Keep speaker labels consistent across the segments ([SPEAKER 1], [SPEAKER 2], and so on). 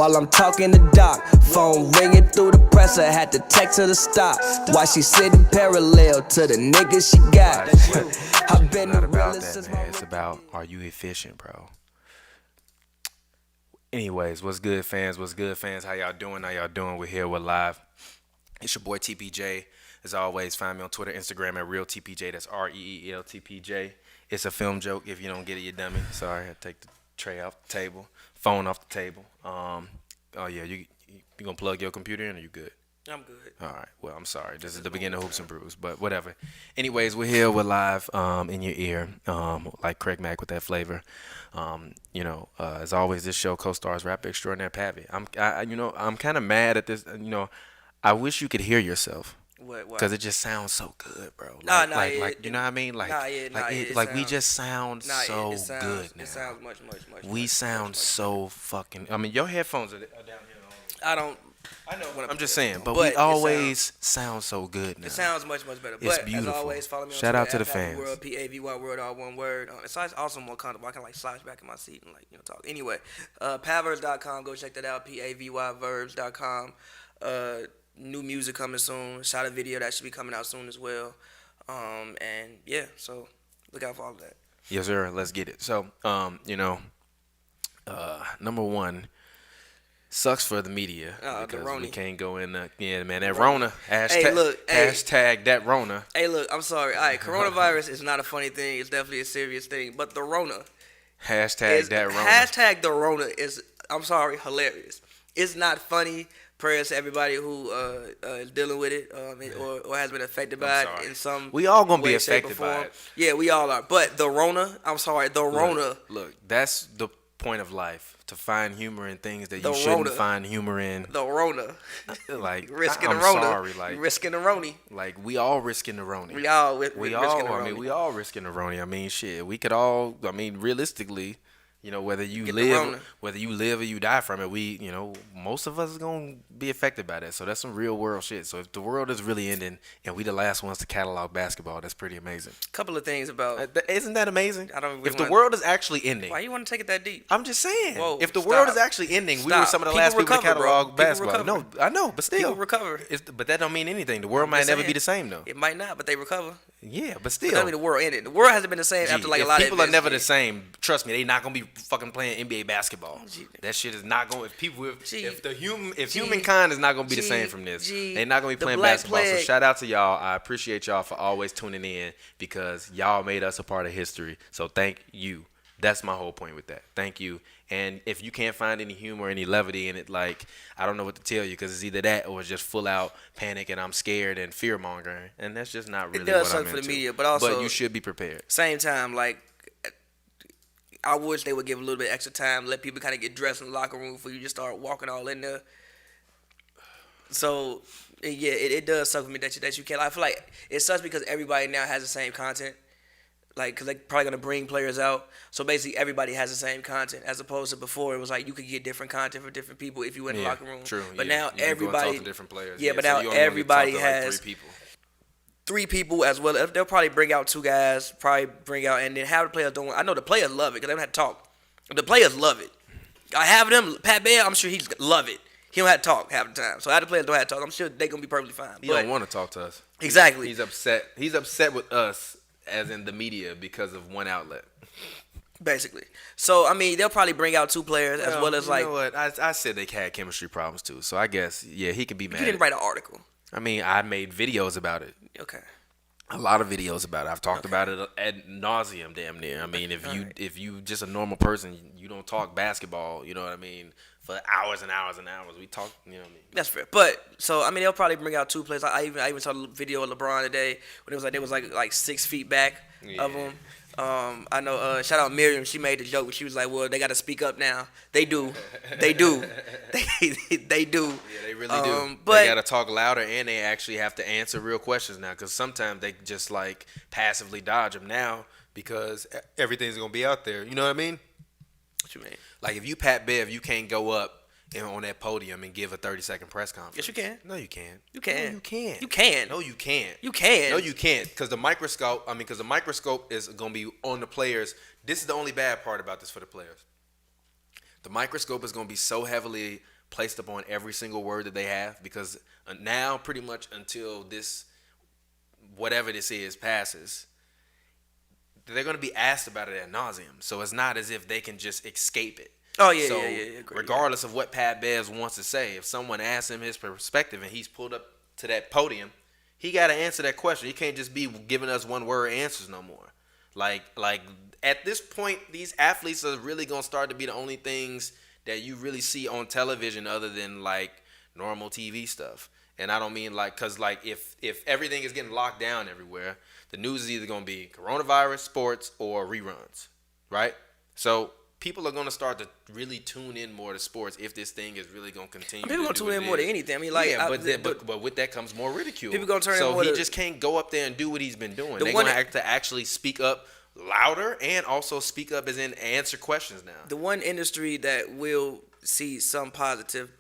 [SPEAKER 1] while I'm talking to Doc. Phone ringing through the presser, had to text her to stop. Why she sitting parallel to the niggas she got. I've been
[SPEAKER 2] not about that, man. It's about, are you efficient, bro? Anyways, what's good, fans? What's good, fans? How y'all doing? We're here. We're live. It's your boy TPJ. As always, find me on Twitter, Instagram at RealTPJ. That's ReelTPJ. It's a film joke. If you don't get it, you dummy. Sorry, I take the tray off the table, phone off the table. Oh yeah, you gonna plug your computer in, or you good?
[SPEAKER 3] I'm good.
[SPEAKER 2] All right. Well, I'm sorry. This is the beginning of HoopsNBrews, but whatever. Anyways, we're here. We're live in your ear, like Craig Mack with that flavor. As always, this show co-stars rapper extraordinaire Pavy. I'm kind of mad at this. I wish you could hear yourself.
[SPEAKER 3] What?
[SPEAKER 2] Because it just sounds so good, bro.
[SPEAKER 3] You know what I mean?
[SPEAKER 2] We just sound so good now.
[SPEAKER 3] It sounds much.
[SPEAKER 2] We sound so fucking. I mean, your headphones are down here. I know. I'm just saying, but we always sound so good now.
[SPEAKER 3] It sounds much better.
[SPEAKER 2] It's
[SPEAKER 3] but
[SPEAKER 2] beautiful.
[SPEAKER 3] As always, follow me on
[SPEAKER 2] Shout
[SPEAKER 3] Twitter,
[SPEAKER 2] out to the
[SPEAKER 3] Pavy
[SPEAKER 2] fans.
[SPEAKER 3] World, Pavy World, all one word. It's also more comfortable. I can slouch back in my seat and talk. Anyway, Pavers.com. Go check that out. PavyVerbs.com. New music coming soon. Shot a video that should be coming out soon as well. And yeah, so look out for all of that.
[SPEAKER 2] Yes, sir. Let's get it. So, number one, sucks for the media because we can't go in. That Rona. Hashtag that Rona.
[SPEAKER 3] Hey, look, I'm sorry. All right, coronavirus is not a funny thing. It's definitely a serious thing. But the Rona.
[SPEAKER 2] Hashtag that Rona.
[SPEAKER 3] Hashtag the Rona is, I'm sorry, hilarious. It's not funny. Prayers to everybody who is dealing with it or has been affected by it in some
[SPEAKER 2] We all gonna
[SPEAKER 3] way,
[SPEAKER 2] be affected by it.
[SPEAKER 3] Yeah, we all are. But the Rona, I'm sorry, the Rona.
[SPEAKER 2] Look, that's the point of life, to find humor in things that you shouldn't find humor in.
[SPEAKER 3] The Rona.
[SPEAKER 2] Like,
[SPEAKER 3] risking
[SPEAKER 2] I'm
[SPEAKER 3] the Rona.
[SPEAKER 2] sorry, like
[SPEAKER 3] risking the Roni.
[SPEAKER 2] Like, we all risking the Roni.
[SPEAKER 3] We all
[SPEAKER 2] risking the Roni. I mean, shit, we could all, realistically, whether you live or you die from it, most of us is gonna be affected by that. So that's some real world shit. So if the world is really ending and we the last ones to catalog basketball, that's pretty amazing.
[SPEAKER 3] Couple of things about
[SPEAKER 2] isn't that amazing? If the
[SPEAKER 3] world
[SPEAKER 2] world is actually ending,
[SPEAKER 3] why you want to take it that deep?
[SPEAKER 2] I'm just saying.
[SPEAKER 3] Whoa,
[SPEAKER 2] if the world is actually ending, we were some of the last people to catalog basketball. No, I know, but still,
[SPEAKER 3] people recover.
[SPEAKER 2] But that don't mean anything. The world might never be the same though.
[SPEAKER 3] It might not, but they recover.
[SPEAKER 2] Yeah, but still,
[SPEAKER 3] that don't mean the world ended. The world hasn't been the same after a lot of
[SPEAKER 2] people are never the same. Trust me, they not gonna be fucking playing NBA basketball. That shit is not going. If humankind is not gonna be the same from this, they're not gonna be playing basketball. So shout out to y'all. I appreciate y'all for always tuning in because y'all made us a part of history. So thank you. That's my whole point with that. Thank you. And if you can't find any humor, any levity in it, like, I don't know what to tell you, because it's either that or it's just full out panic and I'm scared and fear mongering, and that's just not really what I'm into.
[SPEAKER 3] It does suck for the media, but
[SPEAKER 2] you should be prepared.
[SPEAKER 3] Same time, like, I wish they would give a little bit extra time, let people kind of get dressed in the locker room before you just start walking all in there. So yeah, it does suck for me that you can't. I feel like it sucks because everybody now has the same content. Like, because they're probably going to bring players out. So, basically, everybody has the same content. As opposed to before, it was like you could get different content for different people if you went in the locker room.
[SPEAKER 2] True.
[SPEAKER 3] But now everybody...
[SPEAKER 2] talk to different players.
[SPEAKER 3] Yeah, but now everybody has...
[SPEAKER 2] Like
[SPEAKER 3] three people as well. They'll probably bring out two guys, and then have the players don't... I know the players love it because they don't have to talk. The players love it. I have them... Pat Bear, I'm sure he's love it. He don't have to talk half the time. So, the players don't have to talk. I'm sure they're going to be perfectly fine.
[SPEAKER 2] He don't want to talk to us.
[SPEAKER 3] Exactly.
[SPEAKER 2] He's upset. He's upset with us, as in the media, because of one outlet.
[SPEAKER 3] Basically. So, they'll probably bring out two players as well as, like...
[SPEAKER 2] You know what? I said they had chemistry problems, too. So, I guess, yeah, he could be mad.
[SPEAKER 3] You didn't write an article.
[SPEAKER 2] I made videos about it.
[SPEAKER 3] Okay.
[SPEAKER 2] A lot of videos about it. I've talked about it ad nauseum, damn near. If you just a normal person, you don't talk basketball, you know what I mean, for hours and hours and hours. We talk, you know what I mean.
[SPEAKER 3] That's fair. But so they'll probably bring out two players. I even saw a video of LeBron today when it was like 6 feet back of him. I know. Shout out Miriam. She made the joke. She was like, "Well, they got to speak up now." They do. They do. they do.
[SPEAKER 2] Yeah, they really do.
[SPEAKER 3] But
[SPEAKER 2] they got to talk louder, and they actually have to answer real questions now. Because sometimes they just like passively dodge them now because everything's gonna be out there. You know what I mean?
[SPEAKER 3] What you mean?
[SPEAKER 2] Like if you Pat Bev, you can't go up on that podium and give a 30-second press conference.
[SPEAKER 3] Yes, you can.
[SPEAKER 2] No, you can't.
[SPEAKER 3] You can.
[SPEAKER 2] No, you can't.
[SPEAKER 3] You can.
[SPEAKER 2] No, you can't.
[SPEAKER 3] You can.
[SPEAKER 2] No, you can't. Because the microscope is going to be on the players. This is the only bad part about this for the players. The microscope is going to be so heavily placed upon every single word that they have, because now pretty much until this, whatever this is, passes, they're going to be asked about it ad nauseum. So it's not as if they can just escape it.
[SPEAKER 3] Oh, yeah,
[SPEAKER 2] so
[SPEAKER 3] yeah. Great,
[SPEAKER 2] regardless of what Pat Bears wants to say, if someone asks him his perspective and he's pulled up to that podium, he got to answer that question. He can't just be giving us one word answers no more. Like at this point, these athletes are really going to start to be the only things that you really see on television other than like normal TV stuff. And I don't mean like, cause like if everything is getting locked down everywhere, the news is either going to be coronavirus, sports, or reruns, right? So people are going to start to really tune in more to sports if this thing is really going to continue.
[SPEAKER 3] People going to tune in more to anything. I mean, like,
[SPEAKER 2] yeah, but with that comes more ridicule.
[SPEAKER 3] People going to turn in
[SPEAKER 2] so
[SPEAKER 3] more
[SPEAKER 2] he
[SPEAKER 3] to,
[SPEAKER 2] just can't go up there and do what he's been doing. They're going to have to actually speak up louder and also speak up as in answer questions now. The
[SPEAKER 3] one industry that will see some positive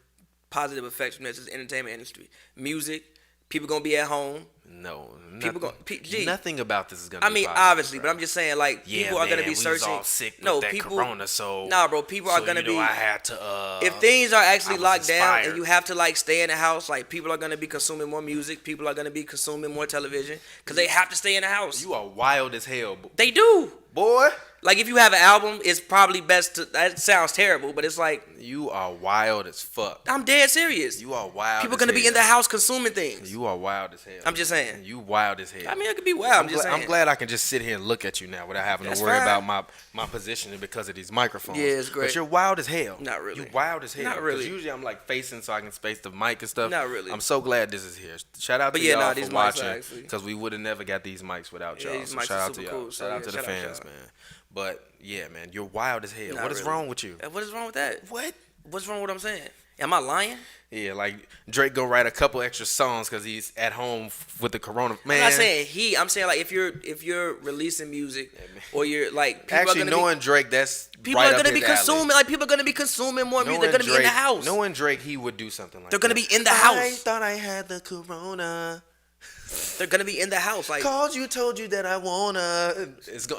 [SPEAKER 3] effects from this is the entertainment industry. Music, people gonna be at home.
[SPEAKER 2] No,
[SPEAKER 3] nothing
[SPEAKER 2] about this is gonna.
[SPEAKER 3] I mean,
[SPEAKER 2] positive,
[SPEAKER 3] obviously,
[SPEAKER 2] bro.
[SPEAKER 3] but I'm just saying, like, people are gonna be searching.
[SPEAKER 2] All sick with
[SPEAKER 3] no,
[SPEAKER 2] that
[SPEAKER 3] people.
[SPEAKER 2] Corona, so
[SPEAKER 3] nah, bro, people are gonna be.
[SPEAKER 2] I had to.
[SPEAKER 3] If things are actually locked
[SPEAKER 2] inspired.
[SPEAKER 3] down and you have to like stay in the house, like people are gonna be consuming more music. People are gonna be consuming more television because they have to stay in the house.
[SPEAKER 2] You are wild as hell.
[SPEAKER 3] They do,
[SPEAKER 2] boy.
[SPEAKER 3] Like if you have an album, it's probably best to. That sounds terrible, but it's like
[SPEAKER 2] you are wild as fuck.
[SPEAKER 3] I'm dead serious.
[SPEAKER 2] You are wild.
[SPEAKER 3] People are gonna be in the house consuming things.
[SPEAKER 2] You are wild as hell.
[SPEAKER 3] I'm just saying.
[SPEAKER 2] You wild as hell.
[SPEAKER 3] I mean, it could be wild. I'm
[SPEAKER 2] glad I can just sit here and look at you now without having to worry about my positioning because of these microphones.
[SPEAKER 3] Yeah, it's great.
[SPEAKER 2] But you're wild as hell.
[SPEAKER 3] Not really.
[SPEAKER 2] You wild as hell.
[SPEAKER 3] Not really.
[SPEAKER 2] Usually I'm like facing so I can space the mic and stuff.
[SPEAKER 3] Not really.
[SPEAKER 2] I'm so glad this is here. Shout out to y'all for watching because we would have never got these mics without y'all. So shout out to y'all.
[SPEAKER 3] Cool.
[SPEAKER 2] Shout out to the fans, man. But yeah, man, you're wild as hell. What is wrong with you?
[SPEAKER 3] What is wrong with that?
[SPEAKER 2] What?
[SPEAKER 3] What's wrong with what I'm saying? Am I lying?
[SPEAKER 2] Yeah, like Drake go write a couple extra songs because he's at home with the corona. Man,
[SPEAKER 3] I'm not saying he. I'm saying like if you're releasing music or you're like people
[SPEAKER 2] actually
[SPEAKER 3] are gonna
[SPEAKER 2] knowing Drake, that's
[SPEAKER 3] people
[SPEAKER 2] right
[SPEAKER 3] are gonna be consuming
[SPEAKER 2] alley.
[SPEAKER 3] like people are gonna be consuming more music. They're gonna be in the house.
[SPEAKER 2] Knowing Drake, he would do something like
[SPEAKER 3] they're gonna
[SPEAKER 2] that.
[SPEAKER 3] be in the house.
[SPEAKER 2] I thought I had the corona.
[SPEAKER 3] They're gonna be in the house. Like
[SPEAKER 2] called you, told you that I wanna.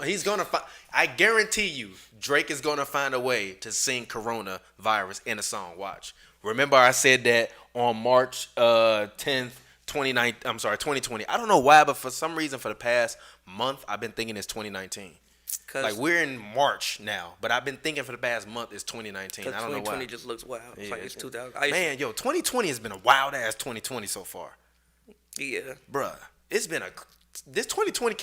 [SPEAKER 2] He's gonna find. I guarantee you, Drake is gonna find a way to sing coronavirus in a song. Watch. Remember, I said that on March 10th, 2020. I don't know why, but for some reason, for the past month, I've been thinking it's 2019. Like we're in March now, but I've been thinking for the past month it's 2019. I don't know why.
[SPEAKER 3] 2020 just looks wild. It's like it's 2000.
[SPEAKER 2] Man, 2020 has been a wild ass 2020 so far.
[SPEAKER 3] Yeah,
[SPEAKER 2] bruh, it's been this 2020.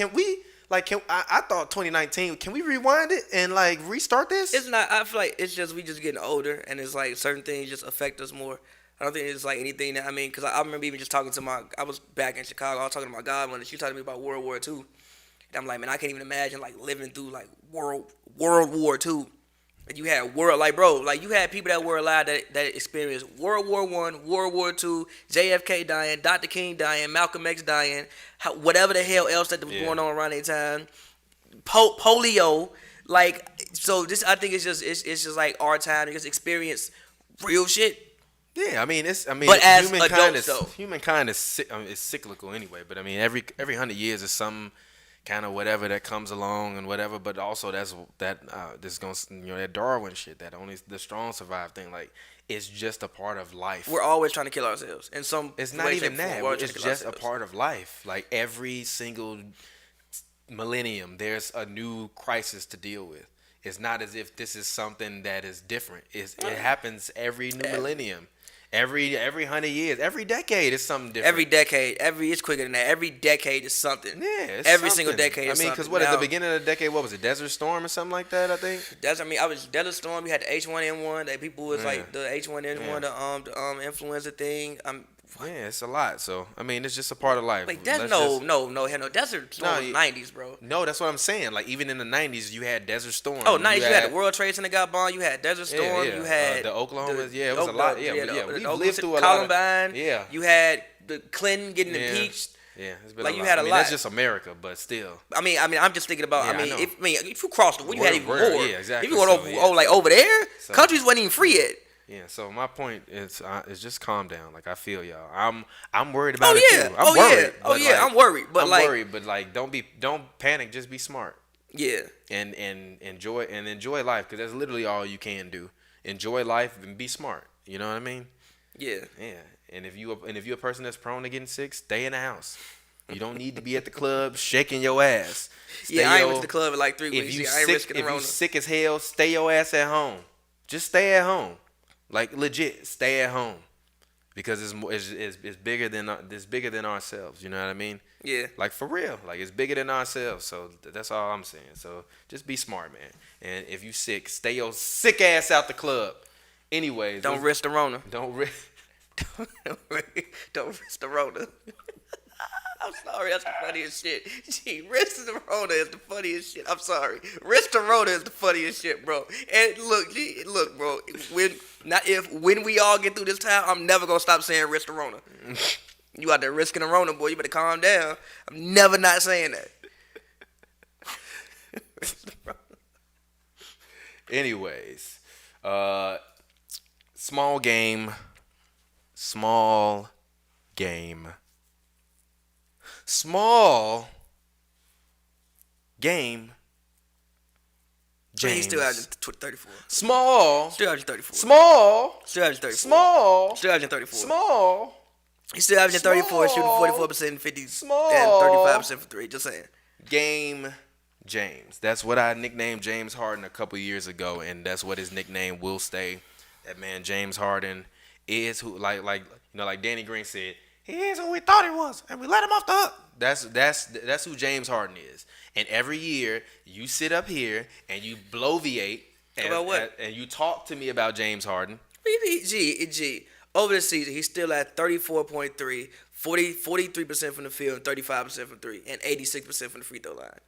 [SPEAKER 2] I thought 2019. Can we rewind it and like restart this?
[SPEAKER 3] It's not. I feel like it's just we just getting older, and it's like certain things just affect us more. I don't think it's like anything that because I remember even just talking to I was back in Chicago. I was talking to my godmother, and she was talking to me about World War II, and I'm like, man, I can't even imagine like living through like World War II. And you had you had people that were alive that experienced World War I, World War II, JFK dying, Dr. King dying, Malcolm X dying, whatever the hell else that was going on around that time, polio, like so. This I think it's just like our time to just experience real shit.
[SPEAKER 2] Yeah,
[SPEAKER 3] but as
[SPEAKER 2] humankind is cyclical anyway. But I mean, every 100 years is some kind of whatever that comes along and whatever, but also this is gonna that Darwin shit, that only the strong survive thing. Like it's just a part of life.
[SPEAKER 3] We're always trying to kill ourselves, and
[SPEAKER 2] it's not even that. It's just a part of life. Like every single millennium, there's a new crisis to deal with. It's not as if this is something that is different. It happens every new millennium. Every 100 years, every decade is something different.
[SPEAKER 3] Every decade, it's quicker than that. Every decade is something.
[SPEAKER 2] Yeah, it's
[SPEAKER 3] every
[SPEAKER 2] something.
[SPEAKER 3] Single decade is something.
[SPEAKER 2] Because what at the beginning of the decade, what was it, Desert Storm or something like that? I think.
[SPEAKER 3] I was Desert Storm. You had the H1N1. That people was like the H1N1, the influenza thing.
[SPEAKER 2] Yeah, it's a lot. So it's just a part of life.
[SPEAKER 3] Like that's no. Desert Storm was 90s, bro.
[SPEAKER 2] No, that's what I'm saying. Like even in the 90s, you had Desert Storm.
[SPEAKER 3] Oh, 90s, you had the World Trade Center got bombed. You had Desert Storm.
[SPEAKER 2] Yeah.
[SPEAKER 3] You had
[SPEAKER 2] the Oklahoma. It was a lot. We've lived through a
[SPEAKER 3] Columbine.
[SPEAKER 2] lot. Yeah.
[SPEAKER 3] You had the Clinton getting impeached.
[SPEAKER 2] Yeah, it's been
[SPEAKER 3] like
[SPEAKER 2] a
[SPEAKER 3] you
[SPEAKER 2] lot.
[SPEAKER 3] had a lot.
[SPEAKER 2] That's just America, but still.
[SPEAKER 3] I'm just thinking about. If you crossed the, you had even more.
[SPEAKER 2] Yeah, exactly.
[SPEAKER 3] If you went over there, countries wasn't even free yet.
[SPEAKER 2] Yeah, so my point is just calm down. Like I feel y'all. I'm worried about it too. I'm worried.
[SPEAKER 3] I'm worried. But
[SPEAKER 2] I'm worried, but like don't panic. Just be smart.
[SPEAKER 3] Yeah.
[SPEAKER 2] And enjoy life, because that's literally all you can do. Enjoy life and be smart. You know what I mean?
[SPEAKER 3] Yeah.
[SPEAKER 2] Yeah. And if you're a person that's prone to getting sick, stay in the house. You don't need to be at the club shaking your ass.
[SPEAKER 3] I ain't went to the club in like 3 weeks. I ain't risking the Rona.
[SPEAKER 2] If you sick as hell, stay your ass at home. Just stay at home. Like legit, stay at home. Because it's bigger than ourselves. You know what I mean?
[SPEAKER 3] Yeah.
[SPEAKER 2] Like for real. Like it's bigger than ourselves. So that's all I'm saying. So just be smart, man. And if you sick, stay your sick ass out the club. Anyways.
[SPEAKER 3] Don't risk the Rona.
[SPEAKER 2] Don't risk.
[SPEAKER 3] Don't risk the Rona. I'm sorry, that's the funniest shit. Gee, risk the Rona is the funniest shit. I'm sorry. Risk the Rona is the funniest shit, bro. And look, bro. When we all get through this time, I'm never gonna stop saying risk the Rona. You out there risking the Rona, boy. You better calm down. I'm never not saying that.
[SPEAKER 2] Anyways, small game. Small game. James.
[SPEAKER 3] He's still averaging 34.
[SPEAKER 2] Small.
[SPEAKER 3] Still averaging 34.
[SPEAKER 2] Small.
[SPEAKER 3] Still averaging 34.
[SPEAKER 2] Small.
[SPEAKER 3] Still averaging 34.
[SPEAKER 2] Small.
[SPEAKER 3] He's still averaging 34, shooting 44%, 50, and 35% for three. Just saying.
[SPEAKER 2] Game James. That's what I nicknamed James Harden a couple years ago, and that's what his nickname will stay. That man James Harden is who, like Danny Green said, he is who we thought he was, and we let him off the hook. That's who James Harden is. And every year you sit up here and you bloviate
[SPEAKER 3] about what?
[SPEAKER 2] And you talk to me about James Harden.
[SPEAKER 3] G. Over the season, he's still at 34.3, 43% from the field, and 35% from three, and 86% from the free throw line.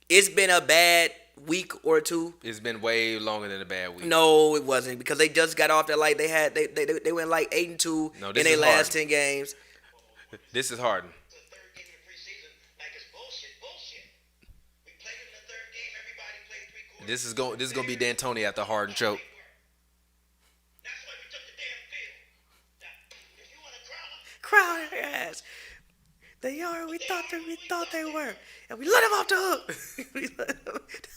[SPEAKER 3] It's been a bad week or two.
[SPEAKER 2] It's been way longer than a bad week.
[SPEAKER 3] No, it wasn't, because they just got off that they went like 8-2 in their last 10 games.
[SPEAKER 2] This is Harden.
[SPEAKER 4] The third game of the preseason, like it's bullshit. We played in the third game. Everybody played 3 quarters.
[SPEAKER 2] This is gonna be D'Antoni at the Harden choke.
[SPEAKER 4] That's why we took the damn field. Now, if you want to
[SPEAKER 3] Crown their ass. They are. We thought they were, and we let them off the hook.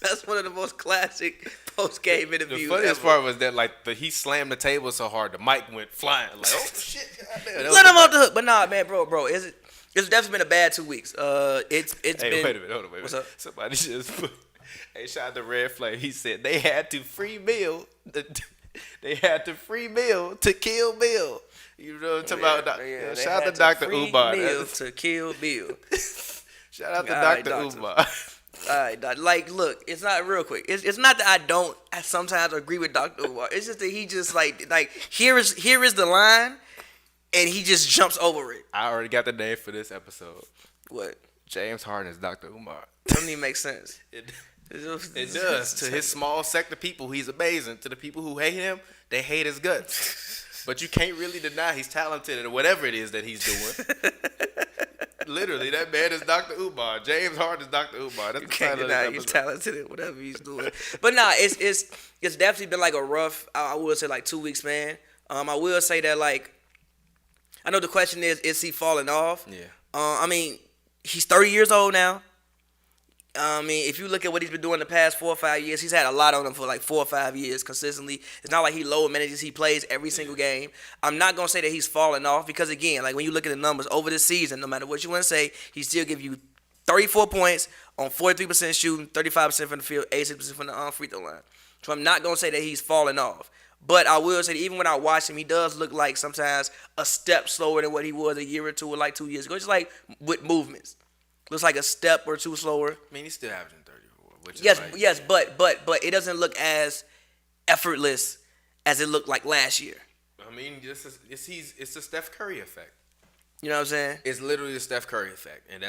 [SPEAKER 3] That's one of the most classic post-game interviews.
[SPEAKER 2] The funniest part was that he slammed the table so hard the mic went flying. Like, oh shit!
[SPEAKER 3] Let him off the hook. But nah, man, bro, it's definitely been a bad 2 weeks. It's
[SPEAKER 2] Hey,
[SPEAKER 3] been.
[SPEAKER 2] wait a minute, hold on, wait a minute.
[SPEAKER 3] What's up?
[SPEAKER 2] Somebody just put. Hey, shout out to Red Flame. He said they had to free Bill. They had to free Bill to kill Bill. You know what I'm talking about?
[SPEAKER 3] Yeah,
[SPEAKER 2] shout out to Dr. Umar.
[SPEAKER 3] Bill to kill Bill.
[SPEAKER 2] Shout out to
[SPEAKER 3] All right,
[SPEAKER 2] Dr.
[SPEAKER 3] doctor.
[SPEAKER 2] Umar.
[SPEAKER 3] All right, like, look, it's not real quick. It's not that I don't sometimes agree with Dr. Umar. It's just that he just like here is the line, and he just jumps over it.
[SPEAKER 2] I already got the name for this episode.
[SPEAKER 3] What?
[SPEAKER 2] James Harden is Dr. Umar.
[SPEAKER 3] Doesn't even make sense.
[SPEAKER 2] It does. To his small sect of people, he's amazing. To the people who hate him, they hate his guts. But you can't really deny he's talented at whatever it is that he's doing. Literally, that man is Dr. Umar. James Harden is Dr. Umar. That's
[SPEAKER 3] You
[SPEAKER 2] the
[SPEAKER 3] can't
[SPEAKER 2] title of
[SPEAKER 3] deny
[SPEAKER 2] this
[SPEAKER 3] he's
[SPEAKER 2] episode.
[SPEAKER 3] talented at whatever he's doing. But nah, it's definitely been like a rough. I would say like 2 weeks, man. I will say that like I know the question is he falling off?
[SPEAKER 2] Yeah.
[SPEAKER 3] I mean, he's 30 years old now. I mean, if you look at what he's been doing the past 4 or 5 years, he's had a lot on him for like 4 or 5 years consistently. It's not like he low manages. He plays every single game. I'm not going to say that he's falling off because, again, like when you look at the numbers over the season, no matter what you want to say, he still give you 34 points on 43% shooting, 35% from the field, 86% from the free throw line. So I'm not going to say that he's falling off. But I will say that even when I watch him, he does look like sometimes a step slower than what he was a year or two or like 2 years ago. Just like with movements. Looks like a step or two slower.
[SPEAKER 2] I mean, he's still averaging 34. Which is
[SPEAKER 3] Yes, but it doesn't look as effortless as it looked like last year.
[SPEAKER 2] I mean, it's the Steph Curry effect.
[SPEAKER 3] You know what I'm saying?
[SPEAKER 2] It's literally the Steph Curry effect, and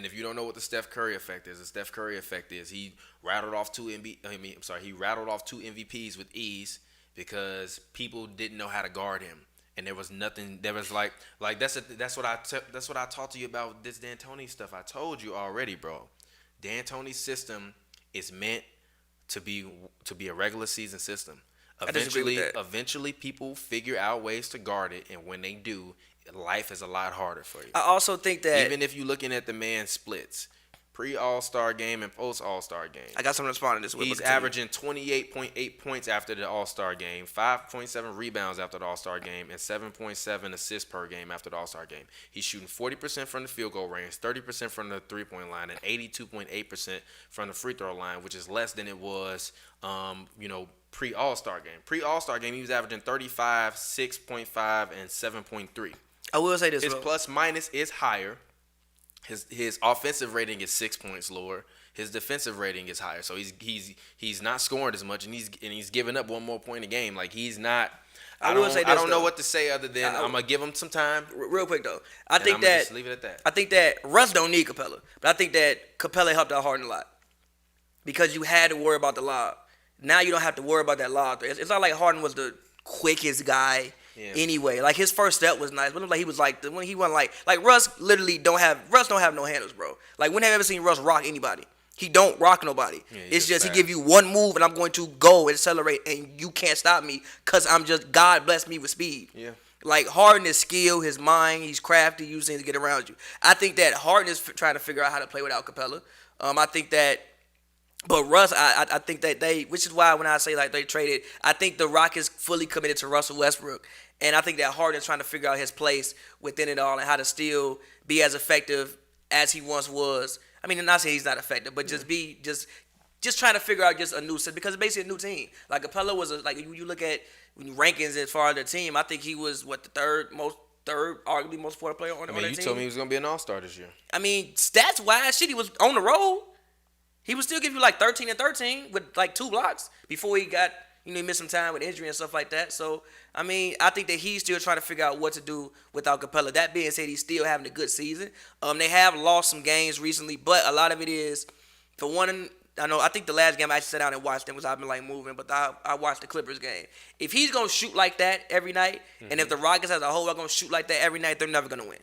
[SPEAKER 2] if you don't know what the Steph Curry effect is, the Steph Curry effect is he rattled off two MVPs with ease because people didn't know how to guard him. And there was nothing. There was like that's what I talked to you about this D'Antoni stuff. I told you already, bro. D'Antoni's system is meant to be a regular season system. Eventually, people figure out ways to guard it, and when they do, life is a lot harder for you.
[SPEAKER 3] I also think that
[SPEAKER 2] even if you're looking at the man splits, Pre-All-Star game and post-All-Star game.
[SPEAKER 3] I got something to respond to this with.
[SPEAKER 2] He's averaging 28.8 points after the All-Star game, 5.7 rebounds after the All-Star game, and 7.7 assists per game after the All-Star game. He's shooting 40% from the field goal range, 30% from the three-point line, and 82.8% from the free throw line, which is less than it was, pre-All-Star game. Pre-All-Star game, he was averaging 35, 6.5, and 7.3.
[SPEAKER 3] I will say this.
[SPEAKER 2] His plus minus is higher. His offensive rating is 6 points lower. His defensive rating is higher. So he's not scoring as much, and he's giving up one more point a game. Like he's not. I don't know what to say other than I'm gonna give him some time.
[SPEAKER 3] Real quick though, I think
[SPEAKER 2] that just leave it at that.
[SPEAKER 3] I think that Russ don't need Capella, but I think that Capella helped out Harden a lot because you had to worry about the lob. Now you don't have to worry about that lob. It's not like Harden was the quickest guy. Yeah. Anyway, like his first step was nice. But it was like he was like when he wasn't like Russ literally don't have no handles, bro. Like when have you ever seen Russ rock anybody? He don't rock nobody. Yeah, it's just fast. He give you one move and I'm going to go and accelerate and you can't stop me because I'm just God bless me with speed. Yeah. Like Harden is skill, his mind, he's crafty, using to get around you. I think that Harden is trying to figure out how to play without Capella. I think that. But Russ, I think that which is why when I say like they traded, I think the Rockets fully committed to Russell Westbrook. And I think that Harden's trying to figure out his place within it all and how to still be as effective as he once was. I mean, not say he's not effective, but just trying to figure out just a new set because it's basically a new team. Like Capella was you look at when you rankings as far as the team, I think he was the third arguably most important player on the team.
[SPEAKER 2] You told me he was gonna be an All-Star this year.
[SPEAKER 3] I mean, stats wise, he was on the road. He would still give you like 13 and 13 with like 2 blocks before he got, he missed some time with injury and stuff like that. So, I mean, I think that he's still trying to figure out what to do without Capella. That being said, he's still having a good season. They have lost some games recently, but a lot of it is, for one, I think the last game I actually sat down and watched them was I've been like moving, but I watched the Clippers game. If he's going to shoot like that every night, and if the Rockets as a whole are going to shoot like that every night, they're never going to win.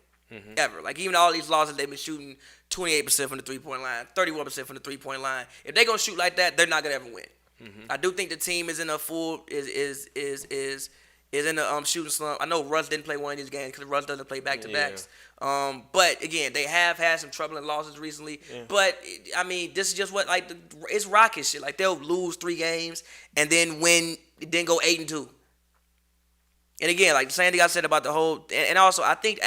[SPEAKER 3] Ever. Like even all these losses, they've been shooting 28% from the 3-point line, 31% from the 3-point line. If they're gonna shoot like that, they're not gonna ever win. I do think the team is in a full is in a shooting slump. I know Russ didn't play one of these games because Russ doesn't play back to backs. But again, they have had some troubling losses recently. Yeah. But I mean, this is just what it's Rockets shit. Like they'll lose 3 games and then then go 8-2. And again, like the same thing I said about the whole, and also I think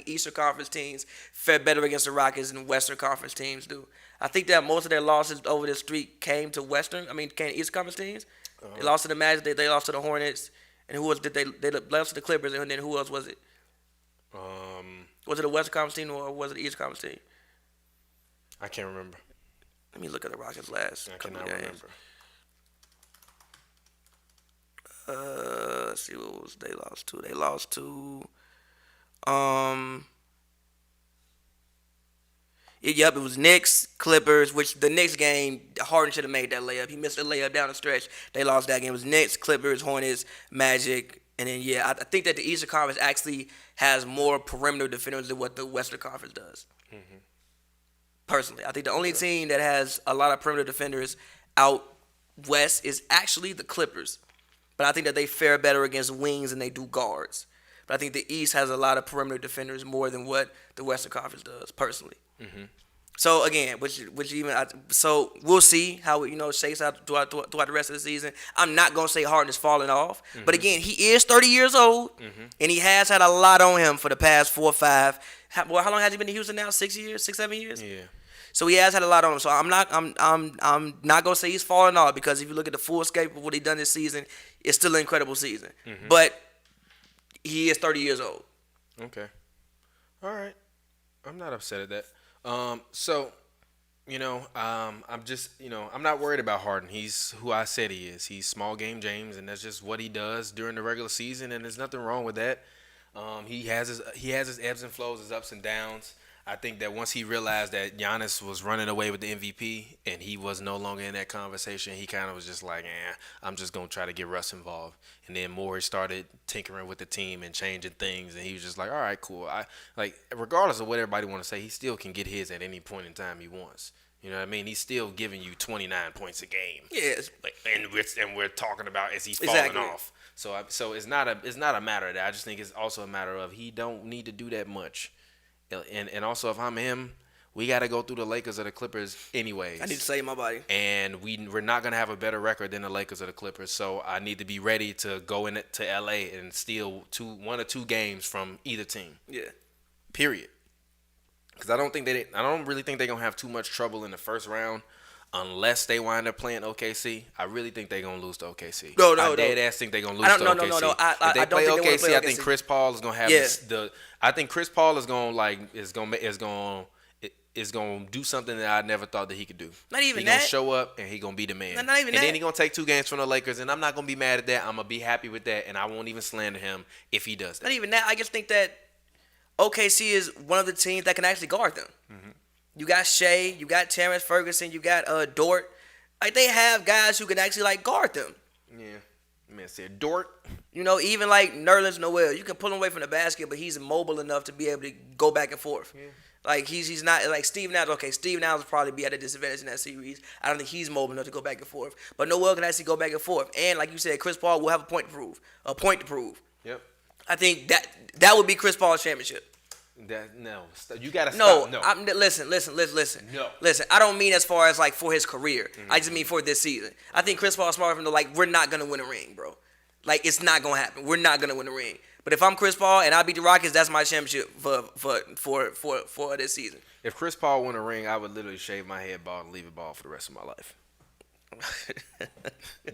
[SPEAKER 3] Eastern Conference teams fare better against the Rockets than Western Conference teams do. I think that most of their losses over this streak came to Eastern Conference teams. They lost to the Magic, they lost to the Hornets, and who else did they lost to the Clippers, and then who else was it? Was it a Western Conference team or was it the Eastern Conference team?
[SPEAKER 2] I can't remember.
[SPEAKER 3] Let me look at the Rockets last couple of games. Remember. Let's see what was they lost to. They lost to it was Knicks, Clippers, which the Knicks game, Harden should have made that layup. He missed a layup down the stretch. They lost that game. It was Knicks, Clippers, Hornets, Magic, and then I think that the Eastern Conference actually has more perimeter defenders than what the Western Conference does. Personally, I think the only team that has a lot of perimeter defenders out west is actually the Clippers. But I think that they fare better against wings than they do guards. But I think the East has a lot of perimeter defenders more than what the Western Conference does, personally. So again, so we'll see how it shakes out throughout the rest of the season. I'm not gonna say Harden is falling off, but again, he is 30 years old, and he has had a lot on him for the past 4 or 5. How long has he been in Houston now? 6 years, 6, 7 years. Yeah. So he has had a lot on him. So I'm not gonna say he's falling off because if you look at the full scope of what he done this season, it's still an incredible season. But he is 30 years old.
[SPEAKER 2] Okay. All right. I'm not upset at that. I'm just, I'm not worried about Harden. He's who I said he is. He's small game James, and that's just what he does during the regular season, and there's nothing wrong with that. He has his ebbs and flows, his ups and downs. I think that once he realized that Giannis was running away with the MVP and he was no longer in that conversation, he kind of was just like, I'm just going to try to get Russ involved. And then Morey started tinkering with the team and changing things, and he was just like, all right, cool. Regardless of what everybody want to say, he still can get his at any point in time he wants. You know what I mean? He's still giving you 29 points a game.
[SPEAKER 3] Yes.
[SPEAKER 2] And we're talking about as he's falling off. So it's not a matter of that. I just think it's also a matter of he don't need to do that much. And also, if I'm him, we got to go through the Lakers or the Clippers anyways.
[SPEAKER 3] I need to save my body.
[SPEAKER 2] And we're not going to have a better record than the Lakers or the Clippers. So I need to be ready to go to LA and steal 1 or 2 games from either team.
[SPEAKER 3] Yeah.
[SPEAKER 2] Period. Because I don't really think they're going to have too much trouble in the first round unless they wind up playing OKC. I really think they're going to lose to OKC.
[SPEAKER 3] No.
[SPEAKER 2] I dead ass think they're going to lose to OKC.
[SPEAKER 3] No.
[SPEAKER 2] If they play OKC, I think Chris Paul is going to have I think Chris Paul is going to do something that I never thought that he could do.
[SPEAKER 3] Not even
[SPEAKER 2] he
[SPEAKER 3] that.
[SPEAKER 2] He going to show up and he going to be the man.
[SPEAKER 3] Not even that.
[SPEAKER 2] Then he going to take 2 games from the Lakers, and I'm not going to be mad at that. I'm going to be happy with that, and I won't even slander him if he does that.
[SPEAKER 3] Not even that. I just think that OKC is one of the teams that can actually guard them.
[SPEAKER 2] Mm-hmm.
[SPEAKER 3] You got Shea, you got Terrence Ferguson, you got Dort. Like, they have guys who can actually, like, guard them.
[SPEAKER 2] Yeah. Man said Dort.
[SPEAKER 3] You know, even like Nerlens Noel, you can pull him away from the basket, but he's mobile enough to be able to go back and forth. Yeah. Like, he's not like Steve Nash. Okay, Steve Nash will probably be at a disadvantage in that series. I don't think he's mobile enough to go back and forth. But Noel can actually go back and forth. And like you said, Chris Paul will have a point to prove.
[SPEAKER 2] Yep.
[SPEAKER 3] I think that would be Chris Paul's championship.
[SPEAKER 2] You gotta
[SPEAKER 3] stop.
[SPEAKER 2] No,
[SPEAKER 3] listen.
[SPEAKER 2] No.
[SPEAKER 3] Listen, I don't mean as far as like for his career. Mm-hmm. I just mean for this season. I think Chris Paul's smart enough to like, we're not gonna win a ring, bro. Like, it's not gonna happen. We're not gonna win a ring. But if I'm Chris Paul and I beat the Rockets, that's my championship for this season.
[SPEAKER 2] If Chris Paul won a ring, I would literally shave my head bald and leave it bald for the rest of my life.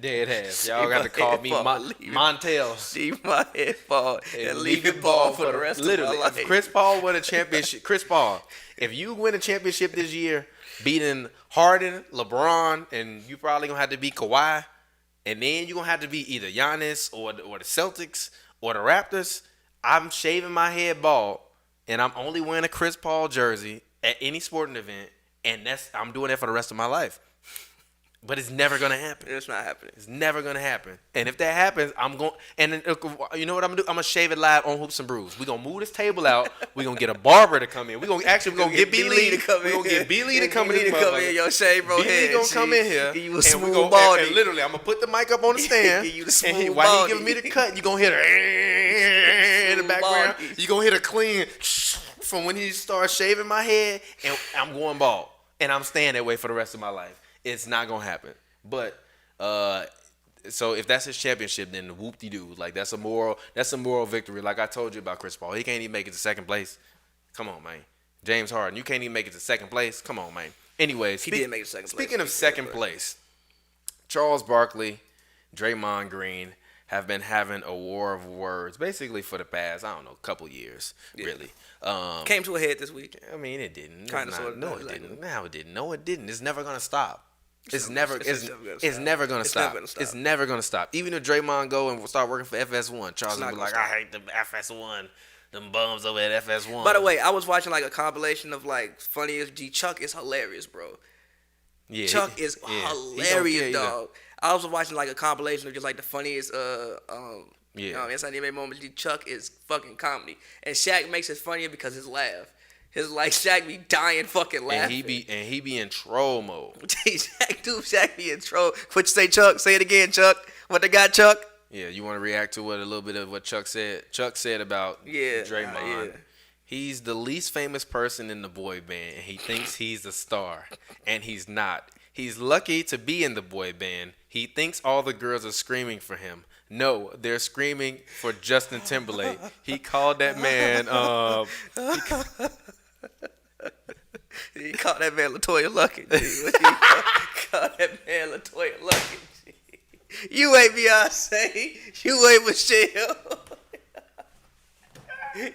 [SPEAKER 2] Dead ass. Y'all got to call me Montel.
[SPEAKER 3] Shave my head bald and leave it bald for the rest of my life.
[SPEAKER 2] If Chris Paul won a championship, Chris Paul, if you win a championship this year, beating Harden, LeBron, and you probably gonna have to beat Kawhi, and then you're gonna have to beat either Giannis or the Celtics or the Raptors, I'm shaving my head bald, and I'm only wearing a Chris Paul jersey at any sporting event, and I'm doing that for the rest of my life. But it's never gonna happen.
[SPEAKER 3] It's not happening.
[SPEAKER 2] It's never gonna happen. And if that happens, I'm going. And then, you know what I'm gonna do? I'm gonna shave it live on Hoops and Brews. We're gonna move this table out. We're gonna get a barber to come in. We're gonna get B Lee to come in. We're gonna get B Lee to come in.
[SPEAKER 3] Yo, shave bro.
[SPEAKER 2] B Lee gonna come in here.
[SPEAKER 3] Give you a smooth body.
[SPEAKER 2] And literally, I'm gonna put the mic up on the stand.
[SPEAKER 3] Give you the smooth
[SPEAKER 2] while he giving me the cut, you gonna hear in the background. You gonna hear the clean from when he starts shaving my head, and I'm going bald, and I'm staying that way for the rest of my life. It's not gonna happen. But so if that's his championship, then whoop-de-doo. Like, that's a moral victory. Like I told you about Chris Paul. He can't even make it to second place. Come on, man. James Harden, you can't even make it to second place. Come on, man. Anyways,
[SPEAKER 3] he did make it to second place.
[SPEAKER 2] Speaking of second place, Charles Barkley, Draymond Green have been having a war of words basically for the past, couple years, really.
[SPEAKER 3] Came to a head this week.
[SPEAKER 2] I mean, it didn't.
[SPEAKER 3] Kind of, sort of.
[SPEAKER 2] No, it didn't. No, it didn't. No, it didn't. It's never going to stop. It's never gonna stop. Even if Draymond go and start working for FS1, Charles will be like, I hate the FS1, them bums over at FS1.
[SPEAKER 3] By the way, I was watching like a compilation of like funniest G. Chuck is hilarious, bro.
[SPEAKER 2] Yeah,
[SPEAKER 3] Chuck is hilarious, dog. I was watching like a compilation of just like the funniest inside the NBA moments. G. Chuck is fucking comedy, and Shaq makes it funnier because his laugh. His like Shaq be dying fucking laughing.
[SPEAKER 2] And he be in troll mode.
[SPEAKER 3] Shaq be in troll. What you say, Chuck? Say it again, Chuck. What they got, Chuck?
[SPEAKER 2] Yeah, you want to react to a little bit of what Chuck said? Chuck said about Draymond. He's the least famous person in the boy band, and he thinks he's a star, and he's not. He's lucky to be in the boy band. He thinks all the girls are screaming for him. No, they're screaming for Justin Timberlake. He called that man.
[SPEAKER 3] He called that man Latoya Luckett. He called that man Latoya Luckett. You ain't Beyonce. You ain't Michelle.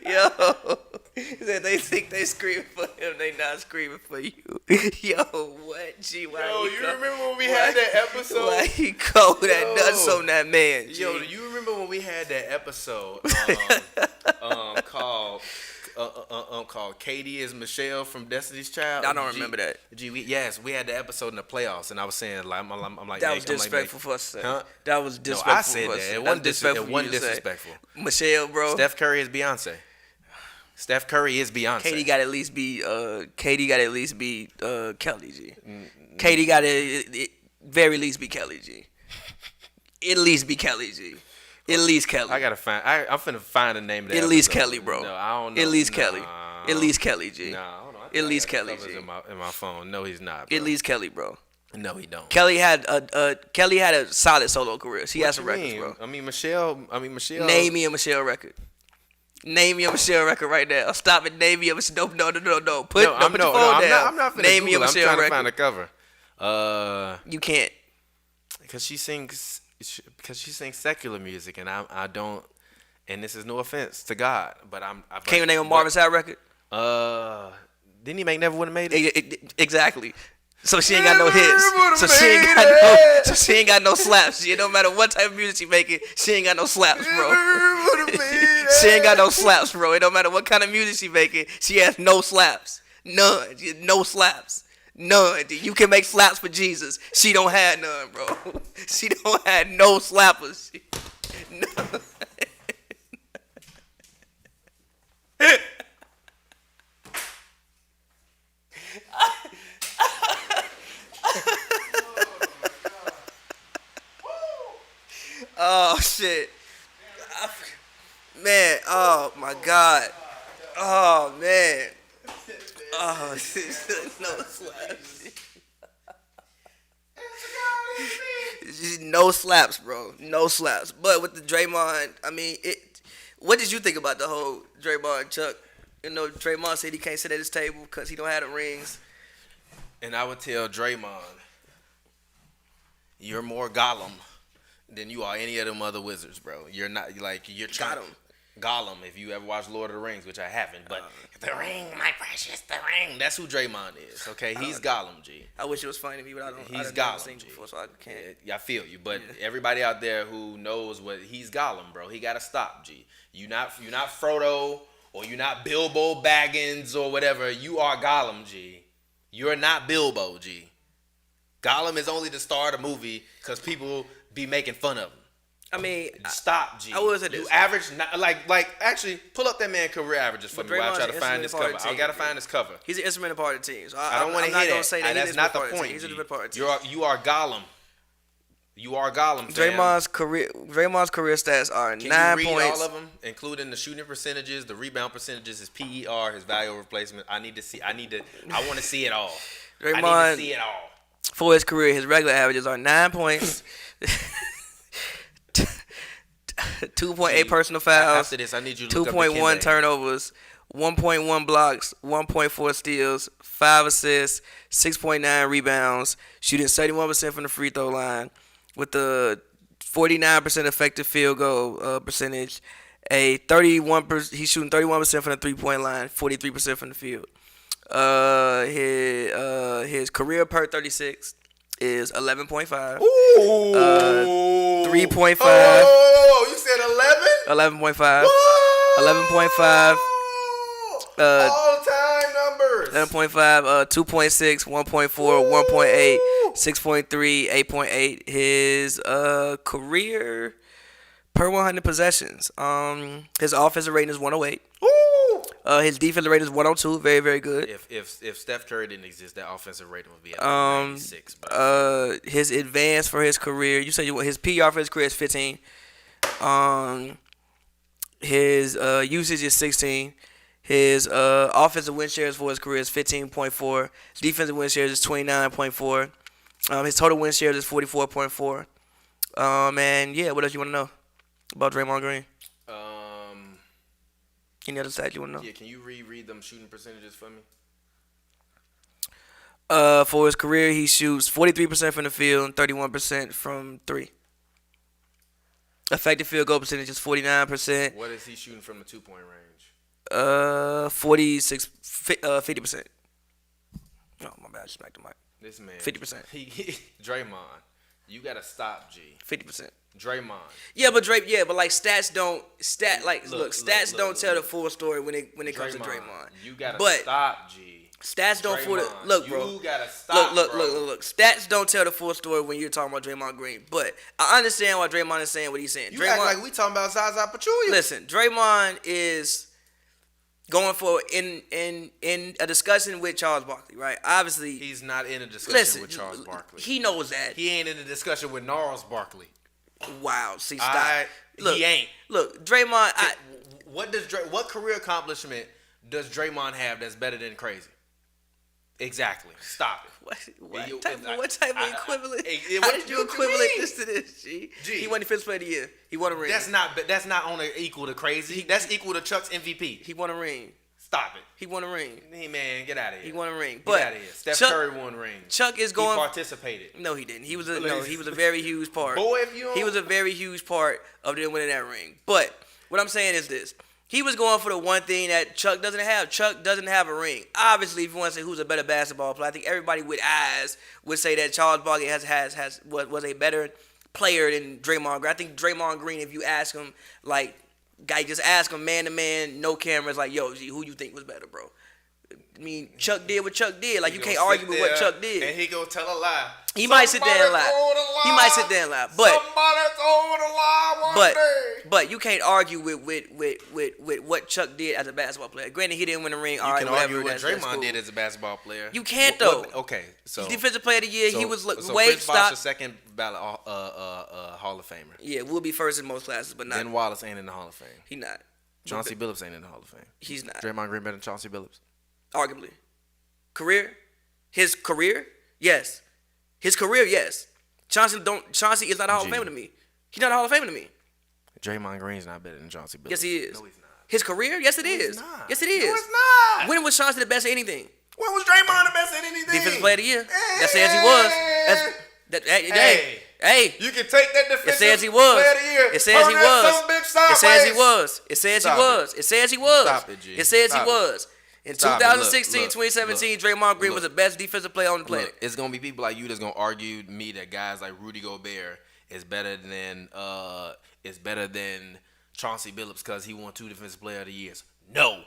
[SPEAKER 3] Yo. He said they think they screaming for him. They not screaming for you. Yo, what? G, why
[SPEAKER 2] yo, you remember when we had that episode?
[SPEAKER 3] Why he cold that nuts on that man, G?
[SPEAKER 2] Yo, do you remember when we had that episode called Katie is Michelle from Destiny's Child?
[SPEAKER 3] I don't remember that.
[SPEAKER 2] We had the episode in the playoffs, and I was saying like, I'm like
[SPEAKER 3] that was disrespectful for us to say.
[SPEAKER 2] Huh?
[SPEAKER 3] That was disrespectful.
[SPEAKER 2] No, I said that. It wasn't disrespectful.
[SPEAKER 3] Michelle, bro.
[SPEAKER 2] Steph Curry is Beyonce. Steph Curry is Beyonce.
[SPEAKER 3] Katie got to at least be Kelly G. Katie got to very least be Kelly G. At least be Kelly G. At least Kelly.
[SPEAKER 2] I gotta find. I'm finna find the name of that.
[SPEAKER 3] At least Kelly, bro.
[SPEAKER 2] No, I don't know.
[SPEAKER 3] At least Kelly. At least Kelly G.
[SPEAKER 2] Nah, hold on. I
[SPEAKER 3] At least
[SPEAKER 2] I got
[SPEAKER 3] Kelly,
[SPEAKER 2] covers
[SPEAKER 3] G.
[SPEAKER 2] in my phone. No, he's not. Bro.
[SPEAKER 3] At least Kelly, bro.
[SPEAKER 2] No, he don't.
[SPEAKER 3] Kelly had a solid solo career. She had some records, bro.
[SPEAKER 2] I mean, Michelle.
[SPEAKER 3] Name me a Michelle record. Name me a Michelle record right now. Stop it. Name me a Michelle. No. Put your phone down.
[SPEAKER 2] I'm not finna
[SPEAKER 3] Name me a
[SPEAKER 2] Google.
[SPEAKER 3] Michelle
[SPEAKER 2] I'm trying
[SPEAKER 3] record.
[SPEAKER 2] to find a cover.
[SPEAKER 3] You can't.
[SPEAKER 2] Because she sings secular music, and I don't. And this is no offense to God, but
[SPEAKER 3] Can you name a Marvin Sapp record?
[SPEAKER 2] Didn't he make Never Would Have Made It?
[SPEAKER 3] Exactly. So she ain't got no
[SPEAKER 2] Never
[SPEAKER 3] hits.
[SPEAKER 2] would've
[SPEAKER 3] So she ain't
[SPEAKER 2] made
[SPEAKER 3] got
[SPEAKER 2] it.
[SPEAKER 3] no. So she ain't got no slaps. It don't matter what type of music she making. She ain't got no slaps, bro. She ain't got no slaps, bro. It don't matter what kind of music she making. She has no slaps. None. No slaps. None. You can make slaps for Jesus. She don't have none, bro. She don't have no slappers. None. Oh shit, man! Oh my God! Oh man! Oh no slaps. No slaps, bro. No slaps. But with the Draymond, I mean, what did you think about the whole Draymond Chuck? You know, Draymond said he can't sit at his table because he don't have the rings.
[SPEAKER 2] And I would tell Draymond, you're more Gollum than you are any of them other wizards, bro. You're not you're trying.
[SPEAKER 3] Got him.
[SPEAKER 2] Gollum, if you ever watched Lord of the Rings, which I haven't, but the ring, my precious, the ring. That's who Draymond is. Okay, he's Gollum, G.
[SPEAKER 3] I wish it was funny to me, but I don't.
[SPEAKER 2] He's
[SPEAKER 3] I've never
[SPEAKER 2] Gollum,
[SPEAKER 3] seen
[SPEAKER 2] G.
[SPEAKER 3] before, so I can't.
[SPEAKER 2] Yeah, I feel you, but everybody out there who knows what he's Gollum, bro. He gotta stop, G. You're not Frodo or you're not Bilbo Baggins or whatever. You are Gollum, G. You're not Bilbo, G. Gollum is only the star of the movie because people be making fun of him.
[SPEAKER 3] I mean,
[SPEAKER 2] Stop, G.
[SPEAKER 3] I will say this.
[SPEAKER 2] You average, actually, pull up that man career averages for
[SPEAKER 3] But
[SPEAKER 2] me while I try to
[SPEAKER 3] Draymond's
[SPEAKER 2] find this
[SPEAKER 3] part
[SPEAKER 2] cover.
[SPEAKER 3] of the
[SPEAKER 2] I
[SPEAKER 3] team,
[SPEAKER 2] gotta find this cover.
[SPEAKER 3] He's an instrumental part of the team. So
[SPEAKER 2] I don't want to hear that.
[SPEAKER 3] Say that
[SPEAKER 2] That's not the point.
[SPEAKER 3] He's a
[SPEAKER 2] G.
[SPEAKER 3] different part of the team.
[SPEAKER 2] You are Gollum. You are Gollum, fam.
[SPEAKER 3] Draymond's career stats are
[SPEAKER 2] Can
[SPEAKER 3] 9
[SPEAKER 2] you read
[SPEAKER 3] points.
[SPEAKER 2] all of them, including the shooting percentages, the rebound percentages, his PER, his value of replacement? I want to see it all. I need
[SPEAKER 3] Draymond,
[SPEAKER 2] to see it all.
[SPEAKER 3] for his career, his regular averages are 9 points, 2.8 personal fouls,
[SPEAKER 2] After this, I need you to look up the
[SPEAKER 3] 2.1
[SPEAKER 2] Kimbe.
[SPEAKER 3] turnovers, 1.1 blocks, 1.4 steals, 5 assists, 6.9 rebounds, shooting 31% from the free throw line, with the 49% effective field goal percentage, he's shooting 31% from the 3-point line, 43% from the field. His career per 36 is 11.5.
[SPEAKER 2] Ooh.
[SPEAKER 3] 3.5.
[SPEAKER 2] Oh, you said 11?
[SPEAKER 3] 11.5. 11.5.
[SPEAKER 2] All-time numbers.
[SPEAKER 3] 11.5, 2.6, 1.4, 1.8, 6.3, 8.8. His career per 100 possessions. His offensive rating is 108.
[SPEAKER 2] Ooh.
[SPEAKER 3] His defensive rating is 102. Very, very good.
[SPEAKER 2] If Steph Curry didn't exist, that offensive rating would be at 96.
[SPEAKER 3] His advance for his career, you said his PR for his career is 15. His usage is 16. His offensive win shares for his career is 15.4. Defensive win shares is 29.4. His total win shares is 44.4. And yeah, what else you want to know about Draymond Green? Any other stats you want to know?
[SPEAKER 2] Yeah, can you reread them shooting percentages for me?
[SPEAKER 3] For his career, he shoots 43% from the field and 31% from 3. Effective field goal percentage is 49%.
[SPEAKER 2] What is he shooting from the 2-point range?
[SPEAKER 3] 50%. Oh, my bad. I just smacked the mic.
[SPEAKER 2] This man.
[SPEAKER 3] 50%.
[SPEAKER 2] Draymond, you gotta stop, G.
[SPEAKER 3] 50%.
[SPEAKER 2] Draymond.
[SPEAKER 3] Yeah, but like stats don't stats don't tell the full story when it comes to Draymond.
[SPEAKER 2] You gotta
[SPEAKER 3] But
[SPEAKER 2] stop, G.
[SPEAKER 3] Stats don't full
[SPEAKER 2] Draymond,
[SPEAKER 3] look, bro.
[SPEAKER 2] You gotta stop,
[SPEAKER 3] Look. Stats don't tell the full story when you're talking about Draymond Green. But I understand why Draymond is saying what he's saying.
[SPEAKER 2] You
[SPEAKER 3] Draymond,
[SPEAKER 2] act like we talking about Zaza Pachulia.
[SPEAKER 3] Listen, Draymond is going for in a discussion with Charles Barkley, right? Obviously,
[SPEAKER 2] He's not in a discussion with Charles Barkley.
[SPEAKER 3] He knows that.
[SPEAKER 2] He ain't in a discussion with Gnarls Barkley.
[SPEAKER 3] Wow. See, stop.
[SPEAKER 2] He ain't.
[SPEAKER 3] Look, Draymond.
[SPEAKER 2] What career accomplishment does Draymond have that's better than crazy? Exactly. Stop it.
[SPEAKER 3] What type of equivalent? How
[SPEAKER 2] what
[SPEAKER 3] did you
[SPEAKER 2] you
[SPEAKER 3] equivalent
[SPEAKER 2] mean?
[SPEAKER 3] this to this? G.
[SPEAKER 2] G.
[SPEAKER 3] He won defensive player of the year. He won a ring.
[SPEAKER 2] That's not on equal to crazy. That's equal to Chuck's MVP.
[SPEAKER 3] He won a ring.
[SPEAKER 2] Stop it.
[SPEAKER 3] He won a ring.
[SPEAKER 2] Hey man, get out of here.
[SPEAKER 3] He won a ring.
[SPEAKER 2] Get out of here. Steph Curry won a ring.
[SPEAKER 3] Chuck is going.
[SPEAKER 2] He participated.
[SPEAKER 3] No, he didn't. He was a very huge part.
[SPEAKER 2] Boy, if you don't...
[SPEAKER 3] He was a very huge part of them winning that ring. But what I'm saying is this. He was going for the one thing that Chuck doesn't have. Chuck doesn't have a ring. Obviously, if you want to say who's a better basketball player, I think everybody with eyes would say that Charles Barkley was a better player than Draymond Green. I think Draymond Green, if you ask him, like, guy, just ask him man to man, no cameras, like, yo, G, who you think was better, bro? I mean, Chuck did what Chuck did. Like, you can't argue with what Chuck did.
[SPEAKER 2] And he go tell a lie.
[SPEAKER 3] He might sit there and lie. He might sit there and lie. But
[SPEAKER 2] somebody told a lie one day.
[SPEAKER 3] But you can't argue with what Chuck did as a basketball player. Granted, he didn't win the ring.
[SPEAKER 2] You can argue what Draymond did as a basketball player.
[SPEAKER 3] You can't though.
[SPEAKER 2] Okay, so
[SPEAKER 3] defensive player of the year, he was
[SPEAKER 2] so
[SPEAKER 3] Wade
[SPEAKER 2] Chris Bosh
[SPEAKER 3] Stock.
[SPEAKER 2] a second ballot Hall of Famer.
[SPEAKER 3] Yeah, we'll be first in most classes, but not.
[SPEAKER 2] Ben Wallace ain't in the Hall of Fame.
[SPEAKER 3] He not.
[SPEAKER 2] Chauncey Billups ain't in the Hall of Fame.
[SPEAKER 3] He's not.
[SPEAKER 2] Draymond Green better than Chauncey Billups.
[SPEAKER 3] Arguably. His career, yes. His career, yes. Chauncey is not a Hall of Famer to me. He's not a Hall of Famer to me.
[SPEAKER 2] Draymond Green's not better than Chauncey Billups.
[SPEAKER 3] Yes, he is.
[SPEAKER 2] No, he's not.
[SPEAKER 3] His career, yes, it is.
[SPEAKER 2] It's not.
[SPEAKER 3] Yes, it is.
[SPEAKER 2] No, it's not.
[SPEAKER 3] When was Chauncey the best at anything?
[SPEAKER 2] When was Draymond the best at anything?
[SPEAKER 3] Defensive player of the year. That says he was. Hey.
[SPEAKER 2] You can take that defensive
[SPEAKER 3] It says he was.
[SPEAKER 2] player of the year.
[SPEAKER 3] It says he was. It says he was. It says he
[SPEAKER 2] Stop
[SPEAKER 3] was. It says he was.
[SPEAKER 2] Stop it, G.
[SPEAKER 3] It says
[SPEAKER 2] Stop
[SPEAKER 3] he was. In
[SPEAKER 2] Stop it.
[SPEAKER 3] 2016,
[SPEAKER 2] Look,
[SPEAKER 3] 2017, Draymond Green was the best defensive player on the planet.
[SPEAKER 2] Look, it's gonna be people like you that's gonna argue me that guys like Rudy Gobert is better than Chauncey Billups because he won 2 defensive player of the years. No.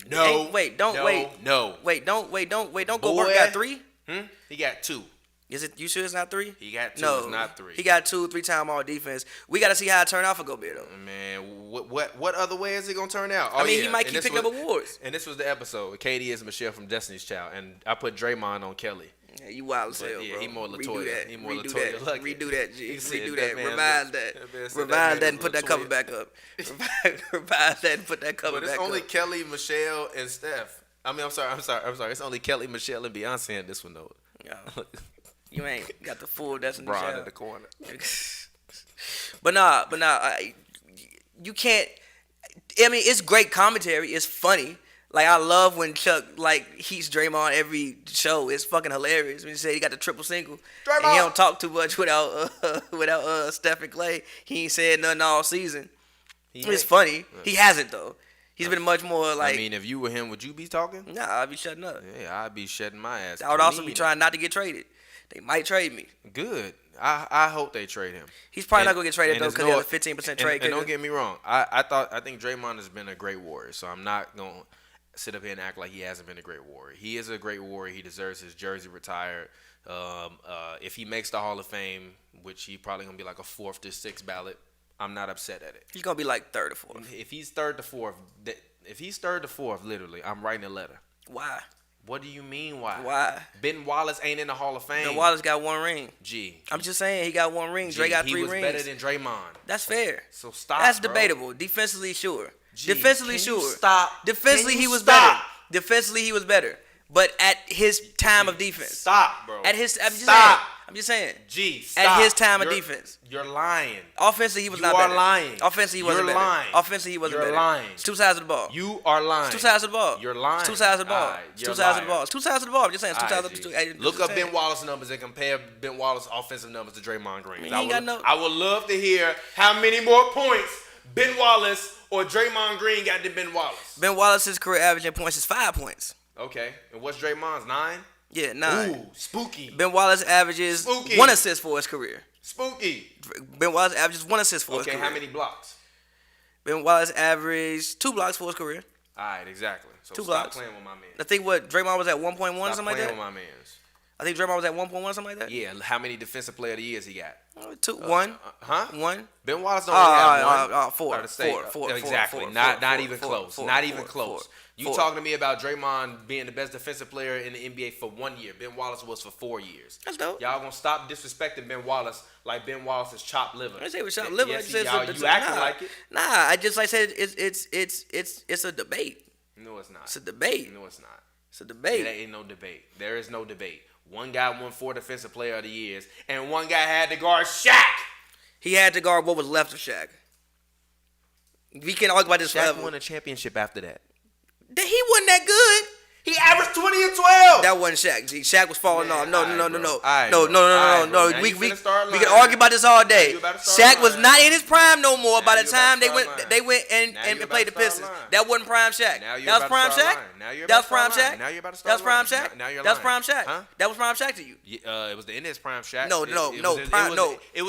[SPEAKER 3] Don't Gobert got 3?
[SPEAKER 2] He got 2.
[SPEAKER 3] Is it? You sure it's not 3?
[SPEAKER 2] He got 2.
[SPEAKER 3] No,
[SPEAKER 2] it's not 3.
[SPEAKER 3] He got 2, 3-time all defense. We got to see how it turn out for Gobert though.
[SPEAKER 2] Man, what other way is it gonna turn out?
[SPEAKER 3] I mean, he might keep picking up awards.
[SPEAKER 2] And this was the episode. Katie is Michelle from Destiny's Child, and I put Draymond on Kelly.
[SPEAKER 3] Yeah, you wild as hell,
[SPEAKER 2] Yeah,
[SPEAKER 3] bro.
[SPEAKER 2] he more
[SPEAKER 3] Redo
[SPEAKER 2] Latoya.
[SPEAKER 3] that.
[SPEAKER 2] He more
[SPEAKER 3] Redo
[SPEAKER 2] Latoya
[SPEAKER 3] that.
[SPEAKER 2] Luckett.
[SPEAKER 3] Redo that, G.
[SPEAKER 2] He said
[SPEAKER 3] Redo
[SPEAKER 2] that
[SPEAKER 3] that.
[SPEAKER 2] man
[SPEAKER 3] Revise
[SPEAKER 2] look-
[SPEAKER 3] that.
[SPEAKER 2] that man said
[SPEAKER 3] Revise
[SPEAKER 2] that
[SPEAKER 3] that
[SPEAKER 2] man
[SPEAKER 3] and put that
[SPEAKER 2] Latoya.
[SPEAKER 3] cover back up. Revise that and put that cover
[SPEAKER 2] But it's
[SPEAKER 3] back
[SPEAKER 2] only
[SPEAKER 3] up.
[SPEAKER 2] Kelly, Michelle, and Steph. I'm sorry. It's only Kelly, Michelle, and Beyonce in this one though.
[SPEAKER 3] Yo, you ain't got the full Destiny
[SPEAKER 2] Braun
[SPEAKER 3] Child.
[SPEAKER 2] in the corner.
[SPEAKER 3] But nah, you can't. I mean, it's great commentary. It's funny. Like, I love when Chuck, like, heats Draymond every show. It's fucking hilarious. When he said he got the triple single.
[SPEAKER 2] Draymond!
[SPEAKER 3] And he don't talk too much without Steph and Clay. He ain't said nothing all season. It's funny. He hasn't, though. He's been much more, like...
[SPEAKER 2] I mean, if you were him, would you be talking?
[SPEAKER 3] Nah, I'd be shutting up.
[SPEAKER 2] Yeah, I'd be shutting my ass.
[SPEAKER 3] I would also be trying not to get traded. They might trade me.
[SPEAKER 2] Good. I hope they trade him.
[SPEAKER 3] He's probably not going to get traded, though, because he has a 15% trade.
[SPEAKER 2] And don't get me wrong. I think Draymond has been a great warrior, so I'm not going to sit up here and act like he hasn't been a great warrior. He is a great warrior. He deserves his jersey retired. If he makes the Hall of Fame, which he probably going to be like a 4th to 6th ballot, I'm not upset at it.
[SPEAKER 3] He's going to be like 3rd or 4th.
[SPEAKER 2] If he's 3rd to 4th, literally, I'm writing a letter.
[SPEAKER 3] Why?
[SPEAKER 2] What do you mean why?
[SPEAKER 3] Why?
[SPEAKER 2] Ben Wallace ain't in the Hall of Fame.
[SPEAKER 3] Ben Wallace got 1 ring.
[SPEAKER 2] G.
[SPEAKER 3] I'm just saying he got 1 ring. Dre got 3 rings.
[SPEAKER 2] He was better than Draymond.
[SPEAKER 3] That's fair.
[SPEAKER 2] So stop.
[SPEAKER 3] That's
[SPEAKER 2] bro.
[SPEAKER 3] debatable. Defensively, sure.
[SPEAKER 2] Gee,
[SPEAKER 3] Defensively,
[SPEAKER 2] can you
[SPEAKER 3] sure.
[SPEAKER 2] stop?
[SPEAKER 3] Defensively,
[SPEAKER 2] Can
[SPEAKER 3] he
[SPEAKER 2] you
[SPEAKER 3] was
[SPEAKER 2] stop?
[SPEAKER 3] better. Defensively, he was better. But at his time of defense.
[SPEAKER 2] Stop, bro.
[SPEAKER 3] At his,
[SPEAKER 2] Stop.
[SPEAKER 3] I'm just saying.
[SPEAKER 2] G. Stop.
[SPEAKER 3] At his time of defense.
[SPEAKER 2] You're lying.
[SPEAKER 3] Offensively, he was
[SPEAKER 2] You
[SPEAKER 3] not
[SPEAKER 2] are
[SPEAKER 3] better.
[SPEAKER 2] lying.
[SPEAKER 3] Offensively, he wasn't
[SPEAKER 2] You're
[SPEAKER 3] better.
[SPEAKER 2] lying.
[SPEAKER 3] Offensively, he wasn't
[SPEAKER 2] You're
[SPEAKER 3] better.
[SPEAKER 2] lying.
[SPEAKER 3] It's 2 sides of the ball.
[SPEAKER 2] You are lying.
[SPEAKER 3] It's 2 sides of the ball.
[SPEAKER 2] You're lying.
[SPEAKER 3] It's 2 sides of the ball.
[SPEAKER 2] Alright,
[SPEAKER 3] It's
[SPEAKER 2] you're
[SPEAKER 3] 2 sides of the
[SPEAKER 2] lying.
[SPEAKER 3] ball. It's 2 sides of the ball. I'm just saying. It's 2 sides of the
[SPEAKER 2] Alright,
[SPEAKER 3] ball.
[SPEAKER 2] Look up Ben Wallace numbers and compare Ben Wallace offensive numbers to Draymond Green.
[SPEAKER 3] He ain't got no-
[SPEAKER 2] I would love to hear how many more points Ben Wallace or Draymond Green got than Ben Wallace.
[SPEAKER 3] Ben Wallace's career average in points is 5 points.
[SPEAKER 2] Okay. And what's Draymond's? 9?
[SPEAKER 3] Yeah, 9.
[SPEAKER 2] Ooh, spooky.
[SPEAKER 3] Ben Wallace averages
[SPEAKER 2] Spooky.
[SPEAKER 3] 1 assist for his career.
[SPEAKER 2] Spooky.
[SPEAKER 3] Ben Wallace averages 1 assist for his
[SPEAKER 2] Okay,
[SPEAKER 3] career.
[SPEAKER 2] how many blocks?
[SPEAKER 3] Ben Wallace averaged 2 blocks for his career.
[SPEAKER 2] All right, exactly. So
[SPEAKER 3] 2
[SPEAKER 2] stop
[SPEAKER 3] blocks.
[SPEAKER 2] playing with my man.
[SPEAKER 3] I think Draymond was at 1.1 or
[SPEAKER 2] Stop
[SPEAKER 3] something like
[SPEAKER 2] playing
[SPEAKER 3] that.
[SPEAKER 2] with my mans.
[SPEAKER 3] I think Draymond was at 1.1 or something like that.
[SPEAKER 2] Yeah, how many defensive player of the years he got?
[SPEAKER 3] 1.
[SPEAKER 2] Huh?
[SPEAKER 3] 1.
[SPEAKER 2] Ben Wallace don't really have one.
[SPEAKER 3] 4.
[SPEAKER 2] Or to say- exactly. Not even close. Not even close. You talking to me about Draymond being the best defensive player in the NBA for 1 year. Ben Wallace was for 4 years.
[SPEAKER 3] That's dope.
[SPEAKER 2] Y'all gonna stop disrespecting Ben Wallace like Ben Wallace is chopped liver.
[SPEAKER 3] I didn't say it was chopped liver. I
[SPEAKER 2] Yes,
[SPEAKER 3] just said
[SPEAKER 2] y'all, you acting like it.
[SPEAKER 3] Nah, I just like said it's a debate.
[SPEAKER 2] No, it's not.
[SPEAKER 3] It's a debate.
[SPEAKER 2] No, it's not.
[SPEAKER 3] It's a debate.
[SPEAKER 2] There ain't no debate. There is no debate. One guy won 4 Defensive Player of the Years, and one guy had to guard Shaq.
[SPEAKER 3] He had to guard what was left of Shaq. We can argue about this
[SPEAKER 2] Shaq
[SPEAKER 3] forever.
[SPEAKER 2] won a championship after that.
[SPEAKER 3] He wasn't that good.
[SPEAKER 2] He averaged 20 and 12.
[SPEAKER 3] That wasn't Shaq. G. Shaq was falling off. No.
[SPEAKER 2] Now
[SPEAKER 3] We
[SPEAKER 2] you finna start
[SPEAKER 3] can
[SPEAKER 2] lying.
[SPEAKER 3] argue about this all day.
[SPEAKER 2] Now you about to start
[SPEAKER 3] Shaq was
[SPEAKER 2] lying.
[SPEAKER 3] not in his prime no more.
[SPEAKER 2] Now
[SPEAKER 3] By
[SPEAKER 2] you
[SPEAKER 3] the
[SPEAKER 2] about
[SPEAKER 3] time
[SPEAKER 2] to
[SPEAKER 3] they
[SPEAKER 2] start
[SPEAKER 3] went,
[SPEAKER 2] lying.
[SPEAKER 3] and played the
[SPEAKER 2] about to
[SPEAKER 3] Pistons.
[SPEAKER 2] start lying.
[SPEAKER 3] That wasn't prime Shaq.
[SPEAKER 2] Now you're
[SPEAKER 3] That was
[SPEAKER 2] about
[SPEAKER 3] prime
[SPEAKER 2] to start
[SPEAKER 3] Shaq.
[SPEAKER 2] lying. Now you're
[SPEAKER 3] That
[SPEAKER 2] about
[SPEAKER 3] was
[SPEAKER 2] to
[SPEAKER 3] prime
[SPEAKER 2] start
[SPEAKER 3] Shaq.
[SPEAKER 2] lying. Now you're about to
[SPEAKER 3] That was
[SPEAKER 2] start
[SPEAKER 3] prime
[SPEAKER 2] lying.
[SPEAKER 3] Shaq.
[SPEAKER 2] Now you're
[SPEAKER 3] That was prime
[SPEAKER 2] lying.
[SPEAKER 3] Shaq.
[SPEAKER 2] Huh?
[SPEAKER 3] That was prime Shaq to you.
[SPEAKER 2] It was the end of his prime Shaq.
[SPEAKER 3] No.
[SPEAKER 2] It was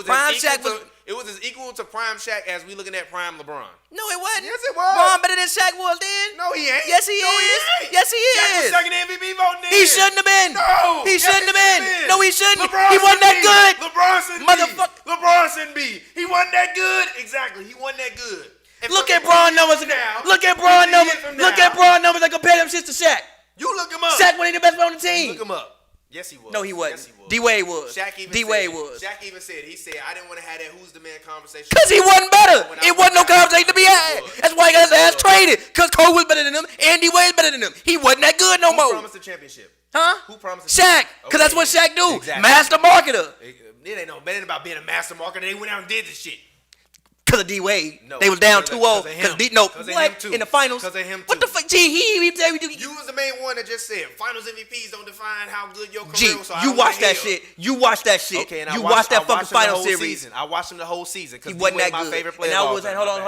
[SPEAKER 3] Prime
[SPEAKER 2] as
[SPEAKER 3] Shaq
[SPEAKER 2] equal
[SPEAKER 3] was.
[SPEAKER 2] to- It was as equal to prime Shaq as we looking at prime LeBron.
[SPEAKER 3] No, it wasn't.
[SPEAKER 2] Yes, it was.
[SPEAKER 3] LeBron better than Shaq was then.
[SPEAKER 2] No, he ain't.
[SPEAKER 3] Yes, he
[SPEAKER 2] No,
[SPEAKER 3] is.
[SPEAKER 2] He ain't.
[SPEAKER 3] Yes, he
[SPEAKER 2] Shaq was
[SPEAKER 3] is.
[SPEAKER 2] second MVP voting then.
[SPEAKER 3] He shouldn't have been.
[SPEAKER 2] No.
[SPEAKER 3] He shouldn't have been. No, he shouldn't.
[SPEAKER 2] LeBron
[SPEAKER 3] He wasn't that
[SPEAKER 2] shouldn't be.
[SPEAKER 3] good.
[SPEAKER 2] LeBron shouldn't
[SPEAKER 3] Motherfucker.
[SPEAKER 2] be. LeBron shouldn't be. He wasn't that good. Exactly. He wasn't that good. And
[SPEAKER 3] Look
[SPEAKER 2] for
[SPEAKER 3] at Braun
[SPEAKER 2] 50
[SPEAKER 3] numbers.
[SPEAKER 2] years now,
[SPEAKER 3] Look at
[SPEAKER 2] 50
[SPEAKER 3] Braun
[SPEAKER 2] years
[SPEAKER 3] numbers.
[SPEAKER 2] from
[SPEAKER 3] Look
[SPEAKER 2] now,
[SPEAKER 3] at Braun numbers and compare them shits to Shaq.
[SPEAKER 2] You look him up.
[SPEAKER 3] Shaq wasn't the best player on the team.
[SPEAKER 2] Look him up. Yes, he was.
[SPEAKER 3] No, he wasn't.
[SPEAKER 2] Yes, he was.
[SPEAKER 3] D-Wade was.
[SPEAKER 2] Shaq even
[SPEAKER 3] D-Wade
[SPEAKER 2] said,
[SPEAKER 3] was.
[SPEAKER 2] Shaq even said, I didn't want to have that who's the man conversation.
[SPEAKER 3] Because he wasn't better.
[SPEAKER 2] When
[SPEAKER 3] It
[SPEAKER 2] I was
[SPEAKER 3] wasn't no
[SPEAKER 2] out,
[SPEAKER 3] conversation to be
[SPEAKER 2] he
[SPEAKER 3] had.
[SPEAKER 2] was.
[SPEAKER 3] That's why he got his ass
[SPEAKER 2] was.
[SPEAKER 3] traded. Because Kobe was better than him. And D-Wade was better than him. He wasn't that good no
[SPEAKER 2] Who
[SPEAKER 3] more.
[SPEAKER 2] promised the championship?
[SPEAKER 3] Huh?
[SPEAKER 2] Who promised the
[SPEAKER 3] Shaq.
[SPEAKER 2] championship?
[SPEAKER 3] Because that's what Shaq do.
[SPEAKER 2] Exactly.
[SPEAKER 3] Master marketer.
[SPEAKER 2] It ain't no better about being a master marketer. They went out and did this shit.
[SPEAKER 3] Because of D-Wade.
[SPEAKER 2] No,
[SPEAKER 3] They was down 2-0.
[SPEAKER 2] because of him.
[SPEAKER 3] Because
[SPEAKER 2] Because of him, too.
[SPEAKER 3] in the finals.
[SPEAKER 2] Because of him,
[SPEAKER 3] What the
[SPEAKER 2] too.
[SPEAKER 3] fuck? Gee, he tell you.
[SPEAKER 2] You was the main one that just said finals MVPs don't define how good your career
[SPEAKER 3] G,
[SPEAKER 2] was. So I
[SPEAKER 3] you
[SPEAKER 2] don't
[SPEAKER 3] watched
[SPEAKER 2] wanna
[SPEAKER 3] that
[SPEAKER 2] hear.
[SPEAKER 3] shit. You watched that shit.
[SPEAKER 2] Okay, and I
[SPEAKER 3] you
[SPEAKER 2] watched
[SPEAKER 3] watched that
[SPEAKER 2] him
[SPEAKER 3] fucking
[SPEAKER 2] the
[SPEAKER 3] final
[SPEAKER 2] whole
[SPEAKER 3] series.
[SPEAKER 2] Season. I watched him the whole season
[SPEAKER 3] He
[SPEAKER 2] because
[SPEAKER 3] wasn't that
[SPEAKER 2] my
[SPEAKER 3] good.
[SPEAKER 2] favorite player.
[SPEAKER 3] And that
[SPEAKER 2] of all
[SPEAKER 3] was
[SPEAKER 2] time.
[SPEAKER 3] hold
[SPEAKER 2] My
[SPEAKER 3] on,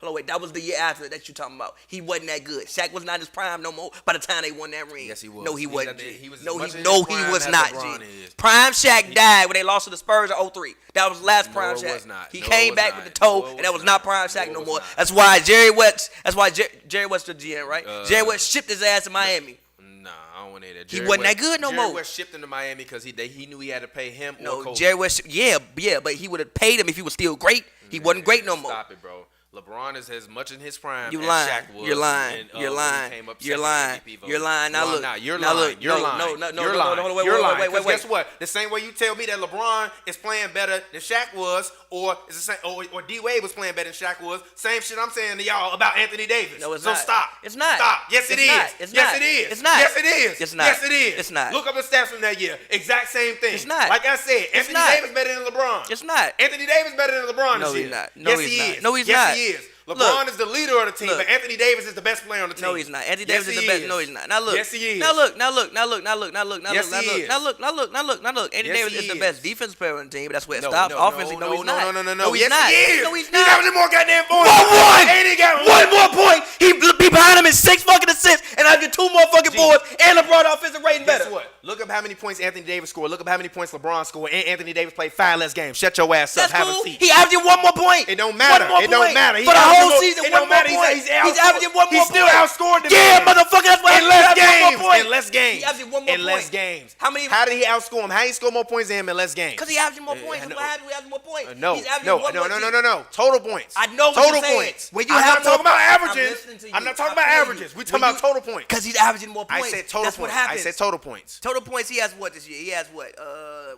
[SPEAKER 2] bad.
[SPEAKER 3] wait. That was the year after that you talking about. He wasn't that good. Shaq was not his prime no more. By the time they won that ring,
[SPEAKER 2] Yes, he was.
[SPEAKER 3] No, he
[SPEAKER 2] He
[SPEAKER 3] wasn't.
[SPEAKER 2] was-
[SPEAKER 3] G.
[SPEAKER 2] he was as
[SPEAKER 3] no,
[SPEAKER 2] much
[SPEAKER 3] he
[SPEAKER 2] in
[SPEAKER 3] no,
[SPEAKER 2] his
[SPEAKER 3] he
[SPEAKER 2] prime
[SPEAKER 3] was
[SPEAKER 2] as
[SPEAKER 3] not.
[SPEAKER 2] LeBron
[SPEAKER 3] G.
[SPEAKER 2] is.
[SPEAKER 3] Prime Shaq died when they lost to the Spurs in 03. That was last prime
[SPEAKER 2] it
[SPEAKER 3] Shaq.
[SPEAKER 2] was not.
[SPEAKER 3] He
[SPEAKER 2] No, it
[SPEAKER 3] came
[SPEAKER 2] was
[SPEAKER 3] back
[SPEAKER 2] not.
[SPEAKER 3] with the toe,
[SPEAKER 2] No, it
[SPEAKER 3] and that
[SPEAKER 2] was
[SPEAKER 3] was not
[SPEAKER 2] not.
[SPEAKER 3] prime Shaq
[SPEAKER 2] No,
[SPEAKER 3] no
[SPEAKER 2] it was
[SPEAKER 3] more.
[SPEAKER 2] not.
[SPEAKER 3] That's why Jerry West. That's why Jerry West the GM, right? Jerry West shipped his ass to Miami.
[SPEAKER 2] Nah, I don't want to hear that.
[SPEAKER 3] He wasn't that good no
[SPEAKER 2] Jerry
[SPEAKER 3] more.
[SPEAKER 2] West shipped him to Miami because he knew he had to pay him or
[SPEAKER 3] No,
[SPEAKER 2] Kobe.
[SPEAKER 3] Jerry West. Yeah, but he would have paid him if he was still great. He wasn't great no more.
[SPEAKER 2] Stop it, bro. LeBron is as much in his prime
[SPEAKER 3] You
[SPEAKER 2] as
[SPEAKER 3] lying.
[SPEAKER 2] Shaq was.
[SPEAKER 3] You're lying.
[SPEAKER 2] And,
[SPEAKER 3] You're
[SPEAKER 2] when he
[SPEAKER 3] lying.
[SPEAKER 2] came up
[SPEAKER 3] You're
[SPEAKER 2] second
[SPEAKER 3] lying.
[SPEAKER 2] MVP vote.
[SPEAKER 3] You're lying. Now
[SPEAKER 2] No, I'm
[SPEAKER 3] look.
[SPEAKER 2] not. You're
[SPEAKER 3] Now
[SPEAKER 2] lying.
[SPEAKER 3] look.
[SPEAKER 2] You're
[SPEAKER 3] No,
[SPEAKER 2] lying.
[SPEAKER 3] no,
[SPEAKER 2] You're
[SPEAKER 3] no,
[SPEAKER 2] lying.
[SPEAKER 3] no, wait,
[SPEAKER 2] You're
[SPEAKER 3] wait,
[SPEAKER 2] lying.
[SPEAKER 3] wait,
[SPEAKER 2] 'Cause
[SPEAKER 3] wait.
[SPEAKER 2] guess what? The same way you tell me that LeBron is playing better than Shaq was, or is the same, or D Wade was playing better than Shaq was. Same shit I'm saying to y'all about Anthony Davis.
[SPEAKER 3] No, it's
[SPEAKER 2] so
[SPEAKER 3] not.
[SPEAKER 2] stop.
[SPEAKER 3] It's not.
[SPEAKER 2] Stop. Yes, it
[SPEAKER 3] It's
[SPEAKER 2] is.
[SPEAKER 3] not. It's
[SPEAKER 2] yes,
[SPEAKER 3] not.
[SPEAKER 2] it is.
[SPEAKER 3] It's not.
[SPEAKER 2] Yes, it is.
[SPEAKER 3] It's not.
[SPEAKER 2] Yes, it is.
[SPEAKER 3] It's not.
[SPEAKER 2] Look up the stats from that year. Exact same thing.
[SPEAKER 3] It's not.
[SPEAKER 2] Like I said,
[SPEAKER 3] It's
[SPEAKER 2] Anthony
[SPEAKER 3] not.
[SPEAKER 2] Davis better than LeBron.
[SPEAKER 3] It's not.
[SPEAKER 2] Anthony Davis better than LeBron
[SPEAKER 3] No,
[SPEAKER 2] this
[SPEAKER 3] he's
[SPEAKER 2] year.
[SPEAKER 3] not. No,
[SPEAKER 2] yes,
[SPEAKER 3] he's
[SPEAKER 2] he
[SPEAKER 3] not.
[SPEAKER 2] is.
[SPEAKER 3] No, he's
[SPEAKER 2] yes,
[SPEAKER 3] not.
[SPEAKER 2] he is. LeBron
[SPEAKER 3] Look.
[SPEAKER 2] is the leader of the team,
[SPEAKER 3] Look.
[SPEAKER 2] but Anthony Davis is the best player on the team.
[SPEAKER 3] No, he's not. Anthony
[SPEAKER 2] Yes,
[SPEAKER 3] Davis is
[SPEAKER 2] he
[SPEAKER 3] the best.
[SPEAKER 2] is.
[SPEAKER 3] No, he's not. Now look.
[SPEAKER 2] Yes, he is.
[SPEAKER 3] Now look.
[SPEAKER 2] Yes,
[SPEAKER 3] Anthony
[SPEAKER 2] he is.
[SPEAKER 3] Anthony
[SPEAKER 2] Yes,
[SPEAKER 3] Davis
[SPEAKER 2] he
[SPEAKER 3] is the
[SPEAKER 2] is.
[SPEAKER 3] best defensive player on the team, but that's where it
[SPEAKER 2] No,
[SPEAKER 3] stops.
[SPEAKER 2] no,
[SPEAKER 3] Offensively,
[SPEAKER 2] no,
[SPEAKER 3] he's not.
[SPEAKER 2] No,
[SPEAKER 3] he's
[SPEAKER 2] yes,
[SPEAKER 3] not.
[SPEAKER 2] he is.
[SPEAKER 3] No, he's
[SPEAKER 2] He's
[SPEAKER 3] not.
[SPEAKER 2] averaging more goddamn points.
[SPEAKER 3] One.
[SPEAKER 2] And he got
[SPEAKER 3] One more point. He be behind him in 6 fucking assists, and I get 2 more fucking boards, and LeBron offensive rating
[SPEAKER 2] Guess
[SPEAKER 3] better.
[SPEAKER 2] what? Look up how many points Anthony Davis scored. Look up how many points LeBron scored. And Anthony Davis played 5 less games. Shut your ass up.
[SPEAKER 3] That's
[SPEAKER 2] Have
[SPEAKER 3] cool.
[SPEAKER 2] a seat.
[SPEAKER 3] He averaging 1 more point.
[SPEAKER 2] It don't matter.
[SPEAKER 3] One more
[SPEAKER 2] It don't
[SPEAKER 3] point.
[SPEAKER 2] matter. He
[SPEAKER 3] For the
[SPEAKER 2] averaging
[SPEAKER 3] whole
[SPEAKER 2] more-
[SPEAKER 3] season,
[SPEAKER 2] it
[SPEAKER 3] 1
[SPEAKER 2] don't
[SPEAKER 3] more
[SPEAKER 2] matter.
[SPEAKER 3] point.
[SPEAKER 2] He's
[SPEAKER 3] He's averaging 1 more
[SPEAKER 2] He still
[SPEAKER 3] point.
[SPEAKER 2] outscored the
[SPEAKER 3] Yeah,
[SPEAKER 2] man.
[SPEAKER 3] motherfucker. That's why
[SPEAKER 2] In less
[SPEAKER 3] he averaging 1
[SPEAKER 2] games.
[SPEAKER 3] more point.
[SPEAKER 2] In less games.
[SPEAKER 3] He averaging 1 more
[SPEAKER 2] In less
[SPEAKER 3] point.
[SPEAKER 2] games.
[SPEAKER 3] How many?
[SPEAKER 2] How did he outscore him? How he score more points than him in less games?
[SPEAKER 3] Because he averaging more points.
[SPEAKER 2] I
[SPEAKER 3] That's
[SPEAKER 2] know.
[SPEAKER 3] what happened. We averaging more points.
[SPEAKER 2] No,
[SPEAKER 3] He's averaging
[SPEAKER 2] no,
[SPEAKER 3] one more
[SPEAKER 2] no. Total points.
[SPEAKER 3] I know what
[SPEAKER 2] total
[SPEAKER 3] you're saying.
[SPEAKER 2] points.
[SPEAKER 3] When you
[SPEAKER 2] I'm
[SPEAKER 3] have
[SPEAKER 2] not talking about
[SPEAKER 3] I'm
[SPEAKER 2] averages.
[SPEAKER 3] listening to you.
[SPEAKER 2] I'm not talking
[SPEAKER 3] I
[SPEAKER 2] about
[SPEAKER 3] feel you.
[SPEAKER 2] averages. We
[SPEAKER 3] When
[SPEAKER 2] talking about
[SPEAKER 3] you-
[SPEAKER 2] total points.
[SPEAKER 3] Because he's averaging more
[SPEAKER 2] I
[SPEAKER 3] points.
[SPEAKER 2] said total
[SPEAKER 3] That's
[SPEAKER 2] points.
[SPEAKER 3] what happens.
[SPEAKER 2] I said total points.
[SPEAKER 3] Total points, he has what this year? He has what?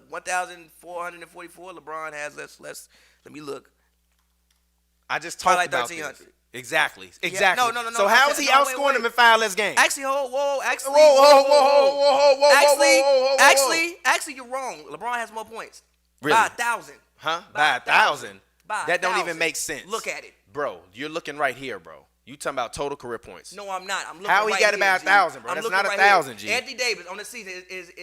[SPEAKER 3] 1,444. LeBron has less. Let me look.
[SPEAKER 2] I just
[SPEAKER 3] Probably
[SPEAKER 2] talked
[SPEAKER 3] like
[SPEAKER 2] about
[SPEAKER 3] 1,300.
[SPEAKER 2] this. Exactly.
[SPEAKER 3] No.
[SPEAKER 2] So how is he outscoring him in 5 less games?
[SPEAKER 3] Actually, actually, Actually, you're wrong. LeBron has more points.
[SPEAKER 2] Really?
[SPEAKER 3] By 1,000.
[SPEAKER 2] Huh? By 1,000.
[SPEAKER 3] By
[SPEAKER 2] That don't
[SPEAKER 3] 1,000.
[SPEAKER 2] even make sense.
[SPEAKER 3] Look at it.
[SPEAKER 2] Bro, you're looking right here, bro. You talking about total career points.
[SPEAKER 3] No, I'm not. I'm looking
[SPEAKER 2] How he
[SPEAKER 3] right
[SPEAKER 2] got it
[SPEAKER 3] here,
[SPEAKER 2] by
[SPEAKER 3] G.
[SPEAKER 2] 1,000, bro?
[SPEAKER 3] I'm
[SPEAKER 2] That's
[SPEAKER 3] looking
[SPEAKER 2] not
[SPEAKER 3] right
[SPEAKER 2] 1,000,
[SPEAKER 3] here.
[SPEAKER 2] G.
[SPEAKER 3] Anthony Davis on the season is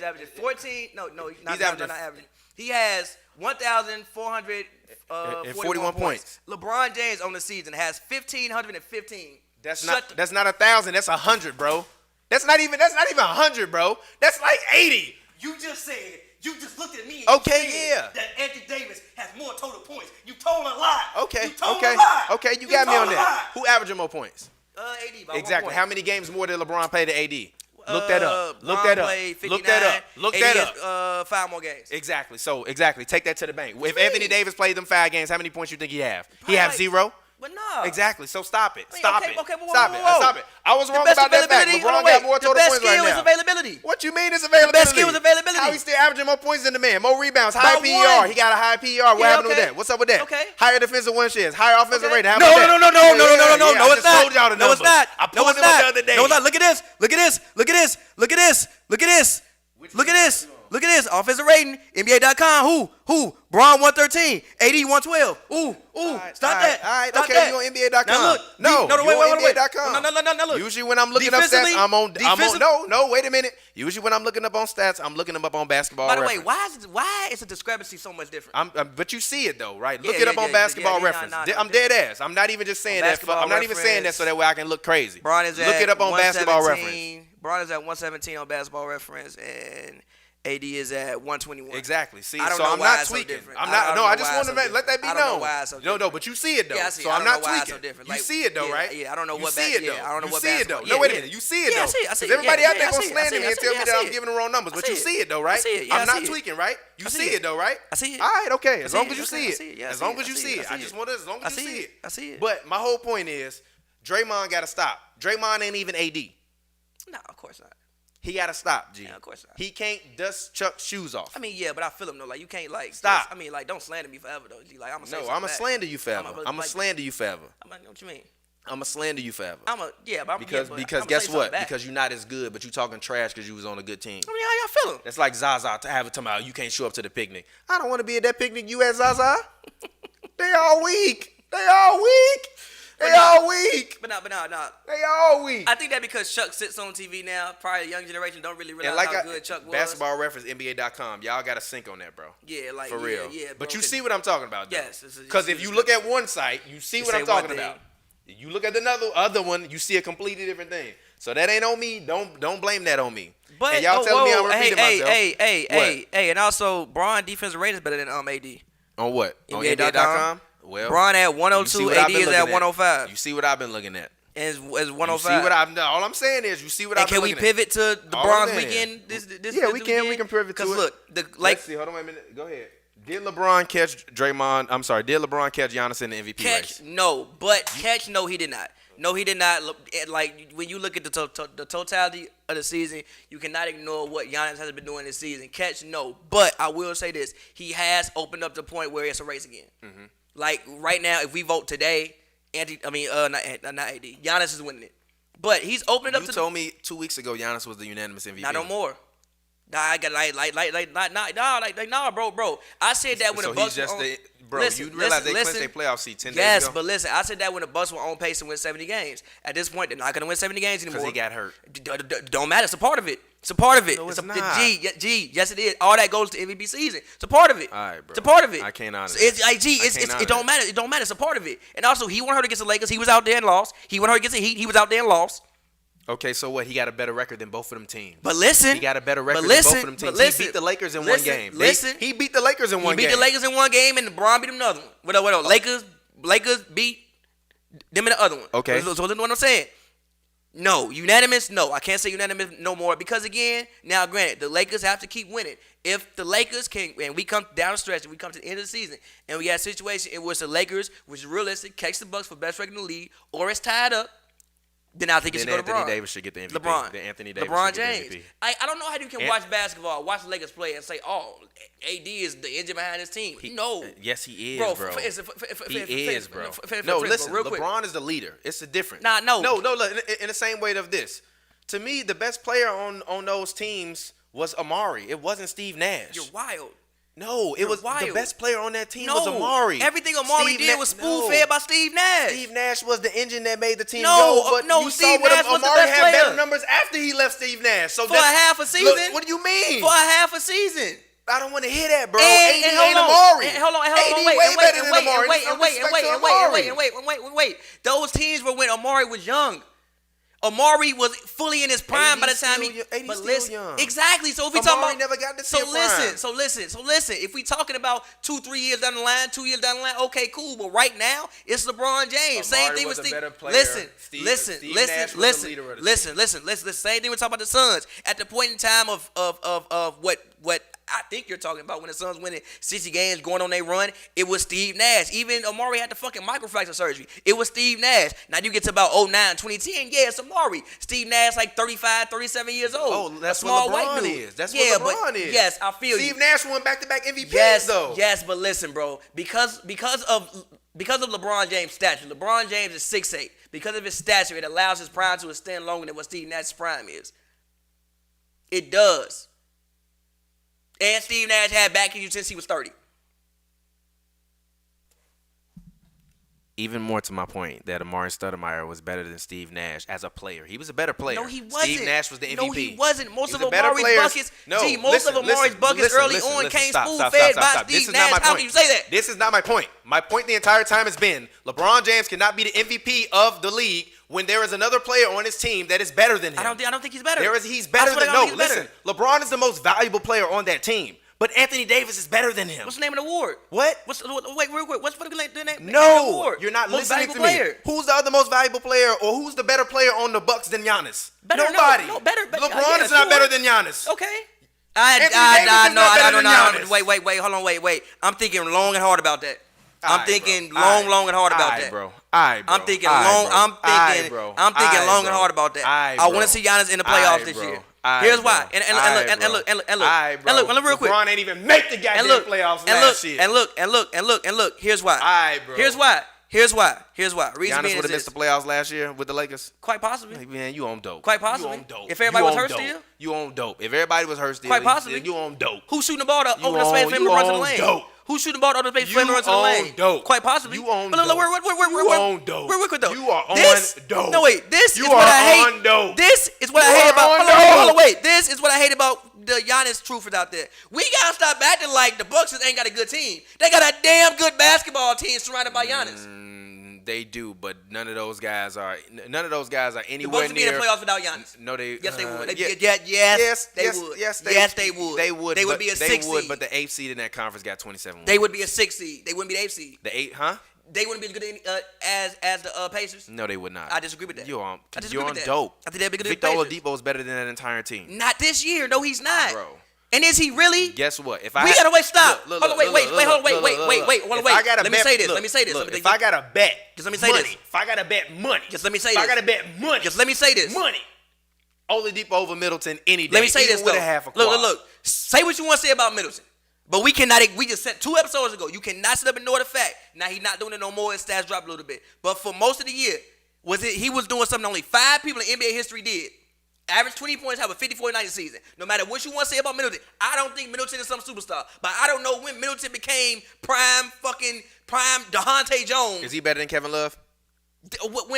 [SPEAKER 3] averaging 14. No, he's not
[SPEAKER 2] averaging-
[SPEAKER 3] not averaging. He has 1,441
[SPEAKER 2] points.
[SPEAKER 3] LeBron James on the season has 1,515.
[SPEAKER 2] That's not 1,000. That's 100, bro. That's not even 100, bro. That's like 80.
[SPEAKER 3] You just said. You just looked at me. And
[SPEAKER 2] Okay,
[SPEAKER 3] you said
[SPEAKER 2] yeah.
[SPEAKER 3] That Anthony Davis has more total points. You told a lie.
[SPEAKER 2] Okay,
[SPEAKER 3] You told
[SPEAKER 2] okay,
[SPEAKER 3] a lie.
[SPEAKER 2] okay. You got me
[SPEAKER 3] told
[SPEAKER 2] on
[SPEAKER 3] a
[SPEAKER 2] that.
[SPEAKER 3] lie.
[SPEAKER 2] Who averaging more points?
[SPEAKER 3] AD by 1
[SPEAKER 2] Exactly.
[SPEAKER 3] point.
[SPEAKER 2] How many games more did LeBron play to AD? Look that up. Look
[SPEAKER 3] LeBron
[SPEAKER 2] that up.
[SPEAKER 3] played 59,
[SPEAKER 2] Look that up. Look that
[SPEAKER 3] AD
[SPEAKER 2] up.
[SPEAKER 3] has, 5 more games.
[SPEAKER 2] Exactly. So exactly. Take that to the bank. If
[SPEAKER 3] mean?
[SPEAKER 2] Anthony Davis played them 5 games, how many points you think he have? He
[SPEAKER 3] Probably
[SPEAKER 2] have
[SPEAKER 3] like-
[SPEAKER 2] 0.
[SPEAKER 3] But no.
[SPEAKER 2] Exactly. So stop it.
[SPEAKER 3] I mean,
[SPEAKER 2] Stop
[SPEAKER 3] okay,
[SPEAKER 2] it.
[SPEAKER 3] okay, whoa,
[SPEAKER 2] Stop
[SPEAKER 3] whoa,
[SPEAKER 2] it.
[SPEAKER 3] whoa.
[SPEAKER 2] Stop it. I was wrong
[SPEAKER 3] best
[SPEAKER 2] about that fact.
[SPEAKER 3] availability-
[SPEAKER 2] LeBron
[SPEAKER 3] hold on,
[SPEAKER 2] got more
[SPEAKER 3] wait.
[SPEAKER 2] total
[SPEAKER 3] The best
[SPEAKER 2] points right
[SPEAKER 3] skill is
[SPEAKER 2] now.
[SPEAKER 3] availability.
[SPEAKER 2] What you mean it's availability?
[SPEAKER 3] best skill is availability.
[SPEAKER 2] How he still averaging more points than the man? More rebounds, higher
[SPEAKER 3] By
[SPEAKER 2] PER.
[SPEAKER 3] one.
[SPEAKER 2] He got a high PER. What
[SPEAKER 3] Yeah,
[SPEAKER 2] happened with
[SPEAKER 3] okay.
[SPEAKER 2] that? What's up with that?
[SPEAKER 3] Okay.
[SPEAKER 2] Higher defensive win shares, higher offensive
[SPEAKER 3] Okay.
[SPEAKER 2] rating. How
[SPEAKER 3] No,
[SPEAKER 2] about that?
[SPEAKER 3] no,
[SPEAKER 2] I
[SPEAKER 3] it's
[SPEAKER 2] just
[SPEAKER 3] not.
[SPEAKER 2] told y'all the
[SPEAKER 3] No, it's
[SPEAKER 2] numbers.
[SPEAKER 3] not.
[SPEAKER 2] I
[SPEAKER 3] No,
[SPEAKER 2] pulled
[SPEAKER 3] it's
[SPEAKER 2] them up
[SPEAKER 3] not.
[SPEAKER 2] the other day.
[SPEAKER 3] No, it's not. Look at this. Look at this. Look at this. Look at this. Look at this. Look at this. Look at this. Offensive rating. NBA.com. Who? Braun 113. AD 112. Ooh. Stop that.
[SPEAKER 2] All right.
[SPEAKER 3] Stop
[SPEAKER 2] Okay.
[SPEAKER 3] that.
[SPEAKER 2] You on NBA.com?
[SPEAKER 3] Now look.
[SPEAKER 2] No.
[SPEAKER 3] Wait.
[SPEAKER 2] NBA.com.
[SPEAKER 3] No. Look.
[SPEAKER 2] Usually when I'm looking up stats,
[SPEAKER 3] Defensively-
[SPEAKER 2] I'm on.
[SPEAKER 3] defensive-
[SPEAKER 2] No. Wait a minute. Usually when I'm looking up on stats, I'm looking them up on basketball.
[SPEAKER 3] By the way,
[SPEAKER 2] Reference.
[SPEAKER 3] why is the discrepancy so much different?
[SPEAKER 2] But you see it though, right? Look
[SPEAKER 3] Yeah,
[SPEAKER 2] it up
[SPEAKER 3] yeah,
[SPEAKER 2] on
[SPEAKER 3] yeah,
[SPEAKER 2] basketball
[SPEAKER 3] yeah,
[SPEAKER 2] reference.
[SPEAKER 3] nah,
[SPEAKER 2] I'm dead ass. I'm not even just saying that.
[SPEAKER 3] Basketball
[SPEAKER 2] I'm not even saying that
[SPEAKER 3] Reference.
[SPEAKER 2] so that way I can look crazy.
[SPEAKER 3] Braun is
[SPEAKER 2] Look
[SPEAKER 3] at
[SPEAKER 2] it up on basketball reference.
[SPEAKER 3] 117. Braun is at 117 on basketball reference, and AD is at 121.
[SPEAKER 2] Exactly. See,
[SPEAKER 3] I don't
[SPEAKER 2] so
[SPEAKER 3] know
[SPEAKER 2] I'm
[SPEAKER 3] why
[SPEAKER 2] not
[SPEAKER 3] it's so
[SPEAKER 2] tweaking.
[SPEAKER 3] different.
[SPEAKER 2] I'm
[SPEAKER 3] I
[SPEAKER 2] not.
[SPEAKER 3] don't
[SPEAKER 2] No,
[SPEAKER 3] know
[SPEAKER 2] I just
[SPEAKER 3] why
[SPEAKER 2] want
[SPEAKER 3] it's
[SPEAKER 2] to
[SPEAKER 3] so different.
[SPEAKER 2] let that be
[SPEAKER 3] I don't know
[SPEAKER 2] known.
[SPEAKER 3] why it's so
[SPEAKER 2] No,
[SPEAKER 3] different.
[SPEAKER 2] but you see it though.
[SPEAKER 3] Yeah, I see it.
[SPEAKER 2] So
[SPEAKER 3] I
[SPEAKER 2] I'm
[SPEAKER 3] don't
[SPEAKER 2] not
[SPEAKER 3] know why it's so
[SPEAKER 2] tweaking.
[SPEAKER 3] different.
[SPEAKER 2] You
[SPEAKER 3] Like,
[SPEAKER 2] see it though,
[SPEAKER 3] yeah,
[SPEAKER 2] right?
[SPEAKER 3] yeah, I don't know
[SPEAKER 2] You
[SPEAKER 3] what
[SPEAKER 2] see
[SPEAKER 3] back-
[SPEAKER 2] it though.
[SPEAKER 3] yeah, I don't know
[SPEAKER 2] You
[SPEAKER 3] what
[SPEAKER 2] see it
[SPEAKER 3] basketball-
[SPEAKER 2] though. No, wait a
[SPEAKER 3] yeah,
[SPEAKER 2] minute. You see it
[SPEAKER 3] yeah, I
[SPEAKER 2] though.
[SPEAKER 3] see it.
[SPEAKER 2] 'Cause everybody
[SPEAKER 3] Yeah,
[SPEAKER 2] out there
[SPEAKER 3] I
[SPEAKER 2] gonna
[SPEAKER 3] see it.
[SPEAKER 2] slander me and tell me that I'm
[SPEAKER 3] it.
[SPEAKER 2] giving the wrong numbers,
[SPEAKER 3] I
[SPEAKER 2] but
[SPEAKER 3] see
[SPEAKER 2] you
[SPEAKER 3] it.
[SPEAKER 2] see it though, right?
[SPEAKER 3] I see it. Yeah,
[SPEAKER 2] I'm
[SPEAKER 3] I
[SPEAKER 2] not
[SPEAKER 3] see it.
[SPEAKER 2] tweaking, right? You
[SPEAKER 3] I see
[SPEAKER 2] see
[SPEAKER 3] it.
[SPEAKER 2] it though, right?
[SPEAKER 3] I see it.
[SPEAKER 2] All right, okay.
[SPEAKER 3] I
[SPEAKER 2] As
[SPEAKER 3] see
[SPEAKER 2] long
[SPEAKER 3] it.
[SPEAKER 2] as you
[SPEAKER 3] I
[SPEAKER 2] see
[SPEAKER 3] see
[SPEAKER 2] it.
[SPEAKER 3] it. Yeah, I
[SPEAKER 2] As
[SPEAKER 3] see
[SPEAKER 2] long
[SPEAKER 3] it.
[SPEAKER 2] as you
[SPEAKER 3] I see
[SPEAKER 2] see
[SPEAKER 3] it.
[SPEAKER 2] it.
[SPEAKER 3] I
[SPEAKER 2] I
[SPEAKER 3] see
[SPEAKER 2] just
[SPEAKER 3] it.
[SPEAKER 2] want as long
[SPEAKER 3] I
[SPEAKER 2] as you
[SPEAKER 3] see
[SPEAKER 2] see
[SPEAKER 3] it.
[SPEAKER 2] it.
[SPEAKER 3] I see it.
[SPEAKER 2] But my whole point is, Draymond got to stop. Draymond ain't even AD.
[SPEAKER 3] No, of course not.
[SPEAKER 2] He got to stop, G.
[SPEAKER 3] Yeah, of course not.
[SPEAKER 2] He can't dust Chuck's shoes off.
[SPEAKER 3] I mean, yeah, but I feel him though. Like you can't like
[SPEAKER 2] Stop.
[SPEAKER 3] just- I mean, like don't slander me forever though. G. Like I'm gonna say
[SPEAKER 2] No,
[SPEAKER 3] something
[SPEAKER 2] I'm going to
[SPEAKER 3] back.
[SPEAKER 2] slander you forever.
[SPEAKER 3] I'ma,
[SPEAKER 2] I'm going
[SPEAKER 3] like-
[SPEAKER 2] to slander you forever.
[SPEAKER 3] I'm like, what you mean?
[SPEAKER 2] I'm going to slander you forever.
[SPEAKER 3] Yeah, but
[SPEAKER 2] Because guess what? Because you're not as good, but you talking trash because you was on a good team.
[SPEAKER 3] I mean, how y'all feeling?
[SPEAKER 2] That's like Zaza to have it tomorrow. You can't show up to the picnic. I don't want to be at that picnic. You at Zaza? They all weak. They all weak. They all weak.
[SPEAKER 3] But no.
[SPEAKER 2] They all weak.
[SPEAKER 3] I think that because Chuck sits on TV now, probably the young generation don't really realize
[SPEAKER 2] And like
[SPEAKER 3] how good Chuck was.
[SPEAKER 2] Basketball Reference, NBA.com. Y'all got to sync on that, bro.
[SPEAKER 3] Yeah, like
[SPEAKER 2] For real.
[SPEAKER 3] Yeah,
[SPEAKER 2] but
[SPEAKER 3] bro,
[SPEAKER 2] you
[SPEAKER 3] 'cause-
[SPEAKER 2] see what I'm talking about, though.
[SPEAKER 3] Yes,
[SPEAKER 2] Because
[SPEAKER 3] you
[SPEAKER 2] if
[SPEAKER 3] see
[SPEAKER 2] you
[SPEAKER 3] the
[SPEAKER 2] look at one site, you see what
[SPEAKER 3] say
[SPEAKER 2] I'm
[SPEAKER 3] one
[SPEAKER 2] talking
[SPEAKER 3] thing.
[SPEAKER 2] about. You look at another other one, you see a completely different thing. So that ain't on me. Don't blame that on me.
[SPEAKER 3] But
[SPEAKER 2] and y'all telling me I'm repeating myself.
[SPEAKER 3] Hey, and also Braun defensive rating is better than AD.
[SPEAKER 2] On what? On
[SPEAKER 3] NBA.com?
[SPEAKER 2] NBA.com? Well,
[SPEAKER 3] Braun at
[SPEAKER 2] you see
[SPEAKER 3] 102,
[SPEAKER 2] what I've
[SPEAKER 3] AD
[SPEAKER 2] been
[SPEAKER 3] is
[SPEAKER 2] looking
[SPEAKER 3] at 105.
[SPEAKER 2] You see what I've been looking at.
[SPEAKER 3] And it's
[SPEAKER 2] You see
[SPEAKER 3] 105.
[SPEAKER 2] what I've. All I'm saying is, you see what
[SPEAKER 3] And
[SPEAKER 2] I've been
[SPEAKER 3] can we
[SPEAKER 2] looking at.
[SPEAKER 3] pivot to the
[SPEAKER 2] All I'm
[SPEAKER 3] Bronze
[SPEAKER 2] saying.
[SPEAKER 3] weekend? This
[SPEAKER 2] Yeah, we can. We can pivot to it.
[SPEAKER 3] Because look,
[SPEAKER 2] Let's
[SPEAKER 3] like
[SPEAKER 2] see. Hold on a minute. Go ahead. Did LeBron catch Draymond? I'm sorry. Did LeBron catch Giannis in the MVP
[SPEAKER 3] catch
[SPEAKER 2] race?
[SPEAKER 3] no, but catch no, he did not. No, he did not. Like when you look at the totality of the season, you cannot ignore what Giannis has been doing this season. Catch no, but I will say this: he has opened up the point where it's a race again.
[SPEAKER 2] Mm-hmm.
[SPEAKER 3] Like right now, if we vote today, not AD, Giannis is winning it. But he's opened up
[SPEAKER 2] You
[SPEAKER 3] to
[SPEAKER 2] told me 2 weeks ago Giannis was the unanimous MVP.
[SPEAKER 3] not no more. Nah, I got nah, bro. I said that when
[SPEAKER 2] So
[SPEAKER 3] the Bucks
[SPEAKER 2] he's just
[SPEAKER 3] were on,
[SPEAKER 2] the bro. You realize they clinched their playoff seat 10 days
[SPEAKER 3] Yes,
[SPEAKER 2] ago
[SPEAKER 3] but listen, I said that when the Bucks were on pace to win 70 games. At this point, they're not gonna win 70 games anymore.
[SPEAKER 2] because he got hurt.
[SPEAKER 3] Don't matter. It's a part of it. It's a part of it.
[SPEAKER 2] No, it's
[SPEAKER 3] a
[SPEAKER 2] not.
[SPEAKER 3] G. Yes, it is. All that goes to MVP season. It's a part of it.
[SPEAKER 2] All right, bro.
[SPEAKER 3] It's a part of it.
[SPEAKER 2] I can't honor
[SPEAKER 3] It's
[SPEAKER 2] that.
[SPEAKER 3] like G. It don't matter. It don't matter. It's a part of it. And also, he went hurt against the Lakers. He was out there and lost. He went hurt against the Heat. He was out there and lost.
[SPEAKER 2] Okay, so what? He got a better record than both of them teams.
[SPEAKER 3] But listen,
[SPEAKER 2] He got a better record
[SPEAKER 3] but
[SPEAKER 2] than
[SPEAKER 3] listen,
[SPEAKER 2] both of them
[SPEAKER 3] but
[SPEAKER 2] teams.
[SPEAKER 3] listen,
[SPEAKER 2] He beat the Lakers in one
[SPEAKER 3] listen,
[SPEAKER 2] game.
[SPEAKER 3] listen.
[SPEAKER 2] He beat the Lakers in one game.
[SPEAKER 3] He beat the Lakers in one game, and LeBron beat them another one. What else? Lakers beat them in the other one.
[SPEAKER 2] Okay.
[SPEAKER 3] So listen to what I'm saying. No, unanimous. No, I can't say unanimous no more because again, now granted, the Lakers have to keep winning. If the Lakers can, and we come down the stretch, and we come to the end of the season, and we got a situation in which the Lakers, which is realistic, catch the Bucks for best record in the league, or it's tied up, then I think it
[SPEAKER 2] Then
[SPEAKER 3] should go to
[SPEAKER 2] Anthony
[SPEAKER 3] LeBron.
[SPEAKER 2] Davis should get the MVP.
[SPEAKER 3] LeBron.
[SPEAKER 2] Then Anthony Davis
[SPEAKER 3] LeBron
[SPEAKER 2] should get
[SPEAKER 3] James.
[SPEAKER 2] the MVP.
[SPEAKER 3] I don't know how you can
[SPEAKER 2] And-
[SPEAKER 3] watch basketball, watch the Lakers play, and say, "Oh, AD is the engine behind his team." No,
[SPEAKER 2] Yes, he is,
[SPEAKER 3] bro.
[SPEAKER 2] bro. He is, bro.
[SPEAKER 3] For
[SPEAKER 2] No,
[SPEAKER 3] instance,
[SPEAKER 2] listen.
[SPEAKER 3] real quick.
[SPEAKER 2] LeBron is the leader. It's the difference.
[SPEAKER 3] Nah, no.
[SPEAKER 2] No. Look, in the same way of this, to me, the best player on those teams was Amari. It wasn't Steve Nash.
[SPEAKER 3] You're wild.
[SPEAKER 2] No, it
[SPEAKER 3] You're
[SPEAKER 2] was the
[SPEAKER 3] wild.
[SPEAKER 2] best player on that team
[SPEAKER 3] No,
[SPEAKER 2] was Amari.
[SPEAKER 3] everything Amari
[SPEAKER 2] Steve
[SPEAKER 3] did
[SPEAKER 2] Na-
[SPEAKER 3] was spoon
[SPEAKER 2] No.
[SPEAKER 3] fed by Steve Nash.
[SPEAKER 2] Steve Nash was the engine that made the team
[SPEAKER 3] No,
[SPEAKER 2] go. But
[SPEAKER 3] no,
[SPEAKER 2] you
[SPEAKER 3] Steve
[SPEAKER 2] saw what
[SPEAKER 3] Nash was the
[SPEAKER 2] Amari
[SPEAKER 3] best
[SPEAKER 2] had
[SPEAKER 3] player.
[SPEAKER 2] better numbers after he left Steve Nash. So
[SPEAKER 3] For a half a season?
[SPEAKER 2] Look, what do you mean?
[SPEAKER 3] For a half a season.
[SPEAKER 2] I don't want to hear that, bro.
[SPEAKER 3] And
[SPEAKER 2] AD
[SPEAKER 3] hold
[SPEAKER 2] ain't
[SPEAKER 3] on,
[SPEAKER 2] Amari.
[SPEAKER 3] and hold on,
[SPEAKER 2] AD
[SPEAKER 3] wait,
[SPEAKER 2] way
[SPEAKER 3] and
[SPEAKER 2] better than Amari.
[SPEAKER 3] wait. Those teams were when Amari was young. Amari was fully in his prime
[SPEAKER 2] AD
[SPEAKER 3] by the time
[SPEAKER 2] still
[SPEAKER 3] he.
[SPEAKER 2] young. AD
[SPEAKER 3] But
[SPEAKER 2] still
[SPEAKER 3] listen,
[SPEAKER 2] young.
[SPEAKER 3] exactly. So if we
[SPEAKER 2] Amari
[SPEAKER 3] talking about,
[SPEAKER 2] never got to
[SPEAKER 3] so
[SPEAKER 2] see a
[SPEAKER 3] listen.
[SPEAKER 2] prime.
[SPEAKER 3] If we talking about 2-3 years down the line, 2 years down the line, okay, cool. But right now, it's LeBron James. Same
[SPEAKER 2] Amari
[SPEAKER 3] thing
[SPEAKER 2] was
[SPEAKER 3] with
[SPEAKER 2] a
[SPEAKER 3] Steve.
[SPEAKER 2] better player.
[SPEAKER 3] Listen.
[SPEAKER 2] Steve Nash was the leader of the team.
[SPEAKER 3] Listen. Same thing we're talking about the Suns. At the point in time of what I think you're talking about when the Suns winning 60 games, going on their run. It was Steve Nash. Even Amari had the fucking microfracture surgery. It was Steve Nash. Now you get to about 09, 2010. Yeah, it's Amari. Steve Nash like 35, 37 years old.
[SPEAKER 2] Oh, that's
[SPEAKER 3] a small
[SPEAKER 2] what LeBron
[SPEAKER 3] white dude.
[SPEAKER 2] is. That's what LeBron is.
[SPEAKER 3] Yes, I feel
[SPEAKER 2] Steve
[SPEAKER 3] you.
[SPEAKER 2] Nash won back-to-back MVPs, though.
[SPEAKER 3] Yes, but listen, bro. Because of LeBron James' stature, LeBron James is 6'8". Because of his stature, it allows his prime to extend longer than what Steve Nash's prime is. It does. And Steve Nash had back issues since he was 30.
[SPEAKER 2] Even more to my point that Amari Stoudemire was better than Steve Nash as a player. He was a better player.
[SPEAKER 3] No, he wasn't.
[SPEAKER 2] Steve Nash was the MVP.
[SPEAKER 3] No, he wasn't. Most of
[SPEAKER 2] better
[SPEAKER 3] Amari's
[SPEAKER 2] players.
[SPEAKER 3] buckets,
[SPEAKER 2] No,
[SPEAKER 3] most of Amari's buckets early on came spoon-fed by Steve Nash. How can you say that?
[SPEAKER 2] This is not my point. My point the entire time has been LeBron James cannot be the MVP of the league when there is another player on his team that is better than him.
[SPEAKER 3] I don't think he's better.
[SPEAKER 2] He's better than
[SPEAKER 3] No,
[SPEAKER 2] listen. LeBron is the most valuable player on that team. But Anthony Davis is better than him.
[SPEAKER 3] What's the name of the award?
[SPEAKER 2] What?
[SPEAKER 3] Wait, real quick. What's the name?
[SPEAKER 2] No, you're not
[SPEAKER 3] most
[SPEAKER 2] listening to
[SPEAKER 3] player.
[SPEAKER 2] me. Who's the other most valuable player, or who's the better player on the Bucks than Giannis?
[SPEAKER 3] Nobody.
[SPEAKER 2] Better. LeBron is not better than Giannis.
[SPEAKER 3] Okay.
[SPEAKER 2] Wait.
[SPEAKER 3] Hold on. Wait. I'm thinking long and hard about that. I'm thinking long and hard about that.
[SPEAKER 2] Bro.
[SPEAKER 3] I'm thinking long and hard about that. I want to see Giannis in the playoffs this year. Here's why. And look. And look real quick.
[SPEAKER 2] LeBron ain't even make the goddamn playoffs last year.
[SPEAKER 3] And look. Here's why. Here's why. Reason
[SPEAKER 2] Giannis
[SPEAKER 3] being
[SPEAKER 2] would have missed the playoffs last year with the Lakers.
[SPEAKER 3] Quite possibly.
[SPEAKER 2] Like, man, you on dope.
[SPEAKER 3] Quite possibly.
[SPEAKER 2] You on dope.
[SPEAKER 3] If everybody was hurt still?
[SPEAKER 2] You on dope. If everybody was hurt still,
[SPEAKER 3] Quite possibly.
[SPEAKER 2] you on dope.
[SPEAKER 3] Who's shooting the ball to open the space for him to run to the lane?
[SPEAKER 2] Dope.
[SPEAKER 3] Who's shooting the ball to open the space for him to run to the lane?
[SPEAKER 2] Dope.
[SPEAKER 3] Quite possibly.
[SPEAKER 2] You on
[SPEAKER 3] But
[SPEAKER 2] dope.
[SPEAKER 3] look,
[SPEAKER 2] You on dope.
[SPEAKER 3] Real quick though.
[SPEAKER 2] You are on dope.
[SPEAKER 3] No wait, this
[SPEAKER 2] You
[SPEAKER 3] is what
[SPEAKER 2] are
[SPEAKER 3] I hate.
[SPEAKER 2] on dope.
[SPEAKER 3] This is what I
[SPEAKER 2] You
[SPEAKER 3] hate
[SPEAKER 2] are
[SPEAKER 3] about.
[SPEAKER 2] on
[SPEAKER 3] Hold on,
[SPEAKER 2] dope.
[SPEAKER 3] wait. This is what I hate about the Giannis truthers out there. We gotta stop acting like the Bucks just ain't got a good team. They got a damn good basketball team surrounded by Giannis.
[SPEAKER 2] They do, but none of those guys are anywhere
[SPEAKER 3] The Bucks
[SPEAKER 2] near.
[SPEAKER 3] would be in the playoffs without Giannis.
[SPEAKER 2] No, they.
[SPEAKER 3] Yes, they would.
[SPEAKER 2] Yes,
[SPEAKER 3] they would.
[SPEAKER 2] Yes,
[SPEAKER 3] they would.
[SPEAKER 2] They would.
[SPEAKER 3] They would be a 6 seed.
[SPEAKER 2] But the 8th seed in that conference got 27 wins.
[SPEAKER 3] They would be a 6 seed. They wouldn't be the 8th seed.
[SPEAKER 2] The 8, huh?
[SPEAKER 3] They wouldn't be as good as the Pacers.
[SPEAKER 2] No, they would not.
[SPEAKER 3] I disagree with that.
[SPEAKER 2] You're on
[SPEAKER 3] that.
[SPEAKER 2] dope.
[SPEAKER 3] I think they'd be good as
[SPEAKER 2] Victor
[SPEAKER 3] the Pacers.
[SPEAKER 2] Oladipo is better than that entire team.
[SPEAKER 3] Not this year. No, he's not.
[SPEAKER 2] Bro.
[SPEAKER 3] And is he really?
[SPEAKER 2] Guess what? If
[SPEAKER 3] We gotta wait. Stop.
[SPEAKER 2] Look,
[SPEAKER 3] Hold on. Wait.
[SPEAKER 2] Let
[SPEAKER 3] me say this.
[SPEAKER 2] If I got to bet,
[SPEAKER 3] Just let me say
[SPEAKER 2] money.
[SPEAKER 3] this.
[SPEAKER 2] If I got to bet money,
[SPEAKER 3] Just let me say
[SPEAKER 2] if I
[SPEAKER 3] this.
[SPEAKER 2] got to bet money,
[SPEAKER 3] Just let me say this.
[SPEAKER 2] money. Oladipo over Middleton any day.
[SPEAKER 3] Let me say this
[SPEAKER 2] even with
[SPEAKER 3] though.
[SPEAKER 2] a half a quad.
[SPEAKER 3] Look. Say what you want to say about Middleton, but we cannot. We just said 2 episodes ago. You cannot sit up and ignore the fact. Now he's not doing it no more. His stats dropped a little bit, but for most of the year, he was doing something only 5 people in NBA history did. Average 20 points, have a 54-90 season. No matter what you want to say about Middleton, I don't think Middleton is some superstar. But I don't know when Middleton became prime DeHonte Jones.
[SPEAKER 2] Is he better than Kevin Love?
[SPEAKER 3] What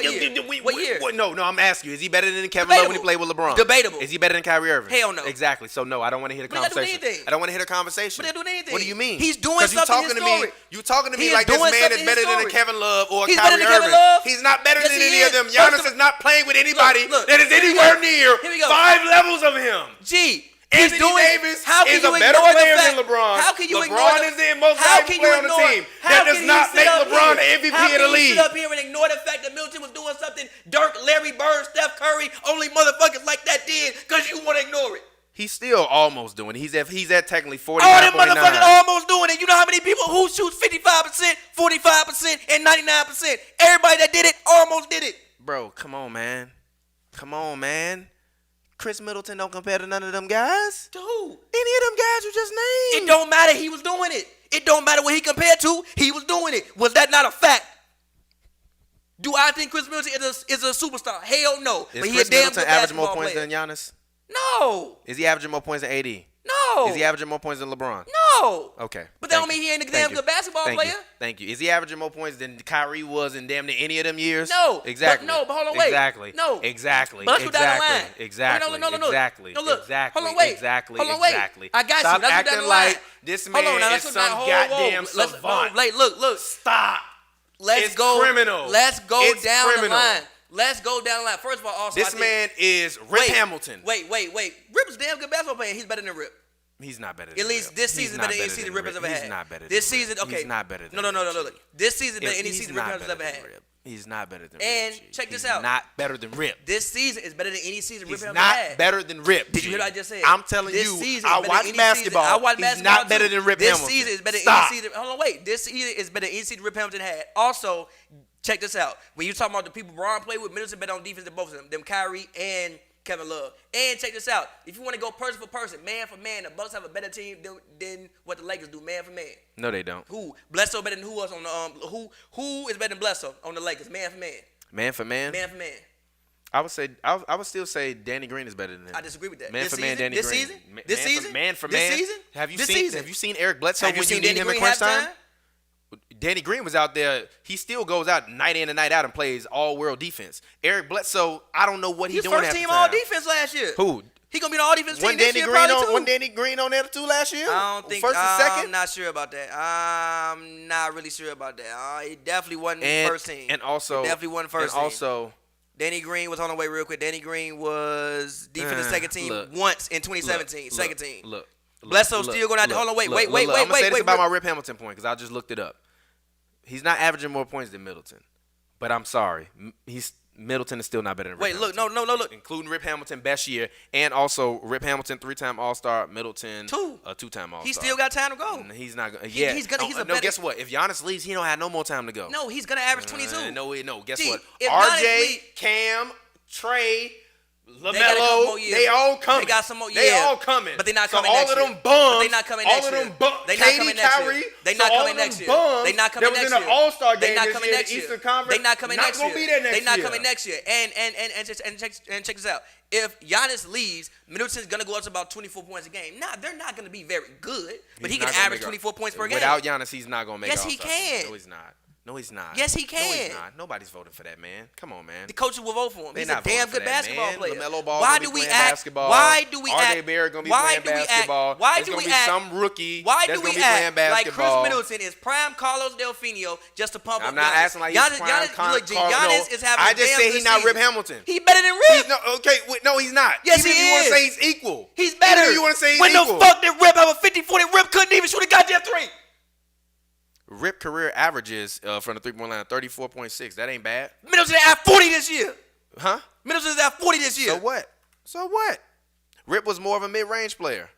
[SPEAKER 3] year?
[SPEAKER 2] No, I'm asking you. Is he better than Kevin Love when he played with LeBron?
[SPEAKER 3] Debatable.
[SPEAKER 2] Is he better than Kyrie Irving?
[SPEAKER 3] Hell no.
[SPEAKER 2] Exactly. So no, I don't want to hear the
[SPEAKER 3] But they're doing
[SPEAKER 2] conversation.
[SPEAKER 3] anything.
[SPEAKER 2] I don't want to hear the conversation.
[SPEAKER 3] But they're doing anything.
[SPEAKER 2] What do you mean?
[SPEAKER 3] He's doing something historic.
[SPEAKER 2] You talking to me
[SPEAKER 3] He is
[SPEAKER 2] like this
[SPEAKER 3] doing
[SPEAKER 2] man is
[SPEAKER 3] something
[SPEAKER 2] better than a
[SPEAKER 3] historic.
[SPEAKER 2] Kevin Love or a
[SPEAKER 3] He's better
[SPEAKER 2] Kyrie
[SPEAKER 3] than Kevin
[SPEAKER 2] Irving.
[SPEAKER 3] Love.
[SPEAKER 2] He's not better
[SPEAKER 3] Yes,
[SPEAKER 2] than
[SPEAKER 3] he
[SPEAKER 2] any
[SPEAKER 3] is.
[SPEAKER 2] of them.
[SPEAKER 3] First
[SPEAKER 2] Giannis
[SPEAKER 3] of-
[SPEAKER 2] is not playing with anybody
[SPEAKER 3] Look,
[SPEAKER 2] that is
[SPEAKER 3] here we
[SPEAKER 2] anywhere
[SPEAKER 3] go.
[SPEAKER 2] near
[SPEAKER 3] Here we go.
[SPEAKER 2] 5 levels of him.
[SPEAKER 3] Gee.
[SPEAKER 2] Anthony Davis is a better player than LeBron.
[SPEAKER 3] How can you
[SPEAKER 2] LeBron is the most valuable player on the team. That does not make LeBron the MVP of the league.
[SPEAKER 3] How can you sit up here and ignore the fact that Middleton was doing something Dirk, Larry Bird, Steph Curry, only motherfuckers like that did because you want to ignore it?
[SPEAKER 2] He's still almost doing it. He's at technically 49.9.
[SPEAKER 3] All them motherfuckers almost doing it. You know how many people who shoots 55%, 45%, and 99%? Everybody that did it almost did it.
[SPEAKER 2] Bro, come on, man. Chris Middleton don't compare to none of them guys.
[SPEAKER 3] To who?
[SPEAKER 2] Any of them guys you just named.
[SPEAKER 3] It don't matter. He was doing it. It don't matter what he compared to. He was doing it. Was that not a fact? Do I think Chris Middleton is a superstar? Hell no.
[SPEAKER 2] Is
[SPEAKER 3] but he
[SPEAKER 2] Chris
[SPEAKER 3] a damn
[SPEAKER 2] Middleton
[SPEAKER 3] good
[SPEAKER 2] averaging more
[SPEAKER 3] basketball
[SPEAKER 2] points
[SPEAKER 3] player.
[SPEAKER 2] than Giannis?
[SPEAKER 3] No.
[SPEAKER 2] Is he averaging more points than AD?
[SPEAKER 3] No.
[SPEAKER 2] Is he averaging more points than LeBron?
[SPEAKER 3] No.
[SPEAKER 2] Okay.
[SPEAKER 3] But that don't mean he ain't a damn good basketball player.
[SPEAKER 2] Thank you. Is he averaging more points than Kyrie was in damn near any of them years?
[SPEAKER 3] No.
[SPEAKER 2] Exactly.
[SPEAKER 3] But hold on, wait.
[SPEAKER 2] Exactly.
[SPEAKER 3] No.
[SPEAKER 2] Exactly.
[SPEAKER 3] But let's go down the line.
[SPEAKER 2] Exactly.
[SPEAKER 3] No.
[SPEAKER 2] Exactly.
[SPEAKER 3] No, look.
[SPEAKER 2] Exactly.
[SPEAKER 3] Hold on, wait.
[SPEAKER 2] Exactly.
[SPEAKER 3] Hold on, wait.
[SPEAKER 2] Exactly.
[SPEAKER 3] I got
[SPEAKER 2] Stop
[SPEAKER 3] you. Let's go down
[SPEAKER 2] acting
[SPEAKER 3] the line.
[SPEAKER 2] like this man
[SPEAKER 3] Hold on, now,
[SPEAKER 2] is some
[SPEAKER 3] whoa.
[SPEAKER 2] goddamn savant.
[SPEAKER 3] Look.
[SPEAKER 2] Stop.
[SPEAKER 3] Let's
[SPEAKER 2] It's
[SPEAKER 3] go.
[SPEAKER 2] criminal.
[SPEAKER 3] Let's go
[SPEAKER 2] It's
[SPEAKER 3] down
[SPEAKER 2] criminal.
[SPEAKER 3] the line. Let's go down the line. First of all, also
[SPEAKER 2] This man is Rip Hamilton.
[SPEAKER 3] Wait. Rip is a damn good basketball player. He's better than Rip.
[SPEAKER 2] He's not better than
[SPEAKER 3] At least
[SPEAKER 2] Rip.
[SPEAKER 3] this season better than any season Rip has ever had.
[SPEAKER 2] He's not better than
[SPEAKER 3] this
[SPEAKER 2] Rip.
[SPEAKER 3] season, okay.
[SPEAKER 2] He's not better than
[SPEAKER 3] No.
[SPEAKER 2] Rip.
[SPEAKER 3] Look. This season better than any
[SPEAKER 2] He's
[SPEAKER 3] season Rip
[SPEAKER 2] not
[SPEAKER 3] has
[SPEAKER 2] better
[SPEAKER 3] ever
[SPEAKER 2] than
[SPEAKER 3] had.
[SPEAKER 2] Rip. He's not better than
[SPEAKER 3] And
[SPEAKER 2] Rip.
[SPEAKER 3] check this
[SPEAKER 2] He's
[SPEAKER 3] out.
[SPEAKER 2] not better than Rip.
[SPEAKER 3] This season is better than any season Rip
[SPEAKER 2] He's
[SPEAKER 3] has ever
[SPEAKER 2] not
[SPEAKER 3] had.
[SPEAKER 2] better than Rip.
[SPEAKER 3] Did you hear what I just said?
[SPEAKER 2] I'm telling
[SPEAKER 3] This
[SPEAKER 2] you,
[SPEAKER 3] season is
[SPEAKER 2] I
[SPEAKER 3] better than
[SPEAKER 2] watch
[SPEAKER 3] any
[SPEAKER 2] basketball.
[SPEAKER 3] Season. I watch
[SPEAKER 2] He's
[SPEAKER 3] basketball
[SPEAKER 2] not better
[SPEAKER 3] too.
[SPEAKER 2] than Rip
[SPEAKER 3] this
[SPEAKER 2] Hamilton.
[SPEAKER 3] Season is better
[SPEAKER 2] Stop.
[SPEAKER 3] than any season. Hold on, wait. This season is better than any season Rip Hamilton had. Also, check this out. When you talking about the people Braun played with, Middleton better on defense than both of them. Them Kyrie and Kevin Love. And check this out. If you want to go person for person, man for man, the Bucks have a better team than what the Lakers do, man for man.
[SPEAKER 2] No, they don't.
[SPEAKER 3] Who? Bledsoe better than who else on the who is better than Bledsoe on the Lakers, man for man.
[SPEAKER 2] Man for man.
[SPEAKER 3] Man for man.
[SPEAKER 2] I would still say Danny Green is better than him.
[SPEAKER 3] I disagree with that.
[SPEAKER 2] Man
[SPEAKER 3] This
[SPEAKER 2] for man,
[SPEAKER 3] season?
[SPEAKER 2] Danny
[SPEAKER 3] This
[SPEAKER 2] Green.
[SPEAKER 3] season?
[SPEAKER 2] Man
[SPEAKER 3] This
[SPEAKER 2] for-
[SPEAKER 3] season?
[SPEAKER 2] Man for
[SPEAKER 3] This
[SPEAKER 2] man.
[SPEAKER 3] season?
[SPEAKER 2] Have you
[SPEAKER 3] This
[SPEAKER 2] seen?
[SPEAKER 3] season?
[SPEAKER 2] Have you seen Eric Bledsoe
[SPEAKER 3] Have you
[SPEAKER 2] when you
[SPEAKER 3] seen
[SPEAKER 2] need
[SPEAKER 3] Danny
[SPEAKER 2] him in
[SPEAKER 3] Green
[SPEAKER 2] crunch time?
[SPEAKER 3] halftime?
[SPEAKER 2] Danny Green was out there. He still goes out night in and night out and plays all world defense. Eric Bledsoe, I don't know what he's
[SPEAKER 3] He's
[SPEAKER 2] doing.
[SPEAKER 3] first team
[SPEAKER 2] half the
[SPEAKER 3] all
[SPEAKER 2] time.
[SPEAKER 3] defense last year.
[SPEAKER 2] Who?
[SPEAKER 3] He gonna be the all defense team
[SPEAKER 2] Wasn't
[SPEAKER 3] this
[SPEAKER 2] Danny
[SPEAKER 3] year
[SPEAKER 2] Green
[SPEAKER 3] probably
[SPEAKER 2] on?
[SPEAKER 3] too.
[SPEAKER 2] Wasn't Danny Green on there too last year?
[SPEAKER 3] I don't think.
[SPEAKER 2] First and second.
[SPEAKER 3] I'm not sure about that. I'm not really sure about that. He definitely wasn't first team.
[SPEAKER 2] And also,
[SPEAKER 3] He definitely wasn't first
[SPEAKER 2] and
[SPEAKER 3] team.
[SPEAKER 2] also,
[SPEAKER 3] Danny Green was on the way real quick. Danny Green was defensive second team
[SPEAKER 2] look,
[SPEAKER 3] once in 2017. Second team.
[SPEAKER 2] Look.
[SPEAKER 3] Bledsoe's still going out there. Hold on, wait.
[SPEAKER 2] I'm gonna say this
[SPEAKER 3] wait.
[SPEAKER 2] about my Rip Hamilton point because I just looked it up. He's not averaging more points than Middleton, but I'm sorry, Middleton is still not better than Rip
[SPEAKER 3] Wait,
[SPEAKER 2] Hamilton.
[SPEAKER 3] look, no, look.
[SPEAKER 2] Including Rip Hamilton best year, and also Rip Hamilton 3-time All-Star, Middleton a 2-time All-Star.
[SPEAKER 3] He still got time to go.
[SPEAKER 2] He's not gonna.
[SPEAKER 3] he's a
[SPEAKER 2] no,
[SPEAKER 3] better-
[SPEAKER 2] guess what? If Giannis leaves, he don't have no more time to go.
[SPEAKER 3] No, he's gonna average 22.
[SPEAKER 2] No. Guess
[SPEAKER 3] Gee,
[SPEAKER 2] what?
[SPEAKER 3] if Giannis
[SPEAKER 2] RJ,
[SPEAKER 3] leave-
[SPEAKER 2] Cam, Trey,
[SPEAKER 3] They got a couple
[SPEAKER 2] LaMelo,
[SPEAKER 3] more years.
[SPEAKER 2] they all coming.
[SPEAKER 3] They got some more.
[SPEAKER 2] They
[SPEAKER 3] yeah.
[SPEAKER 2] all coming.
[SPEAKER 3] But they not
[SPEAKER 2] So
[SPEAKER 3] coming
[SPEAKER 2] all
[SPEAKER 3] next
[SPEAKER 2] of
[SPEAKER 3] year.
[SPEAKER 2] them bums.
[SPEAKER 3] But they not coming
[SPEAKER 2] all
[SPEAKER 3] next
[SPEAKER 2] of
[SPEAKER 3] year.
[SPEAKER 2] them bums.
[SPEAKER 3] They not coming next year. They not coming next year. They not coming next year.
[SPEAKER 2] That was in the All-Star
[SPEAKER 3] They
[SPEAKER 2] game
[SPEAKER 3] not
[SPEAKER 2] this
[SPEAKER 3] coming
[SPEAKER 2] year,
[SPEAKER 3] next
[SPEAKER 2] the
[SPEAKER 3] year.
[SPEAKER 2] Eastern Conference.
[SPEAKER 3] They not coming next year.
[SPEAKER 2] Not gonna be there next year.
[SPEAKER 3] They not coming next year. And check this out. If Giannis leaves, Middleton's gonna go up to about 24 points a game. Nah, they're not gonna be very good, but he can average 24 points per game.
[SPEAKER 2] Without Giannis, he's not gonna make.
[SPEAKER 3] Yes, he
[SPEAKER 2] All-Star
[SPEAKER 3] can.
[SPEAKER 2] team. No, he's not. No, he's not.
[SPEAKER 3] Yes, he
[SPEAKER 2] No,
[SPEAKER 3] can.
[SPEAKER 2] he's not. Nobody's voting for that, man. Come on, man.
[SPEAKER 3] The coaches will vote for him.
[SPEAKER 2] They
[SPEAKER 3] He's a
[SPEAKER 2] not voting
[SPEAKER 3] damn
[SPEAKER 2] for
[SPEAKER 3] good
[SPEAKER 2] that,
[SPEAKER 3] basketball
[SPEAKER 2] man.
[SPEAKER 3] player.
[SPEAKER 2] LaMelo Ball
[SPEAKER 3] Why
[SPEAKER 2] gonna
[SPEAKER 3] do
[SPEAKER 2] be
[SPEAKER 3] we
[SPEAKER 2] playing
[SPEAKER 3] act?
[SPEAKER 2] basketball.
[SPEAKER 3] Why do we
[SPEAKER 2] RJ
[SPEAKER 3] act?
[SPEAKER 2] Barrett gonna be
[SPEAKER 3] Why
[SPEAKER 2] playing
[SPEAKER 3] do we
[SPEAKER 2] basketball.
[SPEAKER 3] act? Why
[SPEAKER 2] There's
[SPEAKER 3] do
[SPEAKER 2] gonna
[SPEAKER 3] we
[SPEAKER 2] be
[SPEAKER 3] act?
[SPEAKER 2] some rookie
[SPEAKER 3] Why
[SPEAKER 2] that's
[SPEAKER 3] do we
[SPEAKER 2] gonna be playing
[SPEAKER 3] act like Chris
[SPEAKER 2] basketball.
[SPEAKER 3] Middleton is prime Carlos Delfino just to pump up?
[SPEAKER 2] I'm not
[SPEAKER 3] Giannis.
[SPEAKER 2] asking like he's prime
[SPEAKER 3] Look, G,
[SPEAKER 2] Carl-
[SPEAKER 3] Giannis
[SPEAKER 2] no.
[SPEAKER 3] is having.
[SPEAKER 2] I
[SPEAKER 3] a
[SPEAKER 2] just
[SPEAKER 3] damn
[SPEAKER 2] said
[SPEAKER 3] good
[SPEAKER 2] he's not Rip
[SPEAKER 3] season.
[SPEAKER 2] Hamilton.
[SPEAKER 3] He better than Rip.
[SPEAKER 2] No, he's not.
[SPEAKER 3] Yes,
[SPEAKER 2] Even
[SPEAKER 3] he
[SPEAKER 2] if you want
[SPEAKER 3] is.
[SPEAKER 2] to say he's equal.
[SPEAKER 3] He's better.
[SPEAKER 2] Even if you want to say he's
[SPEAKER 3] when
[SPEAKER 2] equal.
[SPEAKER 3] the fuck did Rip have a 50-40? Rip couldn't even shoot a goddamn three.
[SPEAKER 2] Rip career averages from the 3-point line 34.6. That ain't bad.
[SPEAKER 3] Middleton at 40 this year.
[SPEAKER 2] Huh?
[SPEAKER 3] Middleton's at 40 this year.
[SPEAKER 2] So what? Rip was more of a mid-range player.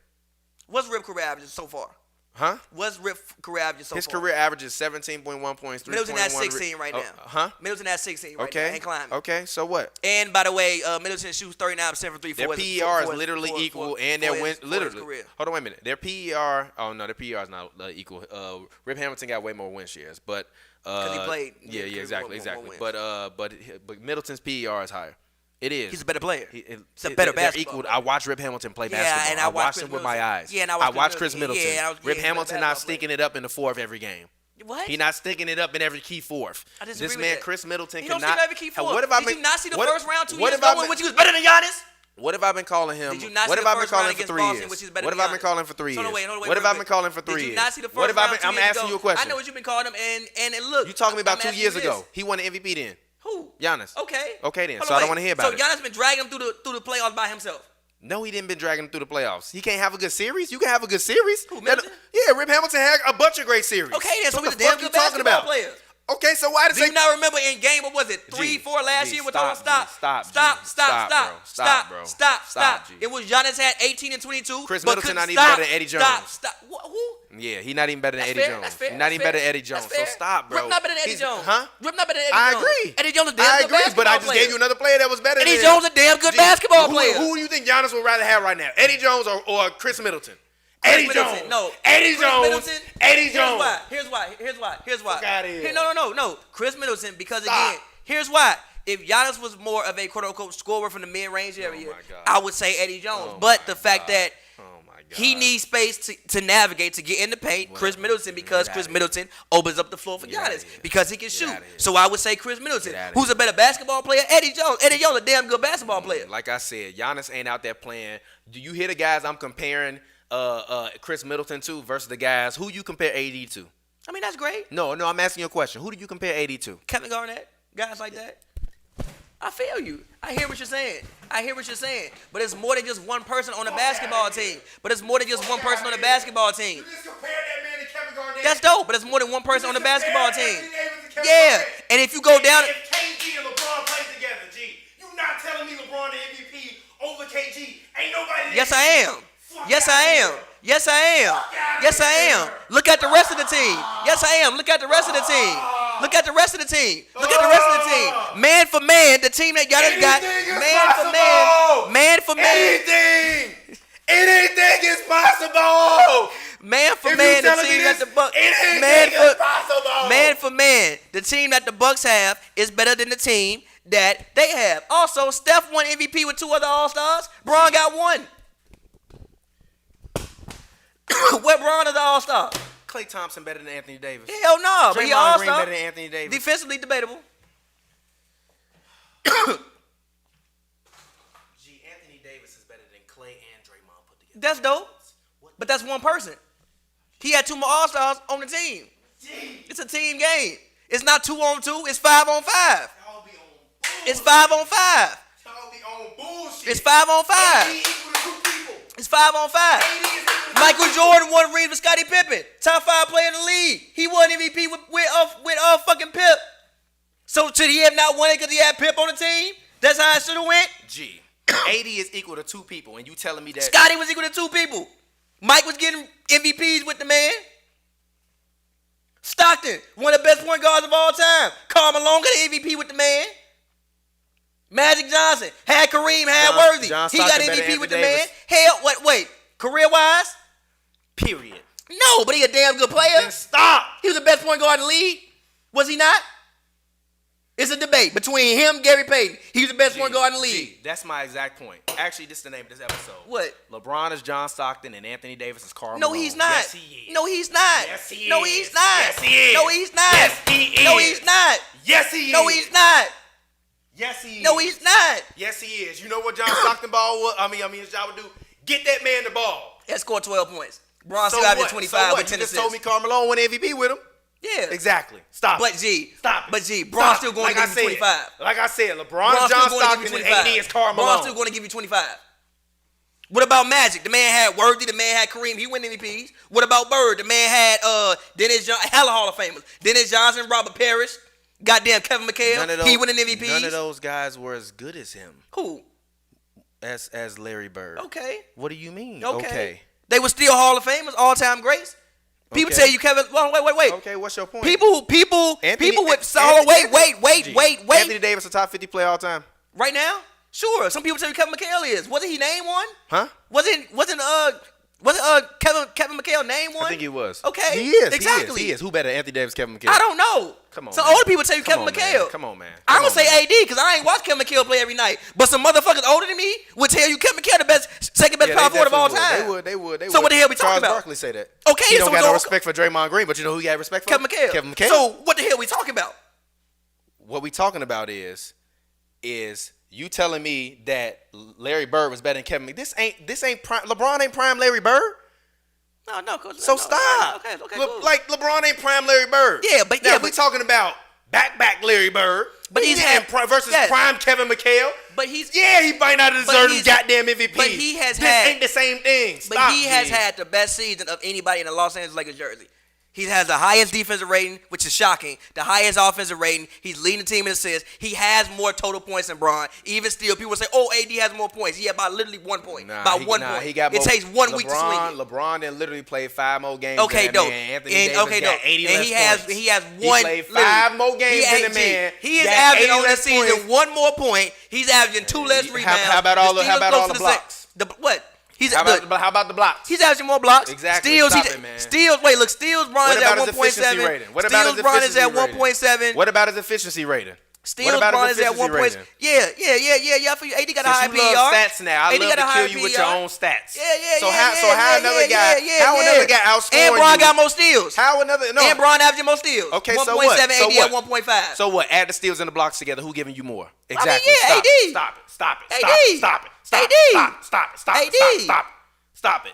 [SPEAKER 3] What's Rip career averages so far?
[SPEAKER 2] Huh?
[SPEAKER 3] What's Rip career averages so
[SPEAKER 2] His
[SPEAKER 3] far?
[SPEAKER 2] career averages 17.1 points, 3.1.
[SPEAKER 3] Middleton at 16 right now.
[SPEAKER 2] Huh?
[SPEAKER 3] Middleton at 16 right
[SPEAKER 2] Okay.
[SPEAKER 3] now and climbing.
[SPEAKER 2] Okay, so what?
[SPEAKER 3] And by the way, Middleton shoots 39% from 3
[SPEAKER 2] Their PER is literally equal, and their win literally. Hold on, wait a minute. Their PER. Oh no, their PER is not equal. Rip Hamilton got way more win shares, but
[SPEAKER 3] because he played.
[SPEAKER 2] Yeah, exactly.
[SPEAKER 3] Wins.
[SPEAKER 2] But Middleton's PER is higher. It is.
[SPEAKER 3] He's a better player.
[SPEAKER 2] It's
[SPEAKER 3] a better
[SPEAKER 2] they're
[SPEAKER 3] basketball
[SPEAKER 2] equal.
[SPEAKER 3] player.
[SPEAKER 2] I watched Rip Hamilton play
[SPEAKER 3] Yeah,
[SPEAKER 2] basketball.
[SPEAKER 3] and I watched
[SPEAKER 2] watched
[SPEAKER 3] Chris
[SPEAKER 2] him with my
[SPEAKER 3] Middleton.
[SPEAKER 2] eyes.
[SPEAKER 3] Yeah, and I
[SPEAKER 2] I
[SPEAKER 3] watched
[SPEAKER 2] watched
[SPEAKER 3] Chris
[SPEAKER 2] Chris
[SPEAKER 3] Middleton.
[SPEAKER 2] Middleton.
[SPEAKER 3] Yeah,
[SPEAKER 2] Rip
[SPEAKER 3] he's a better
[SPEAKER 2] Hamilton not
[SPEAKER 3] basketball
[SPEAKER 2] stinking it up in the fourth every game.
[SPEAKER 3] What?
[SPEAKER 2] He not stinking it up in every key fourth.
[SPEAKER 3] I disagree
[SPEAKER 2] This
[SPEAKER 3] with
[SPEAKER 2] man,
[SPEAKER 3] that.
[SPEAKER 2] Chris Middleton,
[SPEAKER 3] He don't
[SPEAKER 2] cannot.
[SPEAKER 3] see every key fourth.
[SPEAKER 2] What if I
[SPEAKER 3] Did you not see the
[SPEAKER 2] what-
[SPEAKER 3] first round 2
[SPEAKER 2] what
[SPEAKER 3] years
[SPEAKER 2] if I
[SPEAKER 3] ago in
[SPEAKER 2] been-
[SPEAKER 3] which he was better than Giannis?
[SPEAKER 2] What have I been calling him?
[SPEAKER 3] Did you not
[SPEAKER 2] What
[SPEAKER 3] see
[SPEAKER 2] have
[SPEAKER 3] the
[SPEAKER 2] I been
[SPEAKER 3] first round
[SPEAKER 2] calling for
[SPEAKER 3] against
[SPEAKER 2] 3
[SPEAKER 3] Boston,
[SPEAKER 2] years?
[SPEAKER 3] which is better
[SPEAKER 2] What
[SPEAKER 3] than
[SPEAKER 2] have I been
[SPEAKER 3] Giannis?
[SPEAKER 2] calling for 3
[SPEAKER 3] So,
[SPEAKER 2] years?
[SPEAKER 3] no, wait,
[SPEAKER 2] What have I been calling for 3
[SPEAKER 3] Did you
[SPEAKER 2] years?
[SPEAKER 3] not see the first
[SPEAKER 2] What have I
[SPEAKER 3] round
[SPEAKER 2] been? I'm
[SPEAKER 3] 2 years
[SPEAKER 2] asking
[SPEAKER 3] ago?
[SPEAKER 2] you a question.
[SPEAKER 3] I know what you've been calling him, and look.
[SPEAKER 2] You talking about
[SPEAKER 3] I'm
[SPEAKER 2] 2
[SPEAKER 3] asking
[SPEAKER 2] years
[SPEAKER 3] you
[SPEAKER 2] ago?
[SPEAKER 3] this.
[SPEAKER 2] He won the MVP then.
[SPEAKER 3] Who?
[SPEAKER 2] Giannis.
[SPEAKER 3] Okay.
[SPEAKER 2] Okay then.
[SPEAKER 3] Hold
[SPEAKER 2] So
[SPEAKER 3] on,
[SPEAKER 2] I don't
[SPEAKER 3] wait.
[SPEAKER 2] want to hear about it.
[SPEAKER 3] So Giannis been dragging him through the playoffs by himself.
[SPEAKER 2] No, he didn't been dragging him through the playoffs. He can't have a good series. You can have a good series.
[SPEAKER 3] Who, Middleton?
[SPEAKER 2] Yeah, Rip Hamilton had a bunch of great series.
[SPEAKER 3] Okay, then. So
[SPEAKER 2] What
[SPEAKER 3] he's a
[SPEAKER 2] the
[SPEAKER 3] damn
[SPEAKER 2] fuck you
[SPEAKER 3] good
[SPEAKER 2] talking
[SPEAKER 3] basketball
[SPEAKER 2] about?
[SPEAKER 3] player.
[SPEAKER 2] Okay, so why does
[SPEAKER 3] Do you not remember in game, what was it, 3, 4 last
[SPEAKER 2] G,
[SPEAKER 3] year?
[SPEAKER 2] stop,
[SPEAKER 3] Stop.
[SPEAKER 2] G,
[SPEAKER 3] Stop.
[SPEAKER 2] bro. Stop, G.
[SPEAKER 3] It was Giannis had 18 and 22.
[SPEAKER 2] Chris
[SPEAKER 3] but
[SPEAKER 2] Middleton
[SPEAKER 3] couldn't
[SPEAKER 2] not even
[SPEAKER 3] stop.
[SPEAKER 2] better than Eddie Jones.
[SPEAKER 3] Stop. Who?
[SPEAKER 2] Yeah, he not even better than
[SPEAKER 3] That's
[SPEAKER 2] Eddie
[SPEAKER 3] fair.
[SPEAKER 2] Jones.
[SPEAKER 3] That's fair.
[SPEAKER 2] Not
[SPEAKER 3] That's
[SPEAKER 2] even better
[SPEAKER 3] fair.
[SPEAKER 2] than Eddie Jones.
[SPEAKER 3] That's
[SPEAKER 2] So
[SPEAKER 3] fair.
[SPEAKER 2] stop, bro.
[SPEAKER 3] Rip not better than Eddie Jones.
[SPEAKER 2] Huh?
[SPEAKER 3] Rip not better than Eddie
[SPEAKER 2] I
[SPEAKER 3] Jones.
[SPEAKER 2] agree.
[SPEAKER 3] Eddie Jones is a damn
[SPEAKER 2] I
[SPEAKER 3] good
[SPEAKER 2] agree, but I
[SPEAKER 3] basketball
[SPEAKER 2] just
[SPEAKER 3] player.
[SPEAKER 2] gave you another player that was better than
[SPEAKER 3] Eddie
[SPEAKER 2] him.
[SPEAKER 3] Jones a damn good basketball player.
[SPEAKER 2] Who do you think Giannis would rather have right now? Eddie Jones or Chris Middleton? Eddie
[SPEAKER 3] Middleton,
[SPEAKER 2] Jones.
[SPEAKER 3] no.
[SPEAKER 2] Eddie
[SPEAKER 3] Chris
[SPEAKER 2] Jones.
[SPEAKER 3] Middleton,
[SPEAKER 2] Eddie Jones.
[SPEAKER 3] Here's why.
[SPEAKER 2] Fuck outta here.
[SPEAKER 3] No. Chris Middleton, because
[SPEAKER 2] Stop.
[SPEAKER 3] again, here's why. If Giannis was more of a quote-unquote scorer from the mid-range area,
[SPEAKER 2] my God.
[SPEAKER 3] I would say Eddie Jones.
[SPEAKER 2] Oh
[SPEAKER 3] but
[SPEAKER 2] my
[SPEAKER 3] the fact
[SPEAKER 2] God.
[SPEAKER 3] that
[SPEAKER 2] Oh my God.
[SPEAKER 3] he needs space to navigate, to get in the paint, Chris Middleton, because
[SPEAKER 2] Get
[SPEAKER 3] Chris
[SPEAKER 2] outta
[SPEAKER 3] Middleton opens up the floor for
[SPEAKER 2] Get outta
[SPEAKER 3] Giannis
[SPEAKER 2] here.
[SPEAKER 3] because he can
[SPEAKER 2] Get
[SPEAKER 3] shoot.
[SPEAKER 2] outta here.
[SPEAKER 3] So I would say Chris Middleton.
[SPEAKER 2] Get outta
[SPEAKER 3] Who's
[SPEAKER 2] here.
[SPEAKER 3] a better basketball player? Eddie Jones. Eddie Jones a damn good basketball player.
[SPEAKER 2] Like I said, Giannis ain't out there playing. Do you hear the guys I'm comparing Chris Middleton to versus the guys who you compare AD to?
[SPEAKER 3] I mean, that's great.
[SPEAKER 2] No, I'm asking you a question. Who do you compare AD to?
[SPEAKER 3] Kevin Garnett, guys like that. I feel you. I hear what you're saying. But it's more than just one person on the basketball team. You just compare that man to Kevin Garnett. That's dope, but it's more than one person on the basketball team. Yeah, and if you go down... If KG and LeBron play together, G, you not telling me LeBron the MVP over KG? Ain't nobody... Yes, I am. Look at the rest of the team. Look at the rest of the team. Man for man, the team that Giannis got. Man for man. Anything is possible. Man for man, the team that the Bucks. Man for man, the team that the Bucks have is better than the team that they have. Also, Steph won MVP with 2 other All-Stars. Bron got 1. What Bron is the All-Star?
[SPEAKER 2] Klay Thompson better than Anthony Davis.
[SPEAKER 3] Hell no, but he All-Star.
[SPEAKER 2] Green better than Anthony Davis.
[SPEAKER 3] Defensively debatable.
[SPEAKER 2] Anthony Davis is better than Klay and Draymond put together.
[SPEAKER 3] That's dope. But that's one person. He had 2 more All-Stars on the team. It's a team game. It's not 2-on-2. It's 5-on-5. It's 5-on-5. It's 5-on-5. It's 5-on-5. Michael Jordan won rings with Scottie Pippen. Top 5 player in the league. He won MVP with fucking Pip. So should he have not won it because he had Pip on the team? That's how it should have went?
[SPEAKER 2] G. AD is equal to 2 people, and you telling me that...
[SPEAKER 3] Scottie was equal to 2 people. Mike was getting MVPs with the man. Stockton, one of the best point guards of all time. Karl Malone got an MVP with the man. Magic Johnson had Kareem, had Worthy. He got MVP with the man. Hell, wait, career-wise?
[SPEAKER 2] Period.
[SPEAKER 3] No, but he a damn good player.
[SPEAKER 2] Then stop.
[SPEAKER 3] He was the best point guard in the league. Was he not? It's a debate between him, Gary Payton. He's the best point guard in the league.
[SPEAKER 2] That's my exact point. Actually, this is the name of this episode.
[SPEAKER 3] What?
[SPEAKER 2] LeBron is John Stockton and Anthony Davis is Karl Malone.
[SPEAKER 3] No, he's not.
[SPEAKER 2] Yes, he is.
[SPEAKER 3] No, he's not.
[SPEAKER 2] Yes, he is.
[SPEAKER 3] No, he's not.
[SPEAKER 2] Yes, he is.
[SPEAKER 3] No, he's not.
[SPEAKER 2] Yes, he is.
[SPEAKER 3] No, he's not.
[SPEAKER 2] Yes, he is.
[SPEAKER 3] No, he's not.
[SPEAKER 2] Yes, he is.
[SPEAKER 3] No, he's not.
[SPEAKER 2] Yes, he is. You know what John Stockton ball would? His job would do? Get that man the ball.
[SPEAKER 3] He scored 12 points. Bron still got 25 with 10
[SPEAKER 2] You
[SPEAKER 3] assists.
[SPEAKER 2] just told me Karl Malone won MVP with him.
[SPEAKER 3] Yeah.
[SPEAKER 2] Exactly. Stop.
[SPEAKER 3] But G.
[SPEAKER 2] Stop.
[SPEAKER 3] But G. Bron still going to give you 25.
[SPEAKER 2] Like I said, LeBron is John Stockton and AD is Karl Malone.
[SPEAKER 3] Bron still going to give you 25. What about Magic? The man had Worthy. The man had Kareem. He won MVPs. What about Bird? The man had Dennis Johnson. Hella Hall of Famers. Dennis Johnson, Robert Parrish. Goddamn Kevin McHale. He won an MVP.
[SPEAKER 2] None of those guys were as good as him.
[SPEAKER 3] Who?
[SPEAKER 2] As Larry Bird.
[SPEAKER 3] Okay.
[SPEAKER 2] What do you mean?
[SPEAKER 3] Okay. They were still Hall of Famers, all-time greats. People tell you Kevin. Well, wait.
[SPEAKER 2] Okay, what's your point?
[SPEAKER 3] People with solid. Wait.
[SPEAKER 2] Anthony Davis, a top 50 player all time.
[SPEAKER 3] Right now, sure. Some people tell you Kevin McHale is. Wasn't he named one?
[SPEAKER 2] Huh?
[SPEAKER 3] Wasn't Kevin McHale named one?
[SPEAKER 2] I think he was.
[SPEAKER 3] Okay.
[SPEAKER 2] He is.
[SPEAKER 3] Exactly.
[SPEAKER 2] He is. Who better, Anthony Davis, Kevin McHale?
[SPEAKER 3] I don't know.
[SPEAKER 2] Come on.
[SPEAKER 3] Some
[SPEAKER 2] man.
[SPEAKER 3] older people tell you Kevin McHale.
[SPEAKER 2] Man. Come on, man.
[SPEAKER 3] I'm gonna say AD because I ain't watched Kevin McHale play every night. But some motherfuckers older than me would tell you Kevin McHale the second best power forward of all time.
[SPEAKER 2] They would.
[SPEAKER 3] So what the hell we talking about?
[SPEAKER 2] Charles Barkley say that.
[SPEAKER 3] Okay.
[SPEAKER 2] He don't got no respect for Draymond Green, but you know who he got respect for?
[SPEAKER 3] Kevin McHale.
[SPEAKER 2] Kevin McHale.
[SPEAKER 3] So what the hell we talking about?
[SPEAKER 2] What we talking about is you telling me that Larry Bird was better than Kevin McHale. This ain't prime. LeBron ain't prime Larry Bird.
[SPEAKER 3] No, coach.
[SPEAKER 2] So
[SPEAKER 3] no,
[SPEAKER 2] stop.
[SPEAKER 3] Okay, cool.
[SPEAKER 2] Like LeBron ain't prime Larry Bird.
[SPEAKER 3] Yeah, but
[SPEAKER 2] now we talking about back Larry Bird.
[SPEAKER 3] But he's had
[SPEAKER 2] versus prime Kevin McHale.
[SPEAKER 3] But he might
[SPEAKER 2] not deserve his goddamn MVP.
[SPEAKER 3] But he has
[SPEAKER 2] ain't the same thing. Stop,
[SPEAKER 3] but he has had the best season of anybody in the Los Angeles Lakers jersey. He has the highest defensive rating, which is shocking. The highest offensive rating. He's leading the team in assists. He has more total points than Bron. Even still, people say, "Oh, AD has more points." He had by literally 1 point. By 1 point.
[SPEAKER 2] He got
[SPEAKER 3] it takes 1 week to swing it.
[SPEAKER 2] LeBron then literally played 5 more games.
[SPEAKER 3] Okay, dope.
[SPEAKER 2] Anthony Davis got 80
[SPEAKER 3] and
[SPEAKER 2] less points.
[SPEAKER 3] he has one.
[SPEAKER 2] He played 5 more games than the man.
[SPEAKER 3] He is averaging on this season 1 more point. He's averaging 2 less rebounds.
[SPEAKER 2] How about all the blocks?
[SPEAKER 3] What?
[SPEAKER 2] How about the blocks?
[SPEAKER 3] He's averaging more blocks.
[SPEAKER 2] Exactly.
[SPEAKER 3] Steals,
[SPEAKER 2] Stop it, man.
[SPEAKER 3] Steals. Wait, look. Steals. Bron is at 1.7.
[SPEAKER 2] What about his
[SPEAKER 3] Bron is at
[SPEAKER 2] efficiency
[SPEAKER 3] 1.7.
[SPEAKER 2] What about his efficiency rating?
[SPEAKER 3] Steals. Bron is at 1. Yeah. I feel you. AD got a high PER.
[SPEAKER 2] You love stats now. I love to kill you with your own stats. So how another guy outscored you?
[SPEAKER 3] And Bron got more steals.
[SPEAKER 2] How another? No.
[SPEAKER 3] And Bron averaging more steals.
[SPEAKER 2] Okay, so what?
[SPEAKER 3] 1.7. AD at 1.5.
[SPEAKER 2] So what? Add the steals and the blocks together. Who giving you more? Exactly.
[SPEAKER 3] I mean, yeah, AD.
[SPEAKER 2] Stop it.
[SPEAKER 3] AD.
[SPEAKER 2] Stop it.
[SPEAKER 3] AD.
[SPEAKER 2] Stop it.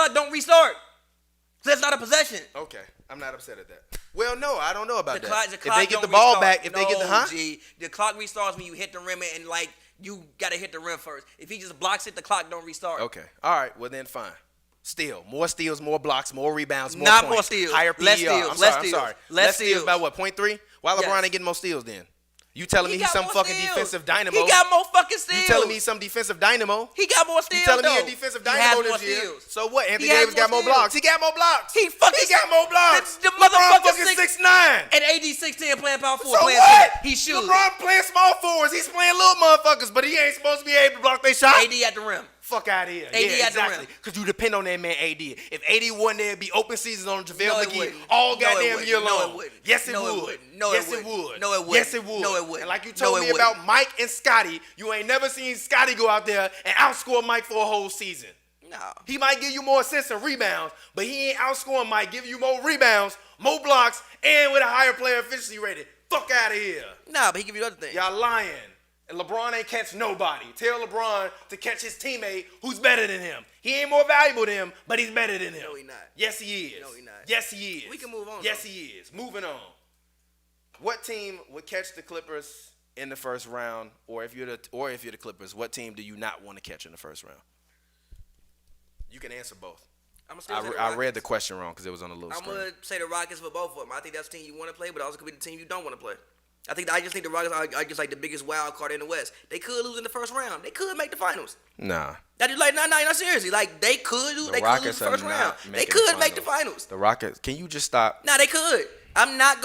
[SPEAKER 3] clock don't restart. So that's not a possession.
[SPEAKER 2] Okay, I'm not upset at that. Well, no, I don't know about
[SPEAKER 3] The
[SPEAKER 2] that.
[SPEAKER 3] clock
[SPEAKER 2] If they get the ball back, if they get the
[SPEAKER 3] G, the clock restarts when you hit the rim and like you gotta hit the rim first. If he just blocks it, the clock don't restart.
[SPEAKER 2] Okay, all right, well then fine. Still, more steals, more blocks, more rebounds, more
[SPEAKER 3] Not
[SPEAKER 2] points,
[SPEAKER 3] more steals.
[SPEAKER 2] higher PER.
[SPEAKER 3] Less steals.
[SPEAKER 2] I'm
[SPEAKER 3] Less
[SPEAKER 2] sorry.
[SPEAKER 3] steals.
[SPEAKER 2] Less steals by what? 0.3? Why LeBron
[SPEAKER 3] Yes.
[SPEAKER 2] ain't getting more steals then? You telling me
[SPEAKER 3] He
[SPEAKER 2] he's
[SPEAKER 3] got
[SPEAKER 2] some
[SPEAKER 3] more
[SPEAKER 2] fucking
[SPEAKER 3] steals.
[SPEAKER 2] defensive dynamo?
[SPEAKER 3] He got more fucking steals.
[SPEAKER 2] You telling me he's some defensive dynamo?
[SPEAKER 3] He got more steals.
[SPEAKER 2] You telling me
[SPEAKER 3] though.
[SPEAKER 2] a defensive
[SPEAKER 3] He has
[SPEAKER 2] dynamo
[SPEAKER 3] more
[SPEAKER 2] this year?
[SPEAKER 3] steals.
[SPEAKER 2] So what? Anthony
[SPEAKER 3] He has
[SPEAKER 2] Davis got more
[SPEAKER 3] steals.
[SPEAKER 2] blocks. He got more blocks.
[SPEAKER 3] He fucking
[SPEAKER 2] got more blocks.
[SPEAKER 3] The
[SPEAKER 2] LeBron
[SPEAKER 3] motherfucker
[SPEAKER 2] fucking 6'9".
[SPEAKER 3] And AD 6'10" playing power forward.
[SPEAKER 2] So
[SPEAKER 3] playing
[SPEAKER 2] what?
[SPEAKER 3] center. He should.
[SPEAKER 2] LeBron playing small forwards. He's playing little motherfuckers, but he ain't supposed to be able to block their shot.
[SPEAKER 3] AD at the rim.
[SPEAKER 2] Fuck out of here.
[SPEAKER 3] AD
[SPEAKER 2] yeah,
[SPEAKER 3] at the
[SPEAKER 2] exactly.
[SPEAKER 3] rim.
[SPEAKER 2] Because you depend on that man AD. If AD wasn't there, it'd be open seasons on JaVale
[SPEAKER 3] No, it
[SPEAKER 2] McGee
[SPEAKER 3] wouldn't.
[SPEAKER 2] all
[SPEAKER 3] No, it
[SPEAKER 2] goddamn
[SPEAKER 3] wouldn't.
[SPEAKER 2] year
[SPEAKER 3] No,
[SPEAKER 2] long.
[SPEAKER 3] it wouldn't.
[SPEAKER 2] Yes, it
[SPEAKER 3] No, it
[SPEAKER 2] would.
[SPEAKER 3] wouldn't. No, it
[SPEAKER 2] yes,
[SPEAKER 3] wouldn't.
[SPEAKER 2] it would.
[SPEAKER 3] No, it wouldn't.
[SPEAKER 2] Yes, it would.
[SPEAKER 3] No, it wouldn't.
[SPEAKER 2] And like you
[SPEAKER 3] No,
[SPEAKER 2] told
[SPEAKER 3] it
[SPEAKER 2] me
[SPEAKER 3] wouldn't.
[SPEAKER 2] about Mike and Scotty, you ain't never seen Scotty go out there and outscore Mike for a whole season.
[SPEAKER 3] No.
[SPEAKER 2] He might give you more assists and rebounds, but he ain't outscoring Mike, giving you more rebounds, more blocks, and with a higher player efficiency rating. Fuck out of here.
[SPEAKER 3] Nah, but he give you other things.
[SPEAKER 2] Y'all lying. And LeBron ain't catch nobody. Tell LeBron to catch his teammate who's better than him. He ain't more valuable than him, but he's better than him.
[SPEAKER 3] No, he not.
[SPEAKER 2] Yes, he is.
[SPEAKER 3] No, he not.
[SPEAKER 2] Yes, he is.
[SPEAKER 3] We can move on,
[SPEAKER 2] Yes,
[SPEAKER 3] though.
[SPEAKER 2] he is. Moving on. What team would catch the Clippers in the first round, or if you're the Clippers, what team do you not want to catch in the first round? You can answer both.
[SPEAKER 3] I'm gonna say the
[SPEAKER 2] I read
[SPEAKER 3] Rockets.
[SPEAKER 2] the question wrong because it was on a little
[SPEAKER 3] I'm
[SPEAKER 2] screen.
[SPEAKER 3] gonna say the Rockets for both of them. I think that's the team you want to play, but also could be the team you don't want to play. I just think the Rockets are just like the biggest wild card in the West. They could lose in the first round. They could make the finals.
[SPEAKER 2] Nah.
[SPEAKER 3] That is like no, seriously. Like they could lose.
[SPEAKER 2] The
[SPEAKER 3] They could
[SPEAKER 2] Rockets
[SPEAKER 3] lose the
[SPEAKER 2] are
[SPEAKER 3] first
[SPEAKER 2] not
[SPEAKER 3] round. They
[SPEAKER 2] making
[SPEAKER 3] could
[SPEAKER 2] the
[SPEAKER 3] make the finals.
[SPEAKER 2] The Rockets. Can you just stop?
[SPEAKER 3] Nah, they could. I'm not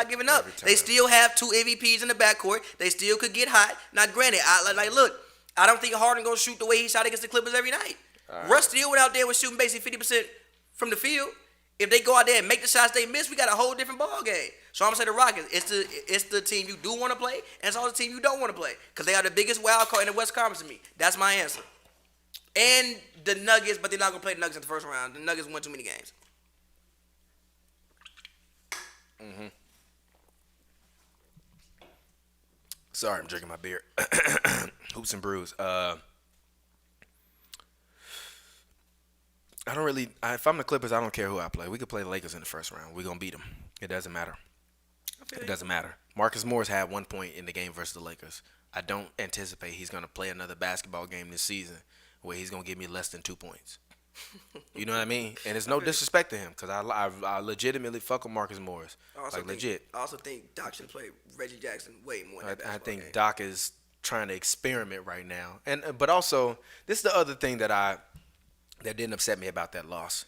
[SPEAKER 3] giving up.
[SPEAKER 2] Every time.
[SPEAKER 3] They still have two MVPs in the backcourt. They still could get hot. Now, granted, look, I don't think Harden gonna shoot the way he shot against the Clippers every night.
[SPEAKER 2] Right.
[SPEAKER 3] Russ still went out there was shooting basically 50% from the field. If they go out there and make the shots they miss, we got a whole different ball game. So I'm gonna say the Rockets. It's the team you do want to play, and it's also the team you don't want to play, because they are the biggest wild card in the West Conference to me. That's my answer. And the Nuggets, but they're not gonna play the Nuggets in the first round. The Nuggets won too many games.
[SPEAKER 2] Sorry, I'm drinking my beer. Hoops and Brews. I don't really. If I'm the Clippers, I don't care who I play. We could play the Lakers in the first round. We're gonna beat them. It doesn't matter. It doesn't matter. Marcus Morris had 1 point in the game versus the Lakers. I don't anticipate he's gonna play another basketball game this season where he's gonna give me less than 2 points. You know what I mean? And it's no disrespect to him, because I legitimately fuck with Marcus Morris. Legit.
[SPEAKER 3] I also think Doc should play Reggie Jackson way more in that
[SPEAKER 2] I
[SPEAKER 3] basketball
[SPEAKER 2] think
[SPEAKER 3] game.
[SPEAKER 2] Doc is trying to experiment right now, but also this is the other thing that didn't upset me about that loss.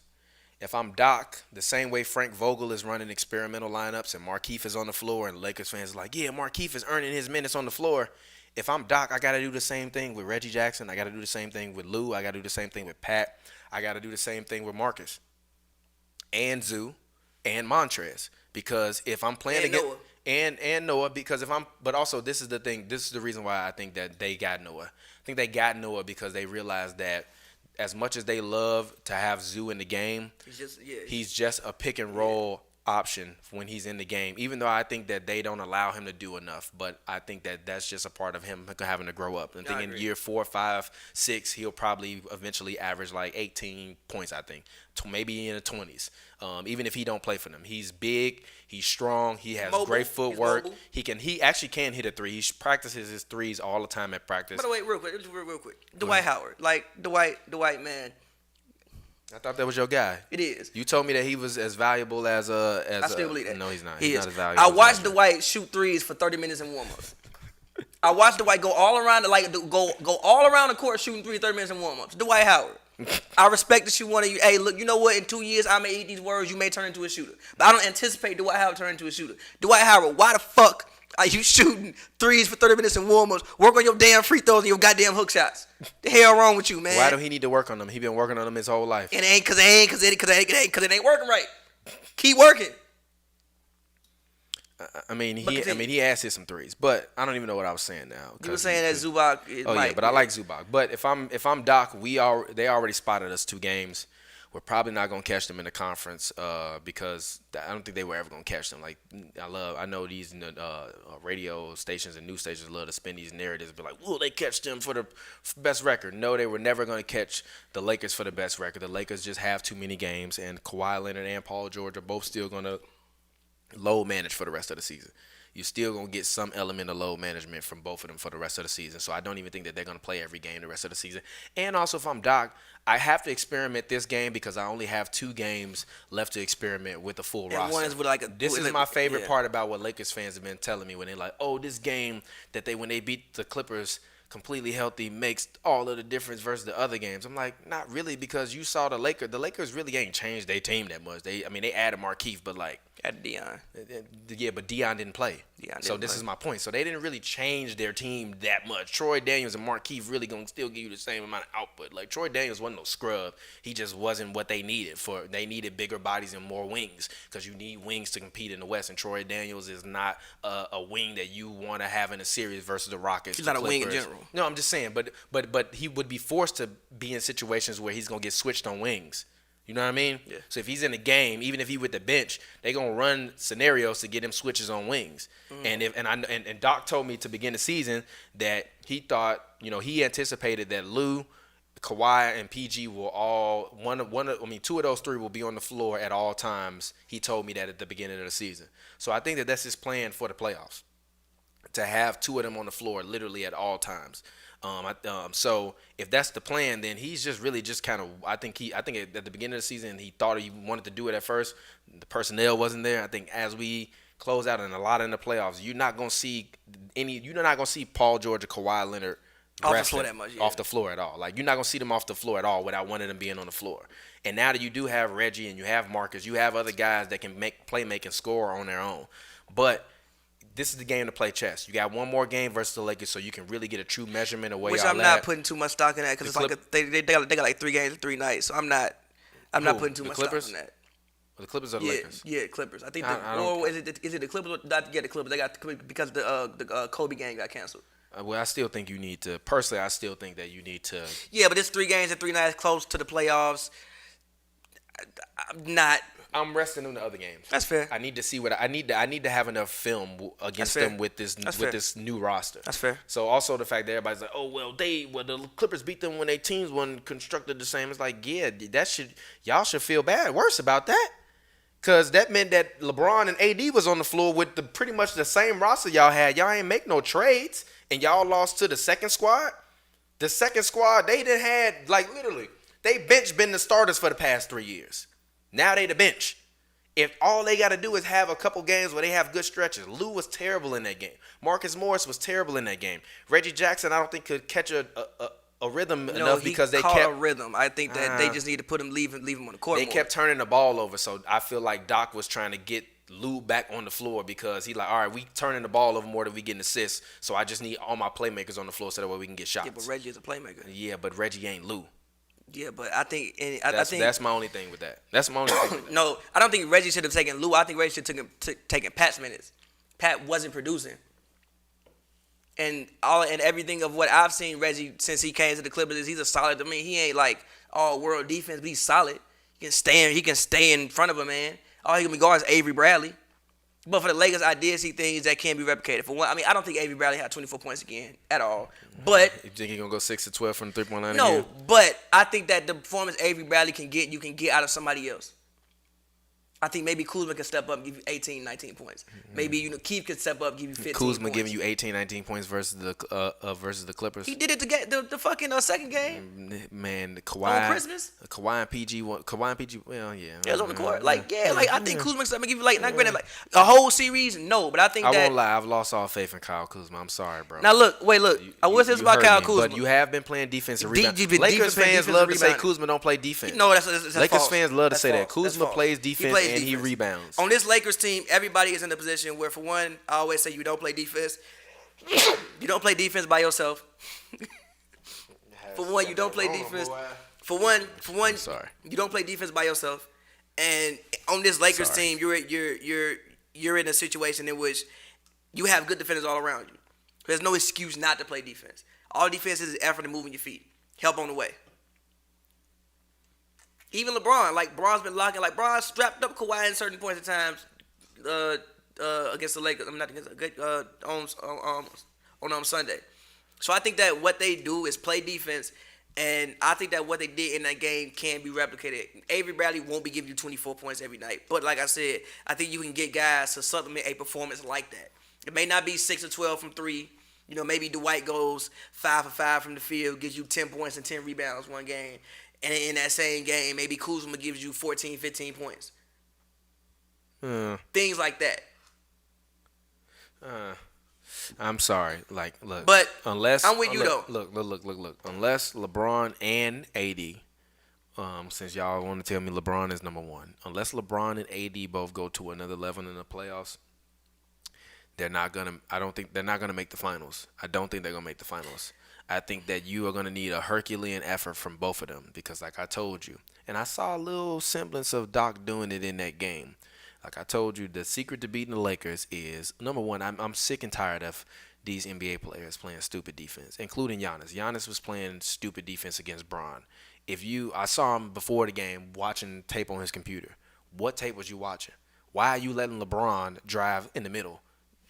[SPEAKER 2] If I'm Doc, the same way Frank Vogel is running experimental lineups and Markieff is on the floor and Lakers fans are like, yeah, Markieff is earning his minutes on the floor. If I'm Doc, I got to do the same thing with Reggie Jackson. I got to do the same thing with Lou. I got to do the same thing with Pat. I got to do the same thing with Marcus and Zoo and Montrez, because if I'm playing
[SPEAKER 3] And
[SPEAKER 2] against
[SPEAKER 3] Noah.
[SPEAKER 2] and Noah, because but also this is the thing. This is the reason why I think that they got Noah. I think they got Noah because they realized that as much as they love to have Zoo in the game, he's just a pick and roll option when he's in the game, even though I think that they don't allow him to do enough. But I think that that's just a part of him having to grow up. I think in year 4, 5, 6, he'll probably eventually average like 18 points, I think, maybe in the 20s. Even if he don't play for them, he's big, he's strong, he has
[SPEAKER 3] Mobile.
[SPEAKER 2] great footwork.
[SPEAKER 3] He's mobile.
[SPEAKER 2] He actually can hit a three. He practices his threes all the time at practice.
[SPEAKER 3] By the way, real quick. Dwight Howard. Like, Dwight, man.
[SPEAKER 2] I thought that was your guy.
[SPEAKER 3] It is.
[SPEAKER 2] You told me that he was as valuable as
[SPEAKER 3] I still believe that.
[SPEAKER 2] No, he's not.
[SPEAKER 3] He
[SPEAKER 2] He's
[SPEAKER 3] is.
[SPEAKER 2] not as valuable.
[SPEAKER 3] I
[SPEAKER 2] as
[SPEAKER 3] watched
[SPEAKER 2] Magic.
[SPEAKER 3] Dwight shoot threes for 30 minutes in warm-ups. I watched Dwight go all around go all around the court shooting 30 minutes in warm-ups. Dwight Howard. I respect that you want to. Hey, look, you know what? In 2 years, I may eat these words. You may turn into a shooter, but I don't anticipate Dwight Howard turning into a shooter. Dwight Howard, why the fuck are you shooting threes for 30 minutes in warm-ups? Work on your damn free throws and your goddamn hook shots. The hell wrong with you, man?
[SPEAKER 2] Why do he need to work on them? He been working on them his whole life.
[SPEAKER 3] It ain't because it ain't working right. Keep working.
[SPEAKER 2] I mean, he has hit some threes, but I don't even know what I was saying now.
[SPEAKER 3] You were saying that Zubac is
[SPEAKER 2] yeah, but I like Zubac. But if I'm Doc, they already spotted us 2 games. We're probably not gonna catch them in the conference because I don't think they were ever gonna catch them. Like I know these radio stations and news stations love to spin these narratives, be like, will they catch them for the best record? No, they were never gonna catch the Lakers for the best record. The Lakers just have too many games, and Kawhi Leonard and Paul George are both still gonna low manage for the rest of the season. you're still going to get some element of load management from both of them for the rest of the season. So I don't even think that they're going to play every game the rest of the season. And also, if I'm Doc, I have to experiment this game because I only have 2 games left to experiment with the full roster.
[SPEAKER 3] One is with
[SPEAKER 2] This is my favorite part about what Lakers fans have been telling me when they're like, oh, this game that when they beat the Clippers completely healthy makes all of the difference versus the other games. I'm like, not really, because you saw the Lakers. The Lakers really ain't changed their team that much. They added Markieff, but like
[SPEAKER 3] added Dion.
[SPEAKER 2] Yeah, but Dion didn't play. This is my point. So they didn't really change their team that much. Troy Daniels and Markieff really gonna still give you the same amount of output. Like Troy Daniels wasn't no scrub. He just wasn't what they needed. They needed bigger bodies and more wings because you need wings to compete in the West. And Troy Daniels is not a wing that you want to have in a series versus the Rockets.
[SPEAKER 3] He's not a wing in general.
[SPEAKER 2] No, I'm just saying. But he would be forced to be in situations where he's gonna get switched on wings. You know what I mean?
[SPEAKER 3] Yeah.
[SPEAKER 2] So if he's in the game, even if he with the bench, they gonna run scenarios to get him switches on wings. And Doc told me to begin the season that he thought, he anticipated that Lou, Kawhi, and PG will all two of those 3 will be on the floor at all times. He told me that at the beginning of the season. So I think that that's his plan for the playoffs, to have 2 of them on the floor literally at all times. So if that's the plan, then he's just really just kind of. I think at the beginning of the season he thought he wanted to do it at first. The personnel wasn't there. I think as we close out and a lot in the playoffs, you're not gonna see Paul George or Kawhi Leonard
[SPEAKER 3] off the floor that much. Yeah.
[SPEAKER 2] Off the floor at all. Like you're not gonna see them off the floor at all without one of them being on the floor. And now that you do have Reggie and you have Marcus, you have other guys that can make and score on their own, but this is the game to play chess. You got one more game versus the Lakers, so you can really get a true measurement of where y'all at.
[SPEAKER 3] Which I'm not putting too much stock in that because it's like they got like 3 games in 3 nights. So I'm not putting too much stock in that.
[SPEAKER 2] The Clippers or the Lakers?
[SPEAKER 3] Yeah, Clippers. I think is it the Clippers? Not the Clippers. They got because the Kobe game got canceled.
[SPEAKER 2] Well, I still think you need to. Personally, I still think that you need to.
[SPEAKER 3] Yeah, but it's 3 games in 3 nights, close to the playoffs.
[SPEAKER 2] I'm resting on the other games.
[SPEAKER 3] That's fair.
[SPEAKER 2] I need to see I need to have enough film against them with this new roster.
[SPEAKER 3] That's fair.
[SPEAKER 2] So also the fact that everybody's like, oh well, the Clippers beat them when their teams weren't constructed the same. It's like, yeah, y'all should feel worse about that, because that meant that LeBron and AD was on the floor with pretty much the same roster y'all had. Y'all ain't make no trades, and y'all lost to the second squad. The second squad they done had literally they bench been the starters for the past 3 years. Now they the bench. If all they got to do is have a couple games where they have good stretches. Lou was terrible in that game. Marcus Morris was terrible in that game. Reggie Jackson, I don't think could catch a rhythm enough because they kept
[SPEAKER 3] a rhythm. I think that they just need to put him, leave him on the court.
[SPEAKER 2] They kept turning the ball over, so I feel like Doc was trying to get Lou back on the floor because he like, all right, we turning the ball over more than we getting assists, so I just need all my playmakers on the floor so that way we can get shots.
[SPEAKER 3] Yeah, but Reggie is a playmaker.
[SPEAKER 2] Yeah, but Reggie ain't Lou.
[SPEAKER 3] Yeah, but I think
[SPEAKER 2] that's my only thing with that. That's my only thing with that.
[SPEAKER 3] No, I don't think Reggie should have taken Lou. I think Reggie should have taken Pat's minutes. Pat wasn't producing. And everything of what I've seen Reggie since he came to the Clippers is he's a solid to me. He ain't like all world defense, but he's solid. He can stay in front of a man. All he can be guarding is Avery Bradley. But for the Lakers, I did see things that can't be replicated. For one, I don't think Avery Bradley had 24 points again at all. But
[SPEAKER 2] you think he's gonna go 6 to 12 from the 3-point line?
[SPEAKER 3] No,
[SPEAKER 2] again?
[SPEAKER 3] but I think that the performance Avery Bradley you can get out of somebody else. I think maybe Kuzma can step up and give you 18, 19 points. Mm-hmm. Maybe Keith could step up and give you 15
[SPEAKER 2] Kuzma
[SPEAKER 3] points.
[SPEAKER 2] giving you 18, 19 points versus the Clippers.
[SPEAKER 3] He did it to get the fucking second game.
[SPEAKER 2] Man, the Kawhi
[SPEAKER 3] on Christmas.
[SPEAKER 2] Kawhi and PG. Well, yeah.
[SPEAKER 3] Yeah, it was on the court. I think Kuzma can step up and give you not granted a whole series. No, but I think
[SPEAKER 2] I won't lie. I've lost all faith in Kyle Kuzma. I'm sorry, bro.
[SPEAKER 3] Now look. I will say this about Kyle Kuzma.
[SPEAKER 2] But you have been playing defensive rebound. Lakers fans love to say Kuzma don't play defense.
[SPEAKER 3] No, that's
[SPEAKER 2] Lakers
[SPEAKER 3] false.
[SPEAKER 2] fans love to
[SPEAKER 3] That's
[SPEAKER 2] say
[SPEAKER 3] false.
[SPEAKER 2] that Kuzma plays defense and he rebounds.
[SPEAKER 3] On this Lakers team, everybody is in a position where, for one, I always say you don't play defense. You don't play defense by yourself. For one, you don't play defense. For one, you don't play defense by yourself. And on this Lakers team, you're in a situation in which you have good defenders all around you. There's no excuse not to play defense. All defense is effort and moving your feet. Help on the way. Even LeBron, Bron's been locking, Bron strapped up Kawhi in certain points at times against the Lakers. I'm not against on Sunday. So I think that what they do is play defense, and I think that what they did in that game can be replicated. Avery Bradley won't be giving you 24 points every night, but like I said, I think you can get guys to supplement a performance like that. It may not be 6 or 12 from 3. You know, maybe Dwight goes 5 for 5 from the field, gives you 10 points and 10 rebounds one game. And in that same game, maybe Kuzma gives you 14, 15 points. Things like that.
[SPEAKER 2] I'm sorry. Like, look.
[SPEAKER 3] But
[SPEAKER 2] unless
[SPEAKER 3] I'm with you, though.
[SPEAKER 2] Look. Unless LeBron and AD, since y'all want to tell me LeBron is number one, unless LeBron and AD both go to another level in the playoffs, I don't think they're not gonna make the finals. I don't think they're gonna make the finals. I think that you are gonna need a Herculean effort from both of them because, like I told you, and I saw a little semblance of Doc doing it in that game. Like I told you, the secret to beating the Lakers is, number one, I'm sick and tired of these NBA players playing stupid defense, including Giannis. Giannis was playing stupid defense against Bron. I saw him before the game watching tape on his computer. What tape was you watching? Why are you letting LeBron drive in the middle?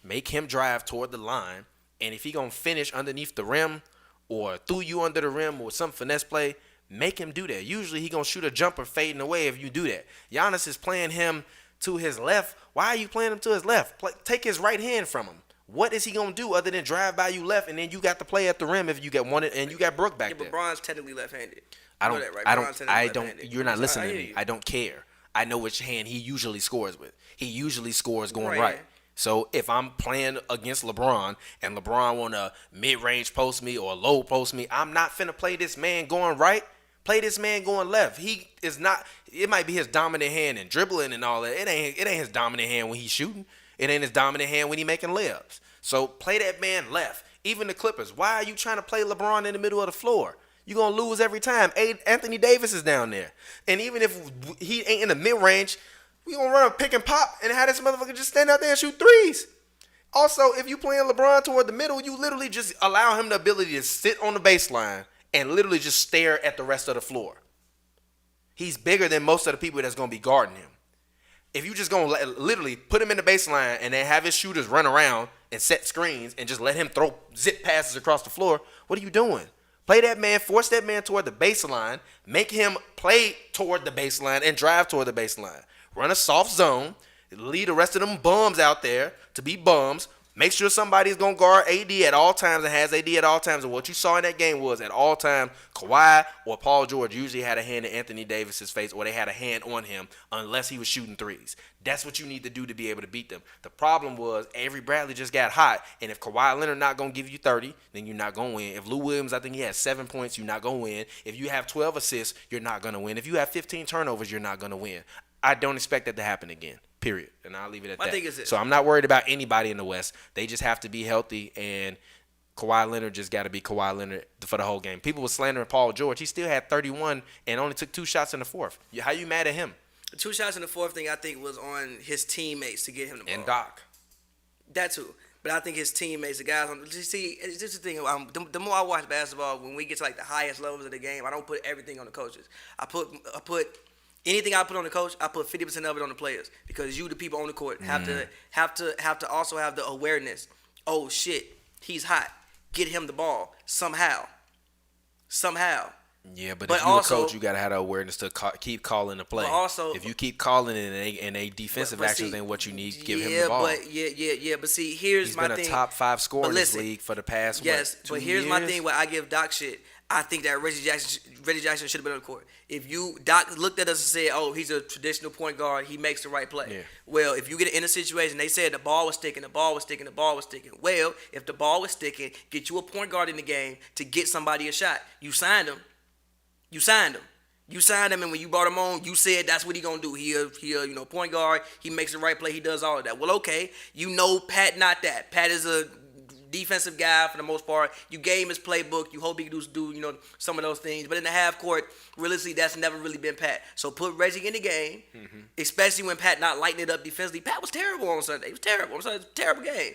[SPEAKER 2] Make him drive toward the line, and if he gonna finish underneath the rim or through you under the rim or some finesse play, make him do that. Usually he gonna shoot a jumper fading away if you do that. Giannis is playing him to his left. Why are you playing him to his left? Take his right hand from him. What is he gonna do other than drive by you left, and then you got to play at the rim if you get one, and you got Brook back there.
[SPEAKER 3] But Bron's technically left-handed.
[SPEAKER 2] I don't.
[SPEAKER 3] Left-handed.
[SPEAKER 2] You're not listening to me. I don't care. I know which hand he usually scores with. He usually scores going right. So if I'm playing against LeBron and LeBron want to mid-range post me or low post me, I'm not finna play this man going right. Play this man going left. He is not. It might be his dominant hand in dribbling and all that. It ain't his dominant hand when he's shooting. It ain't his dominant hand when he making layups. So play that man left. Even the Clippers. Why are you trying to play LeBron in the middle of the floor? You're going to lose every time. Anthony Davis is down there. And even if he ain't in the mid-range, we going to run a pick and pop and have this motherfucker just stand out there and shoot threes. Also, if you playing LeBron toward the middle, you literally just allow him the ability to sit on the baseline and literally just stare at the rest of the floor. He's bigger than most of the people that's going to be guarding him. If you just going to literally put him in the baseline and then have his shooters run around and set screens and just let him throw zip passes across the floor, what are you doing? Play that man, force that man toward the baseline, make him play toward the baseline and drive toward the baseline. Run a soft zone, lead the rest of them bums out there to be bums. Make sure somebody's going to guard AD at all times and has AD at all times. And what you saw in that game was at all times, Kawhi or Paul George usually had a hand in Anthony Davis's face or they had a hand on him unless he was shooting threes. That's what you need to do to be able to beat them. The problem was Avery Bradley just got hot. And if Kawhi Leonard not going to give you 30, then you're not going to win. If Lou Williams, I think he had 7 points, you're not going to win. If you have 12 assists, you're not going to win. If you have 15 turnovers, you're not going to win. I don't expect that to happen again. Period. And I'll leave it at that.
[SPEAKER 3] Thing is this.
[SPEAKER 2] So I'm not worried about anybody in the West. They just have to be healthy, and Kawhi Leonard just got to be Kawhi Leonard for the whole game. People were slandering Paul George. He still had 31 and only took 2 shots in the fourth. How you mad at him?
[SPEAKER 3] The 2 shots in the fourth thing I think was on his teammates to get him the ball.
[SPEAKER 2] And Doc.
[SPEAKER 3] That too. But I think his teammates, the guys on. See, it's just the thing. The more I watch basketball, when we get to like the highest levels of the game, I don't put everything on the coaches. I put anything I put on the coach, I put 50% of it on the players because you, the people on the court, have to also have the awareness. Oh shit, he's hot. Get him the ball somehow.
[SPEAKER 2] Yeah, but if you're a coach, you gotta have the awareness to keep calling the play.
[SPEAKER 3] But also,
[SPEAKER 2] if you keep calling it and they defensive actions ain't what you need, give him the ball.
[SPEAKER 3] But see, here's my thing.
[SPEAKER 2] He's been a top 5 scorer in this league for the past 2 years.
[SPEAKER 3] But here's my thing where I give Doc shit. I think that Reggie Jackson should have been on the court. If Doc looked at us and said, "Oh, he's a traditional point guard. He makes the right play." Yeah. Well, if you get in a situation, they said the ball was sticking. Well, if the ball was sticking, get you a point guard in the game to get somebody a shot. You signed him, and when you brought him on, you said that's what he gonna do. He point guard. He makes the right play. He does all of that. Well, okay, Pat not that. Pat is a defensive guy for the most part. You gave him his playbook. You hope he can do some of those things. But in the half court, realistically, that's never really been Pat. So put Reggie in the game, especially when Pat not lighting it up defensively. Pat was terrible on Sunday. It was terrible. It was a terrible game.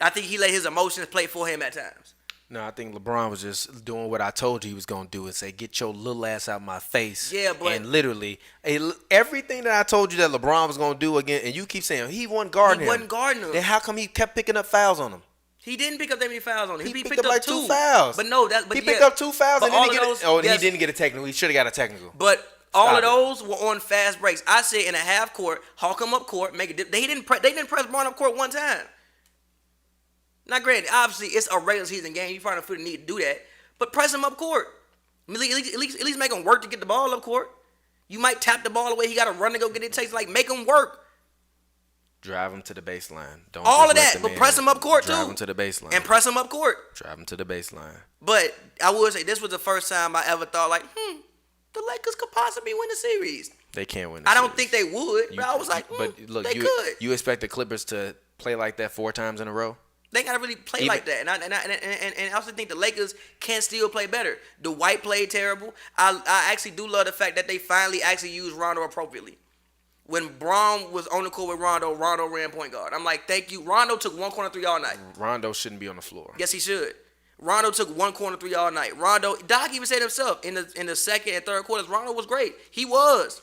[SPEAKER 3] I think he let his emotions play for him at times.
[SPEAKER 2] No, I think LeBron was just doing what I told you he was going to do and say, get your little ass out my face.
[SPEAKER 3] Yeah, but.
[SPEAKER 2] And literally, everything that I told you that LeBron was going to do again, and you keep saying he wasn't guarding him.
[SPEAKER 3] He wasn't guarding him.
[SPEAKER 2] Then how come he kept picking up fouls on him?
[SPEAKER 3] He didn't pick up that many fouls on him.
[SPEAKER 2] He picked up like 2 fouls.
[SPEAKER 3] But no,
[SPEAKER 2] he picked up 2 fouls and he didn't get a technical. He should have got a technical.
[SPEAKER 3] But all of those were on fast breaks. I said in a half court, hawk him up court, make it. They didn't press Bron up court one time. Now, granted, obviously it's a regular season game. You probably don't feel the need to do that, but press him up court. At least make him work to get the ball up court. You might tap the ball away. He got to run to go get it. Takes like make him work.
[SPEAKER 2] Drive him to the baseline. Don't
[SPEAKER 3] all
[SPEAKER 2] just
[SPEAKER 3] of
[SPEAKER 2] let
[SPEAKER 3] that,
[SPEAKER 2] the
[SPEAKER 3] but
[SPEAKER 2] man
[SPEAKER 3] press him up court
[SPEAKER 2] drive
[SPEAKER 3] too.
[SPEAKER 2] him to the baseline.
[SPEAKER 3] And press him up court.
[SPEAKER 2] Drive him to the baseline.
[SPEAKER 3] But I would say this was the first time I ever thought like, the Lakers could possibly win the series.
[SPEAKER 2] They can't win the
[SPEAKER 3] I
[SPEAKER 2] series.
[SPEAKER 3] don't think they would, but I was like,
[SPEAKER 2] but look,
[SPEAKER 3] they could.
[SPEAKER 2] You expect the Clippers to play like that 4 times in a row?
[SPEAKER 3] They gotta really play like that, and I also think the Lakers can still play better. The White played terrible. I actually do love the fact that they finally actually used Rondo appropriately. When Braun was on the court with Rondo ran point guard. I'm like, thank you. Rondo took 1 corner 3 all night.
[SPEAKER 2] Rondo shouldn't be on the floor.
[SPEAKER 3] Yes, he should. Rondo took 1 corner 3 all night. Doc even said himself in the second and third quarters, Rondo was great. He was.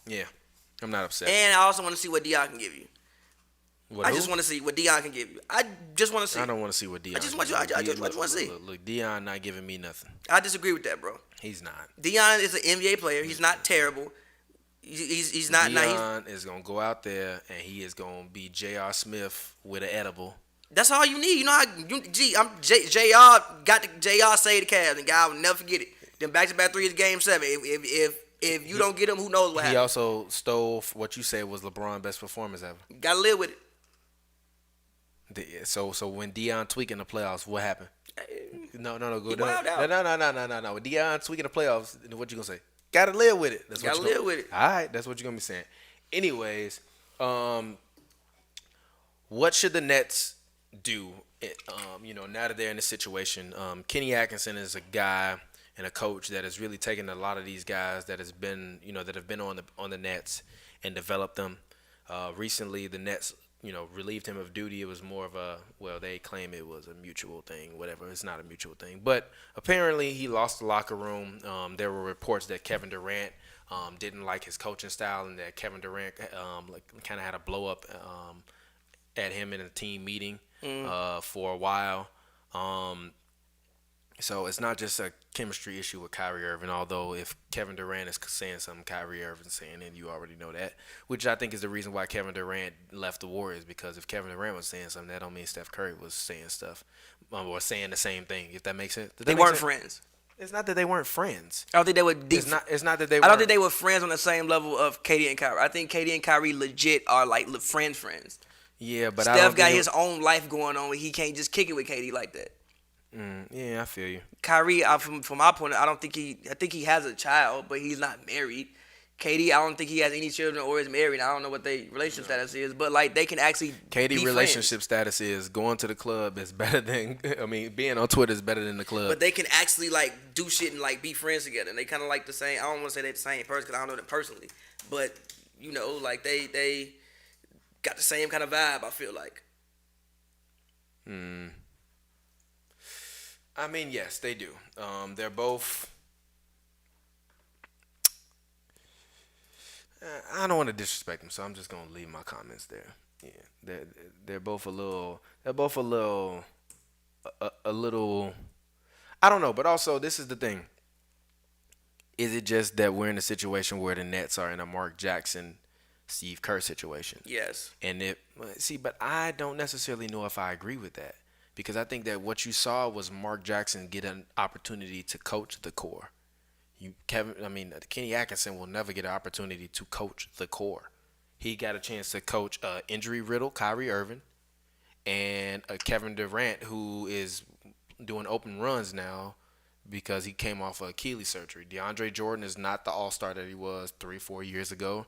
[SPEAKER 2] Yeah. I'm not upset.
[SPEAKER 3] And I also want to see what Dion can give you.
[SPEAKER 2] What,
[SPEAKER 3] just want to see what Dion can give you. I just want to see.
[SPEAKER 2] I don't want to see what Dion.
[SPEAKER 3] I just want to see.
[SPEAKER 2] Look, Dion not giving me nothing.
[SPEAKER 3] I disagree with that, bro.
[SPEAKER 2] He's not.
[SPEAKER 3] Dion is an NBA player. He's not terrible. He's not.
[SPEAKER 2] Dion is gonna go out there and he is gonna be J.R. Smith with an edible.
[SPEAKER 3] That's all you need. You know how JR got the JR say the Cavs, and God will never forget it. Then back-to-back 3 is Game 7. If you don't get him, who knows what happens.
[SPEAKER 2] He also stole what you said was LeBron's best performance ever.
[SPEAKER 3] Gotta live with it.
[SPEAKER 2] So when Dion tweaking the playoffs, what happened? No, go down. No. With Dion tweaking the playoffs, what you gonna say? Gotta live with it. That's what
[SPEAKER 3] Gotta live with it.
[SPEAKER 2] All right, that's what you're gonna be saying. Anyways, what should the Nets do? Now that they're in this situation, Kenny Atkinson is a guy and a coach that has really taken a lot of these guys that have been on the Nets and developed them. Recently, the Nets, relieved him of duty. It was more of they claim it was a mutual thing, whatever. It's not a mutual thing. But apparently he lost the locker room. There were reports that Kevin Durant didn't like his coaching style and that Kevin Durant kind of had a blow up at him in a team meeting for a while. So it's not just a chemistry issue with Kyrie Irving, although if Kevin Durant is saying something, Kyrie Irving's saying it, you already know that, which I think is the reason why Kevin Durant left the Warriors, because if Kevin Durant was saying something, that don't mean Steph Curry was saying stuff or saying the same thing, if that makes sense.
[SPEAKER 3] They weren't friends.
[SPEAKER 2] It's not that they weren't friends.
[SPEAKER 3] I don't think they were.
[SPEAKER 2] It's not that they.
[SPEAKER 3] I don't think they were friends on the same level of KD and Kyrie. I think KD and Kyrie legit are like friends.
[SPEAKER 2] Yeah, but
[SPEAKER 3] Steph got his own life going on. He can't just kick it with KD like that.
[SPEAKER 2] Yeah, I feel you.
[SPEAKER 3] Kyrie, from my point, I think he has a child, but he's not married. KD, I don't think he has any children or is married. I don't know what their relationship status is, but like they can actually
[SPEAKER 2] KD
[SPEAKER 3] be
[SPEAKER 2] relationship
[SPEAKER 3] friends.
[SPEAKER 2] status is going to the club is better than being on Twitter is better than the club.
[SPEAKER 3] But they can actually like do shit and like be friends together. And they kind of like the same. I don't want to say they're the same person because I don't know them personally, but like they got the same kind of vibe. I feel like.
[SPEAKER 2] I mean, yes, they do. They're both. I don't want to disrespect them, so I'm just gonna leave my comments there. Yeah, they're both a little. They're both a little. A little. I don't know, but also this is the thing. Is it just that we're in a situation where the Nets are in a Mark Jackson, Steve Kerr situation?
[SPEAKER 3] Yes.
[SPEAKER 2] And but I don't necessarily know if I agree with that. Because I think that what you saw was Mark Jackson get an opportunity to coach the core. Kenny Atkinson will never get an opportunity to coach the core. He got a chance to coach injury-riddled Kyrie Irving and Kevin Durant, who is doing open runs now because he came off of Achilles surgery. DeAndre Jordan is not the all-star that he was 3-4 years ago.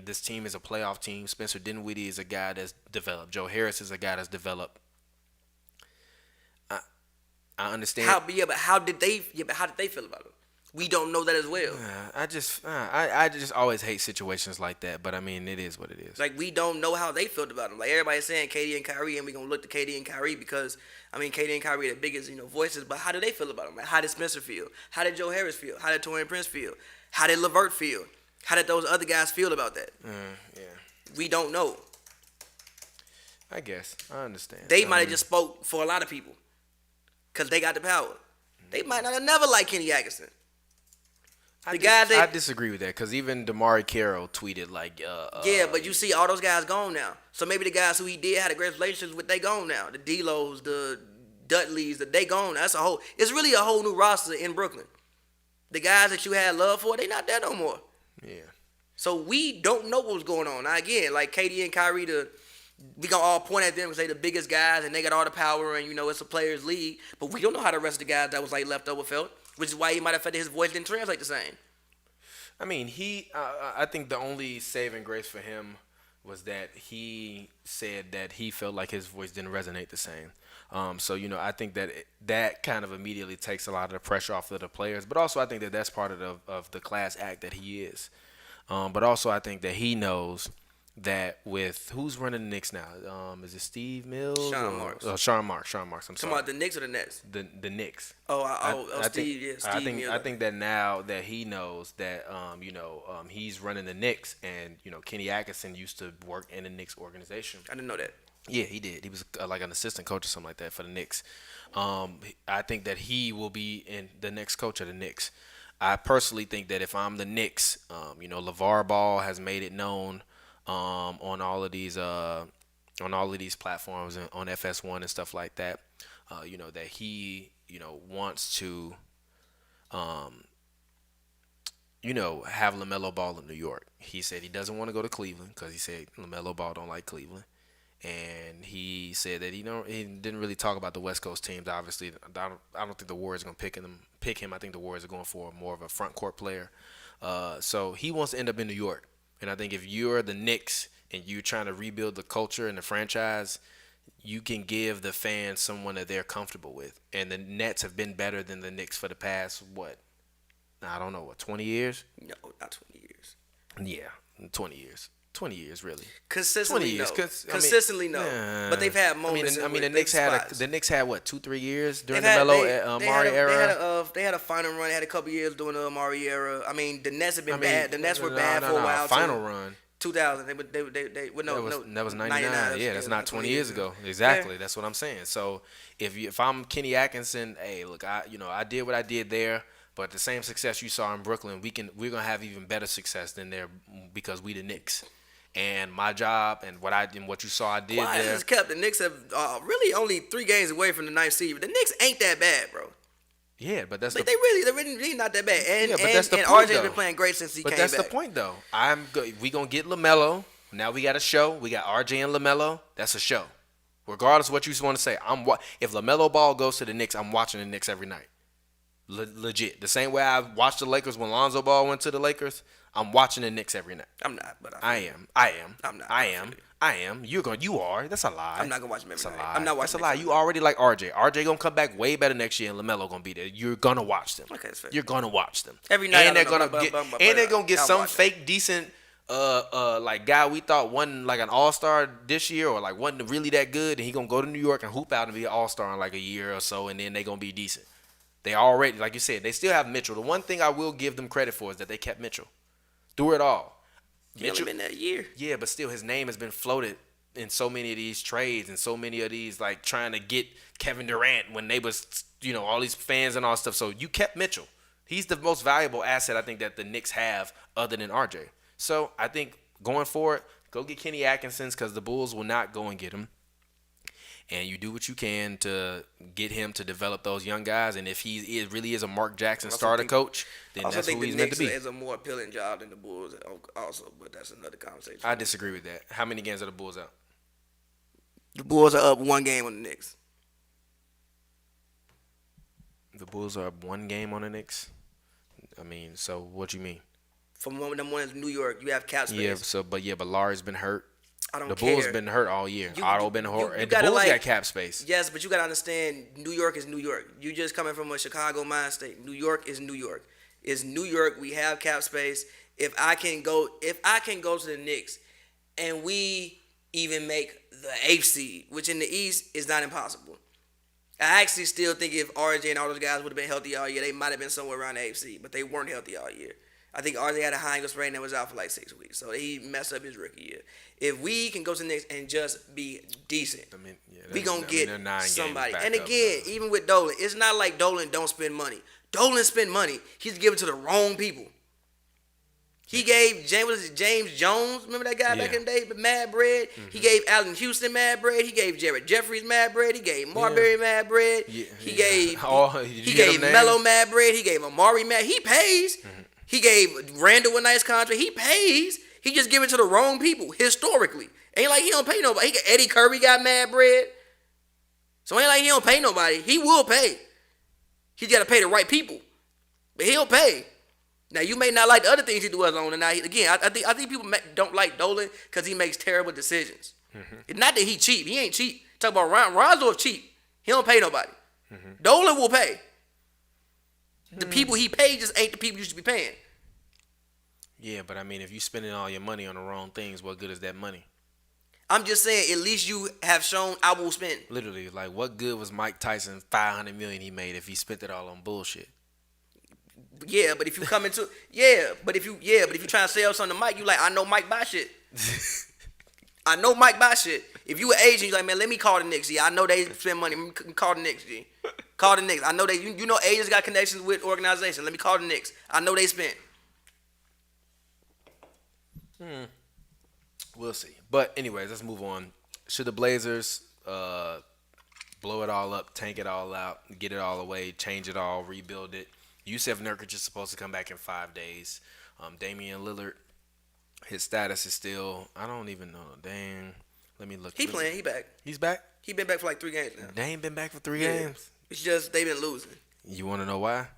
[SPEAKER 2] This team is a playoff team. Spencer Dinwiddie is a guy that's developed. Joe Harris is a guy that's developed. I understand.
[SPEAKER 3] How did they feel about it? We don't know that as well.
[SPEAKER 2] I just always hate situations like that. But it is what it is.
[SPEAKER 3] Like we don't know how they felt about him. Like everybody's saying KD and Kyrie, and we gonna look to KD and Kyrie because KD and Kyrie are the biggest voices. But how do they feel about him? Like how did Spencer feel? How did Joe Harris feel? How did Taurean Prince feel? How did LeVert feel? How did those other guys feel about that?
[SPEAKER 2] Yeah.
[SPEAKER 3] We don't know.
[SPEAKER 2] I guess I understand.
[SPEAKER 3] They might have just spoke for a lot of people. Because they got the power. They might not have never liked Kenny Atkinson.
[SPEAKER 2] I disagree with that because even Damari Carroll tweeted like,
[SPEAKER 3] yeah, but you see all those guys gone now. So maybe the guys who he did had a great relationships with, they gone now. The D'Los, the Dudleys, they gone. It's really a whole new roster in Brooklyn. The guys that you had love for, they not there no more.
[SPEAKER 2] Yeah.
[SPEAKER 3] So we don't know what's going on. Now again, like KD and Kyrie, we gonna all point at them because they the biggest guys and they got all the power and it's a players league. But we don't know how the rest of the guys that was like left over felt, which is why he might have felt that his voice didn't translate the same.
[SPEAKER 2] I mean, I think the only saving grace for him was that he said that he felt like his voice didn't resonate the same. So I think that kind of immediately takes a lot of the pressure off of the players. But also, I think that that's part of the class act that he is. But also, I think that he knows that with who's running the Knicks now? Is it Steve Mills?
[SPEAKER 3] Sean Marks.
[SPEAKER 2] Sean Marks. I'm sorry.
[SPEAKER 3] Talking about the Knicks or the Nets?
[SPEAKER 2] The Knicks.
[SPEAKER 3] Steve. Steve
[SPEAKER 2] I think that now that he knows that he's running the Knicks, and Kenny Atkinson used to work in the Knicks organization.
[SPEAKER 3] I didn't know that.
[SPEAKER 2] Yeah, he did. He was like an assistant coach or something like that for the Knicks. I think that he will be in the next coach of the Knicks. I personally think that if I'm the Knicks, LeVar Ball has made it known on all of these platforms and on FS1 and stuff like that, that he wants to have LaMelo Ball in New York. He said he doesn't want to go to Cleveland because he said LaMelo Ball don't like Cleveland. And he said that he didn't really talk about the West Coast teams. Obviously, I don't think the Warriors are going to pick him. I think the Warriors are going for more of a front court player. So he wants to end up in New York. And I think if you're the Knicks and you're trying to rebuild the culture and the franchise, you can give the fans someone that they're comfortable with. And the Nets have been better than the Knicks for the past, 20 years? No,
[SPEAKER 3] not 20 years.
[SPEAKER 2] Yeah, 20 years. 20 years, really.
[SPEAKER 3] Consistently,
[SPEAKER 2] 20 years.
[SPEAKER 3] Consistently, no. But they've had moments.
[SPEAKER 2] I mean, the Knicks had 2-3 years during the Amari era.
[SPEAKER 3] They had a final run. They had a couple years during the Amari era. I mean, the Nets have been bad. The Nets were bad for a while.
[SPEAKER 2] Final run.
[SPEAKER 3] 2000.
[SPEAKER 2] That was 99. Yeah, that's not 20 years ago. Exactly. Yeah. That's what I'm saying. So if I'm Kenny Atkinson, hey, look, I did what I did there. But the same success you saw in Brooklyn, we're gonna have even better success than there because we the Knicks. And my job and what you saw I did
[SPEAKER 3] Why
[SPEAKER 2] there.
[SPEAKER 3] Is kept the Knicks have really only 3 games away from the 9th seed. The Knicks ain't that bad, bro.
[SPEAKER 2] Yeah, but that's
[SPEAKER 3] they're really not that bad. And
[SPEAKER 2] that's the point,
[SPEAKER 3] RJ's been playing great since he came back.
[SPEAKER 2] But that's the point, though. We gonna get LaMelo. Now we got a show. We got RJ and LaMelo. That's a show. Regardless of what you want to say, if LaMelo Ball goes to the Knicks, I'm watching the Knicks every night. Legit. The same way I watched the Lakers when Lonzo Ball went to the Lakers. I'm watching the Knicks every night.
[SPEAKER 3] I'm not, but
[SPEAKER 2] I am.
[SPEAKER 3] I'm not.
[SPEAKER 2] I am. You are. That's a lie.
[SPEAKER 3] I'm not gonna watch them every night.
[SPEAKER 2] Lie.
[SPEAKER 3] I'm not watching.
[SPEAKER 2] That's a lie. You already like RJ. RJ gonna come back way better next year, and LaMelo gonna be there. You're gonna watch them.
[SPEAKER 3] Okay, that's fair.
[SPEAKER 2] You're gonna watch them
[SPEAKER 3] every night.
[SPEAKER 2] And they're gonna get some fake decent like guy we thought wasn't like an all-star this year or like wasn't really that good, and he gonna go to New York and hoop out and be an all-star in like a year or so, and then they gonna be decent. They already, like you said, they still have Mitchell. The one thing I will give them credit for is that they kept Mitchell through it all.
[SPEAKER 3] Mitchell been that year.
[SPEAKER 2] Yeah, but still his name has been floated in so many of these trades and so many of these like trying to get Kevin Durant when they was all these fans and all stuff. So you kept Mitchell. He's the most valuable asset I think that the Knicks have other than RJ. So I think going forward, go get Kenny Atkinson because the Bulls will not go and get him. And you do what you can to get him to develop those young guys. And if he really is a Mark Jackson starter coach, then that's who he's meant to be.
[SPEAKER 3] I also think the Knicks is a more appealing job than the Bulls also, but that's another conversation.
[SPEAKER 2] I disagree with that. How many games are the Bulls up?
[SPEAKER 3] The Bulls are up 1 game on the Knicks.
[SPEAKER 2] The Bulls are up 1 game on the Knicks? I mean, so what you mean?
[SPEAKER 3] From one of them ones in New York, you have cap space.
[SPEAKER 2] Yeah, but Larry's been hurt.
[SPEAKER 3] I don't
[SPEAKER 2] care.
[SPEAKER 3] The
[SPEAKER 2] Bulls been hurt all year. Otto been hurt. And the Bulls got cap space.
[SPEAKER 3] Yes, but you got to understand, New York is New York. You just coming from a Chicago mind state. New York is New York. It's New York. We have cap space. If I can go to the Knicks and we even make the 8th seed, which in the East is not impossible. I actually still think if RJ and all those guys would have been healthy all year, they might have been somewhere around the 8th seed, but they weren't healthy all year. I think RJ had a high ankle sprain that was out for like 6 weeks, so he messed up his rookie year. If we can go to the Knicks and just be decent, we gonna get somebody. And again, even with Dolan, it's not like Dolan don't spend money. Dolan spent money. He's giving to the wrong people. He gave James Jones, remember that guy back in the day, mad bread? Mm-hmm. He gave Allen Houston mad bread. He gave Jared Jeffries mad bread. He gave Marbury mad bread. Yeah. He gave Melo mad bread. He gave Amari mad. He pays. Mm-hmm. He gave Randall a nice contract. He pays. He just giving to the wrong people historically. Ain't like he don't pay nobody. Eddie Curry got mad bread. So ain't like he don't pay nobody. He will pay. He's got to pay the right people. But he'll pay. Now, you may not like the other things he does on, and now, again, I think people don't like Dolan because he makes terrible decisions. Mm-hmm. It's not that he cheap. He ain't cheap. Talk about Ronsdorf cheap. He don't pay nobody. Mm-hmm. Dolan will pay. The people he paid just ain't the people you should be paying.
[SPEAKER 2] Yeah, but I mean, if you spending all your money on the wrong things, what good is that money?
[SPEAKER 3] I'm just saying, at least you have shown I will spend.
[SPEAKER 2] Literally, like, what good was Mike Tyson's $500 million he made if he spent it all on bullshit?
[SPEAKER 3] Yeah, but if you come into but if you try to sell something to Mike, you like, I know Mike buy shit. I know Mike buy shit. If you an agent, you like, man, let me call the Knicks. Yeah, I know they spend money. Call the Knicks, G. Call the Knicks. I know you know agents got connections with organizations. Let me call the Knicks. I know they spent.
[SPEAKER 2] We'll see. But anyways, let's move on. Should the Blazers blow it all up, tank it all out, get it all away, change it all, rebuild it? Yusef Nurkic is supposed to come back in 5 days. Damian Lillard, his status is still, I don't even know. Dang. Let me look.
[SPEAKER 3] He playing. He back.
[SPEAKER 2] He's back?
[SPEAKER 3] He been back for like 3 games now.
[SPEAKER 2] Dame been back for 3 games?
[SPEAKER 3] It's just they been losing.
[SPEAKER 2] You want to know why?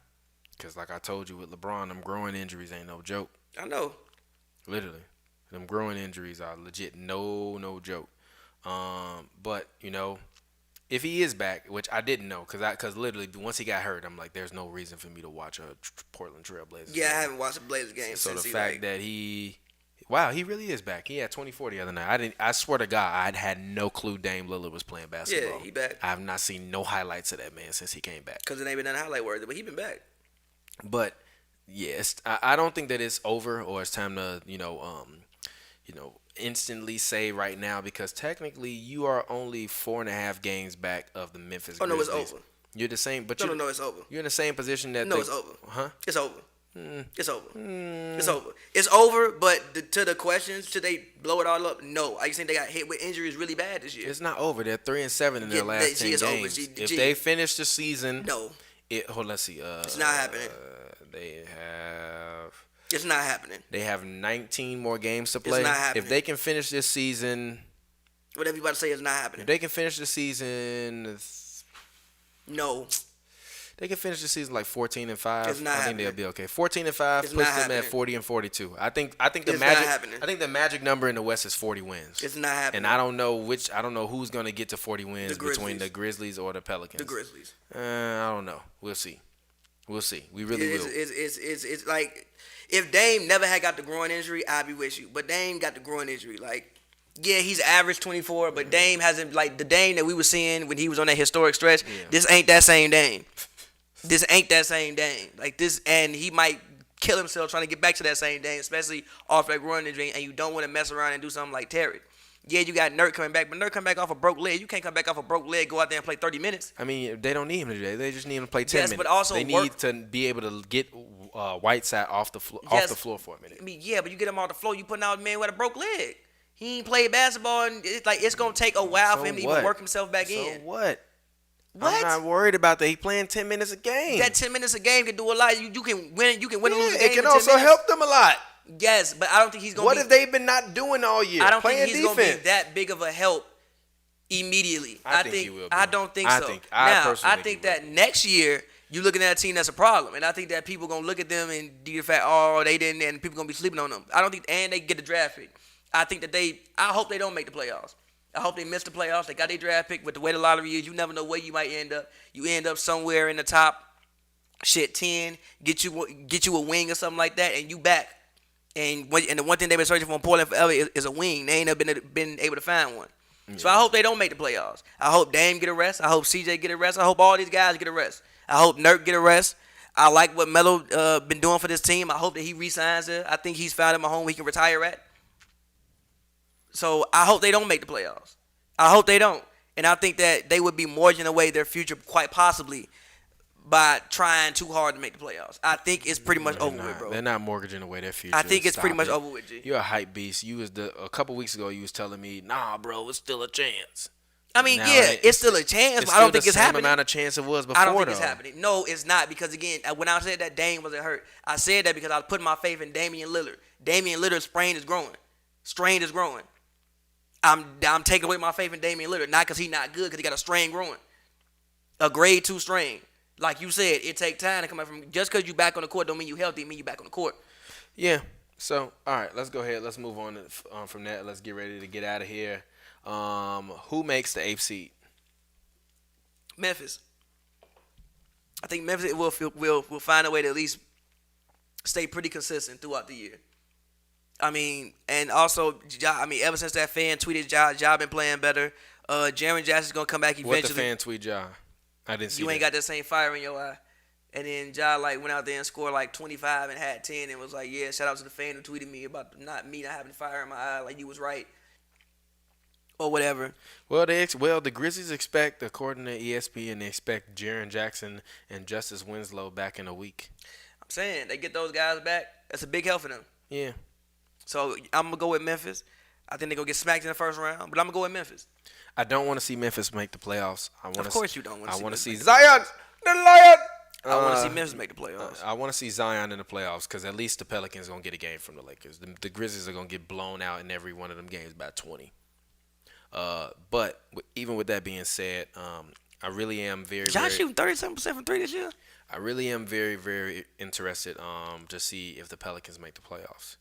[SPEAKER 2] Because like I told you with LeBron, them growing injuries ain't no joke.
[SPEAKER 3] I know.
[SPEAKER 2] Literally. Them growing injuries are legit no joke. But, you know, if he is back, which I didn't know, because literally once he got hurt, I'm like, there's no reason for me to watch a Portland Trail Blazers game.
[SPEAKER 3] I haven't watched a Blazers game
[SPEAKER 2] so
[SPEAKER 3] since
[SPEAKER 2] the fact that he really is back. He had 24 the other night. I swear to God, I had no clue Dame Lillard was playing basketball.
[SPEAKER 3] Yeah, he back.
[SPEAKER 2] I have not seen no highlights of that man since he came back.
[SPEAKER 3] Because it ain't been that highlight worthy, but he been back.
[SPEAKER 2] But yes, I don't think that it's over or it's time to instantly say right now, because technically you are only 4.5 games back of the Memphis Grizzlies.
[SPEAKER 3] Oh, no, it's over.
[SPEAKER 2] You're the same, but
[SPEAKER 3] no, it's over.
[SPEAKER 2] You're in the same position that
[SPEAKER 3] it's over.
[SPEAKER 2] Huh?
[SPEAKER 3] It's over. It's over. It's over. It's over, but to the questions, should they blow it all up? No. I just think they got hit with injuries really bad this year.
[SPEAKER 2] It's not over. They're 3-7 in their last 10 games.
[SPEAKER 3] Over.
[SPEAKER 2] If they finish the season,
[SPEAKER 3] no.
[SPEAKER 2] Let's see.
[SPEAKER 3] It's not happening. It's not happening.
[SPEAKER 2] They have 19 more games to play.
[SPEAKER 3] It's not happening.
[SPEAKER 2] If they can finish this season,
[SPEAKER 3] whatever you about to say is not happening.
[SPEAKER 2] If they can finish the season,
[SPEAKER 3] no.
[SPEAKER 2] They can finish the season like 14-5.
[SPEAKER 3] It's not happening.
[SPEAKER 2] I think they'll be okay. 14-5 puts them at 40-42. I think the
[SPEAKER 3] it's
[SPEAKER 2] magic.
[SPEAKER 3] Not happening.
[SPEAKER 2] I think the magic number in the West is 40 wins.
[SPEAKER 3] It's not happening.
[SPEAKER 2] And I don't know who's gonna get to 40 wins between the Grizzlies or the Pelicans.
[SPEAKER 3] The Grizzlies.
[SPEAKER 2] I don't know. We'll see. We really will.
[SPEAKER 3] It's like, if Dame never had got the groin injury, I'd be with you. But Dame got the groin injury. Like, yeah, he's average 24, but Dame hasn't, like, the Dame that we were seeing when he was on that historic stretch, this ain't that same Dame. This ain't that same Dame. Like, this, and he might kill himself trying to get back to that same Dame, especially off that groin injury, and you don't want to mess around and do something like Terry. Yeah, you got Nurk coming back, but Nurk come back off a broke leg. You can't come back off a broke leg, go out there and play 30 minutes.
[SPEAKER 2] I mean, they don't need him to do that. They just need him to play 10 minutes.
[SPEAKER 3] But also
[SPEAKER 2] they need to be able to get Whiteside off the floor for a minute.
[SPEAKER 3] I mean, yeah, but you get him off the floor, you putting out a man with a broke leg. He ain't played basketball, and it's gonna take a while for him to even work himself back in.
[SPEAKER 2] So what?
[SPEAKER 3] What?
[SPEAKER 2] I'm not worried about that. He playing 10 minutes a game.
[SPEAKER 3] That 10 minutes a game can do a lot. You can win. You can win and lose a game.
[SPEAKER 2] It can also help them a lot.
[SPEAKER 3] Yes, but I don't think he's gonna.
[SPEAKER 2] What have they been not doing all year?
[SPEAKER 3] I don't think he's gonna be that big of a help immediately.
[SPEAKER 2] I think he will be.
[SPEAKER 3] I don't think so. I think that next year you're looking at a team that's a problem, and I think that people gonna look at them and the fact, oh, they didn't, and people gonna be sleeping on them. I don't think, and they get the draft pick. I think that I hope they don't make the playoffs. I hope they miss the playoffs. They got their draft pick, but the way the lottery is, you never know where you might end up. You end up somewhere in the top 10, get you a wing or something like that, and you back. And the one thing they've been searching for in Portland forever is a wing. They ain't never been able to find one. Yeah. So I hope they don't make the playoffs. I hope Dame get a rest. I hope CJ get a rest. I hope all these guys get a rest. I hope Nurk get a rest. I like what Melo been doing for this team. I hope that he re-signs it. I think he's found him a home he can retire at. So I hope they don't make the playoffs. I hope they don't. And I think that they would be mortgaging away their future quite possibly by trying too hard to make the playoffs. I think it's pretty much over with, bro.
[SPEAKER 2] They're not mortgaging away their future.
[SPEAKER 3] I think it's pretty much
[SPEAKER 2] Stop
[SPEAKER 3] over with, G.
[SPEAKER 2] You're a hype beast. A couple weeks ago, you was telling me, nah, bro, it's still a chance.
[SPEAKER 3] I mean,
[SPEAKER 2] Now
[SPEAKER 3] it's still a chance, but I don't think it's happening.
[SPEAKER 2] the same amount of chance it was before,
[SPEAKER 3] I don't think it's happening. No, it's not, because, again, when I said that Dame wasn't hurt, I said that because I was putting my faith in Damian Lillard. Damian Lillard's sprain is growing. Strain is growing. I'm taking away my faith in Damian Lillard, not because he's not good, because he got a strain growing. A grade 2 strain. Like you said, it take time to come back from. Just because you back on the court don't mean you healthy. It mean you back on the court.
[SPEAKER 2] Yeah. So, all right, let's go ahead. Let's move on from that. Let's get ready to get out of here. Who makes the 8th seed?
[SPEAKER 3] Memphis. I think Memphis will find a way to at least stay pretty consistent throughout the year. I mean, and also, ever since that fan tweeted Ja been playing better. Jaren Jackson's gonna come back eventually.
[SPEAKER 2] What the fan tweet, Ja? I didn't see.
[SPEAKER 3] You ain't got that same fire in your eye. And then Ja went out there and scored 25 and had 10 and was like, yeah, shout out to the fan who tweeted me about not having fire in my eye, like you was right. Or whatever.
[SPEAKER 2] Well, the Grizzlies expect, according to ESPN, they expect Jaren Jackson and Justice Winslow back in a week.
[SPEAKER 3] I'm saying, they get those guys back. That's a big help for them.
[SPEAKER 2] Yeah.
[SPEAKER 3] So I'm going to go with Memphis. I think they're going to get smacked in the first round, but I'm going to go with Memphis.
[SPEAKER 2] I don't want to see Memphis make the playoffs.
[SPEAKER 3] Of course you don't want to see.
[SPEAKER 2] I want to see Zion, the Lion.
[SPEAKER 3] I want to see Memphis make the playoffs.
[SPEAKER 2] I want to see Zion in the playoffs because at least the Pelicans going to get a game from the Lakers. The Grizzlies are going to get blown out in every one of them games by 20. But even with that being said, I really am
[SPEAKER 3] Josh shooting 37% from 3 this year?
[SPEAKER 2] I really am very, very interested to see if the Pelicans make the playoffs.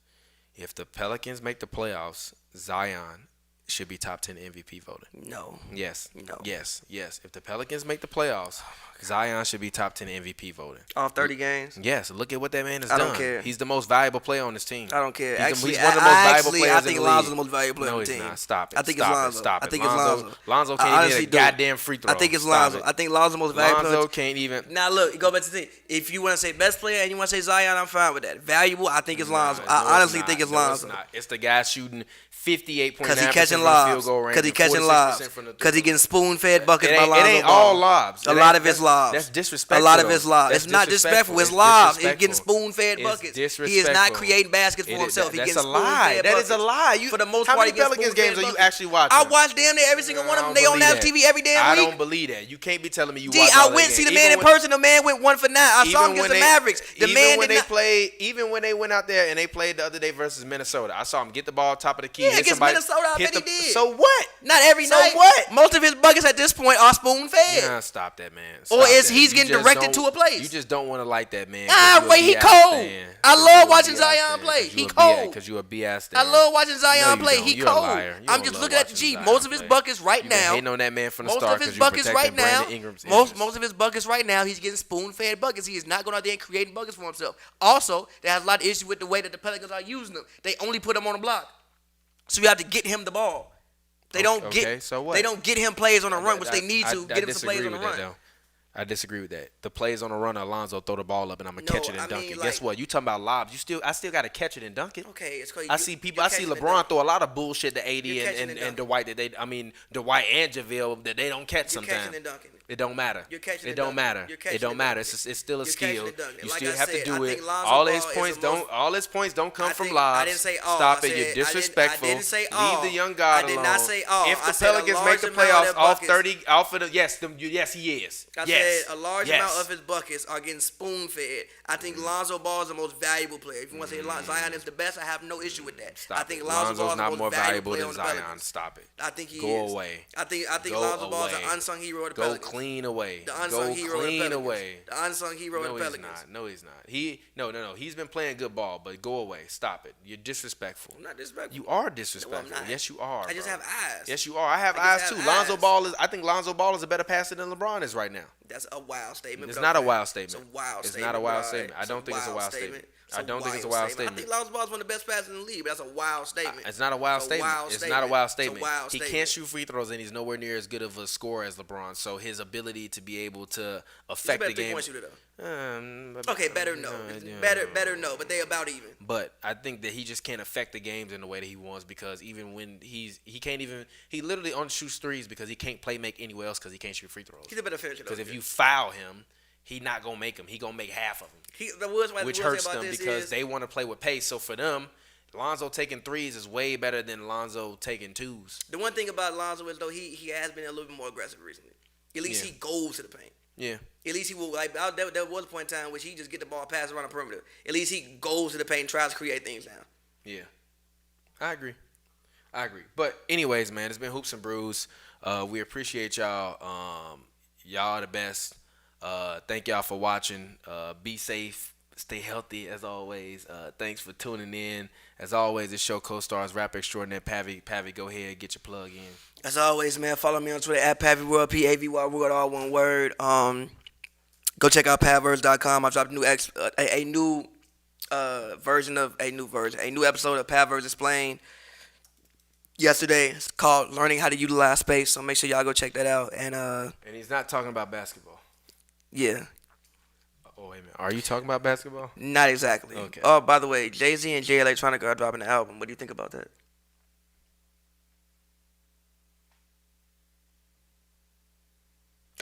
[SPEAKER 2] If the Pelicans make the playoffs, Zion should be top 10 MVP voted.
[SPEAKER 3] No.
[SPEAKER 2] Yes.
[SPEAKER 3] No.
[SPEAKER 2] Yes. If the Pelicans make the playoffs, Zion should be top 10 MVP voted.
[SPEAKER 3] All 30 games?
[SPEAKER 2] Yes. Look at what that man has done.
[SPEAKER 3] I don't care.
[SPEAKER 2] He's the most valuable player on this team.
[SPEAKER 3] I don't care.
[SPEAKER 2] He's one of the most valuable players
[SPEAKER 3] I think
[SPEAKER 2] in the
[SPEAKER 3] Lonzo's
[SPEAKER 2] league.
[SPEAKER 3] the most valuable player on the team.
[SPEAKER 2] No, he's not. Stop it.
[SPEAKER 3] I think it's Lonzo.
[SPEAKER 2] Stop it.
[SPEAKER 3] I think it's Lonzo.
[SPEAKER 2] Lonzo can't even hit a goddamn free throw.
[SPEAKER 3] I think it's
[SPEAKER 2] Stop
[SPEAKER 3] Lonzo.
[SPEAKER 2] it.
[SPEAKER 3] I think Lonzo's the most valuable player.
[SPEAKER 2] Lonzo can't even.
[SPEAKER 3] Now, look, go back to the thing. If you want to say best player and you want to say Zion, I'm fine with that. Valuable, I think it's Lonzo. I honestly think it's Lonzo.
[SPEAKER 2] It's the guy shooting 58.9%
[SPEAKER 3] because he
[SPEAKER 2] from
[SPEAKER 3] catching
[SPEAKER 2] the
[SPEAKER 3] lobs.
[SPEAKER 2] field goal range.
[SPEAKER 3] Because he catching lobs. Because he getting spoon-fed buckets by Lonzo.
[SPEAKER 2] It ain't all lobs.
[SPEAKER 3] A lot of his lobs.
[SPEAKER 2] That's disrespectful.
[SPEAKER 3] A lot of his lobs. It's not disrespectful. It's lobs. He's getting spoon-fed buckets. He is not creating baskets for himself. He
[SPEAKER 2] That's
[SPEAKER 3] getting
[SPEAKER 2] a lie.
[SPEAKER 3] spoon-fed
[SPEAKER 2] That
[SPEAKER 3] buckets.
[SPEAKER 2] is a lie.
[SPEAKER 3] For the most
[SPEAKER 2] How
[SPEAKER 3] part,
[SPEAKER 2] many
[SPEAKER 3] he gets
[SPEAKER 2] Pelicans
[SPEAKER 3] spoon-fed
[SPEAKER 2] games are you
[SPEAKER 3] buckets.
[SPEAKER 2] actually watching?
[SPEAKER 3] I watch damn near every single one of them. They on national TV every damn week.
[SPEAKER 2] I don't believe that. You can't be telling me you
[SPEAKER 3] D,
[SPEAKER 2] watch
[SPEAKER 3] I
[SPEAKER 2] all
[SPEAKER 3] went
[SPEAKER 2] that
[SPEAKER 3] see the
[SPEAKER 2] game.
[SPEAKER 3] man in person. The man went 1 for 9. I saw him against the Mavericks. The man did not.
[SPEAKER 2] Even when they went out there and they played the other day versus Minnesota, I saw him get the ball top of the key.
[SPEAKER 3] Yeah, against Minnesota, I bet he did.
[SPEAKER 2] So what?
[SPEAKER 3] Not every night.
[SPEAKER 2] So what?
[SPEAKER 3] Most of his buckets at this point are spoon-fed.
[SPEAKER 2] Nah, stop that, man.
[SPEAKER 3] Or is he's getting directed to a place?
[SPEAKER 2] You just don't want to like that, man.
[SPEAKER 3] Wait, he cold. I love watching Zion play. He cold.
[SPEAKER 2] Because you a BS
[SPEAKER 3] I love watching Zion play. He
[SPEAKER 2] You're a
[SPEAKER 3] cold.
[SPEAKER 2] liar.
[SPEAKER 3] I'm just looking at the G. Most of his buckets right now.
[SPEAKER 2] Hating on that man from the
[SPEAKER 3] Most
[SPEAKER 2] start
[SPEAKER 3] of his
[SPEAKER 2] because you
[SPEAKER 3] buckets right
[SPEAKER 2] protecting
[SPEAKER 3] now.
[SPEAKER 2] Brandon Ingram's interests.
[SPEAKER 3] Most of his buckets right now. He's getting spoon-fed buckets. He is not going out there and creating buckets for himself. Also, there has a lot of issues with the way that the Pelicans are using them. They only put him on the block, so you have to get him the ball. They don't get.
[SPEAKER 2] So what?
[SPEAKER 3] They don't get him plays on the run, which they need to get him some plays on the run.
[SPEAKER 2] I disagree with that. The plays on the run, Alonzo throw the ball up and I'm gonna catch it and dunk it. Guess what? You talking about lobs? I still gotta catch it and dunk it.
[SPEAKER 3] Okay, it's crazy.
[SPEAKER 2] I see LeBron throw a lot of bullshit to AD and Dwight Dwight and JaVale that they don't catch sometimes.
[SPEAKER 3] Catching and dunking.
[SPEAKER 2] It don't matter. It don't matter. It don't matter. It's still a skill. You still have to do it. All his points don't come from lobs.
[SPEAKER 3] I didn't say all.
[SPEAKER 2] Stop it. You're disrespectful.
[SPEAKER 3] I didn't say all.
[SPEAKER 2] Leave the young guy alone.
[SPEAKER 3] I did not say all.
[SPEAKER 2] If the Pelicans make the playoffs off 30, off of the yes, he is.
[SPEAKER 3] I said a large amount of his buckets are getting spoon-fed. I think Lonzo Ball is the most valuable player. If you want to say Zion is the best, I have no issue with that.
[SPEAKER 2] Stop
[SPEAKER 3] I think
[SPEAKER 2] Lonzo's
[SPEAKER 3] Lonzo Ball is
[SPEAKER 2] not
[SPEAKER 3] the
[SPEAKER 2] more
[SPEAKER 3] most valuable
[SPEAKER 2] valuable
[SPEAKER 3] player
[SPEAKER 2] than
[SPEAKER 3] on the
[SPEAKER 2] Zion.
[SPEAKER 3] Pelicans.
[SPEAKER 2] Stop it.
[SPEAKER 3] I think he
[SPEAKER 2] Go
[SPEAKER 3] is.
[SPEAKER 2] away.
[SPEAKER 3] I think
[SPEAKER 2] Go
[SPEAKER 3] Lonzo Ball is
[SPEAKER 2] away.
[SPEAKER 3] an unsung hero of the
[SPEAKER 2] Go
[SPEAKER 3] Pelicans.
[SPEAKER 2] clean away.
[SPEAKER 3] The unsung hero of the Pelicans.
[SPEAKER 2] Away.
[SPEAKER 3] The unsung hero of the Pelicans.
[SPEAKER 2] No, he's not. No. He's been playing good ball, but go away. Stop it. You're disrespectful.
[SPEAKER 3] I'm not disrespectful.
[SPEAKER 2] You are disrespectful.
[SPEAKER 3] No, I'm not.
[SPEAKER 2] Yes, you are.
[SPEAKER 3] I just have eyes.
[SPEAKER 2] Yes, you are. I have
[SPEAKER 3] I
[SPEAKER 2] eyes
[SPEAKER 3] just
[SPEAKER 2] too.
[SPEAKER 3] have eyes.
[SPEAKER 2] I think Lonzo Ball is a better passer than LeBron is right now.
[SPEAKER 3] That's a wild statement.
[SPEAKER 2] It's not a wild statement.
[SPEAKER 3] It's a wild statement.
[SPEAKER 2] It's not a wild statement. I don't think it's a wild statement. I don't think it's a wild statement.
[SPEAKER 3] I think Lonzo Ball is one of the best passers in the league, but that's a wild statement.
[SPEAKER 2] It's not a wild statement. It's not a wild statement. He
[SPEAKER 3] statement.
[SPEAKER 2] can't shoot free throws, and he's nowhere near as good of a scorer as LeBron. So his ability to be able to affect the game.
[SPEAKER 3] He's a better three-point shooter, though. Okay, better no. Better no, but they about even.
[SPEAKER 2] But I think that he just can't affect the games in the way that he wants because even when he literally only shoots threes because he can't play make anywhere else because he can't shoot free throws.
[SPEAKER 3] He's a better finisher.
[SPEAKER 2] Because if you foul him, he not gonna make them. He gonna make half of them,
[SPEAKER 3] Which
[SPEAKER 2] hurts them because they want to play with pace. So for them, Lonzo taking threes is way better than Lonzo taking twos.
[SPEAKER 3] The one thing about Lonzo is though he has been a little bit more aggressive recently. At least he goes to the paint.
[SPEAKER 2] Yeah.
[SPEAKER 3] At least he will there was a point in time which he just get the ball passed around the perimeter. At least he goes to the paint and tries to create things now.
[SPEAKER 2] Yeah. I agree. But anyways, man, it's been Hoops and Brews. We appreciate y'all. Y'all the best. Thank y'all for watching. Be safe. Stay healthy as always. Thanks for tuning in. As always, this show co-stars rapper extraordinaire Pavy. Pavy, go ahead, get your plug in.
[SPEAKER 3] As always, man, follow me on Twitter at Pavy World, Pavy World, all one word. Go check out Pavverse.com. I dropped a new episode of Pavverse Explained yesterday. It's called Learning How to Utilize Space. So make sure y'all go check that out. And
[SPEAKER 2] he's not talking about basketball.
[SPEAKER 3] Yeah.
[SPEAKER 2] Oh, wait a minute. Are you talking about basketball?
[SPEAKER 3] Not exactly.
[SPEAKER 2] Okay.
[SPEAKER 3] Oh, by the way, Jay-Z and Jay Electronica are dropping an album. What do you think about that?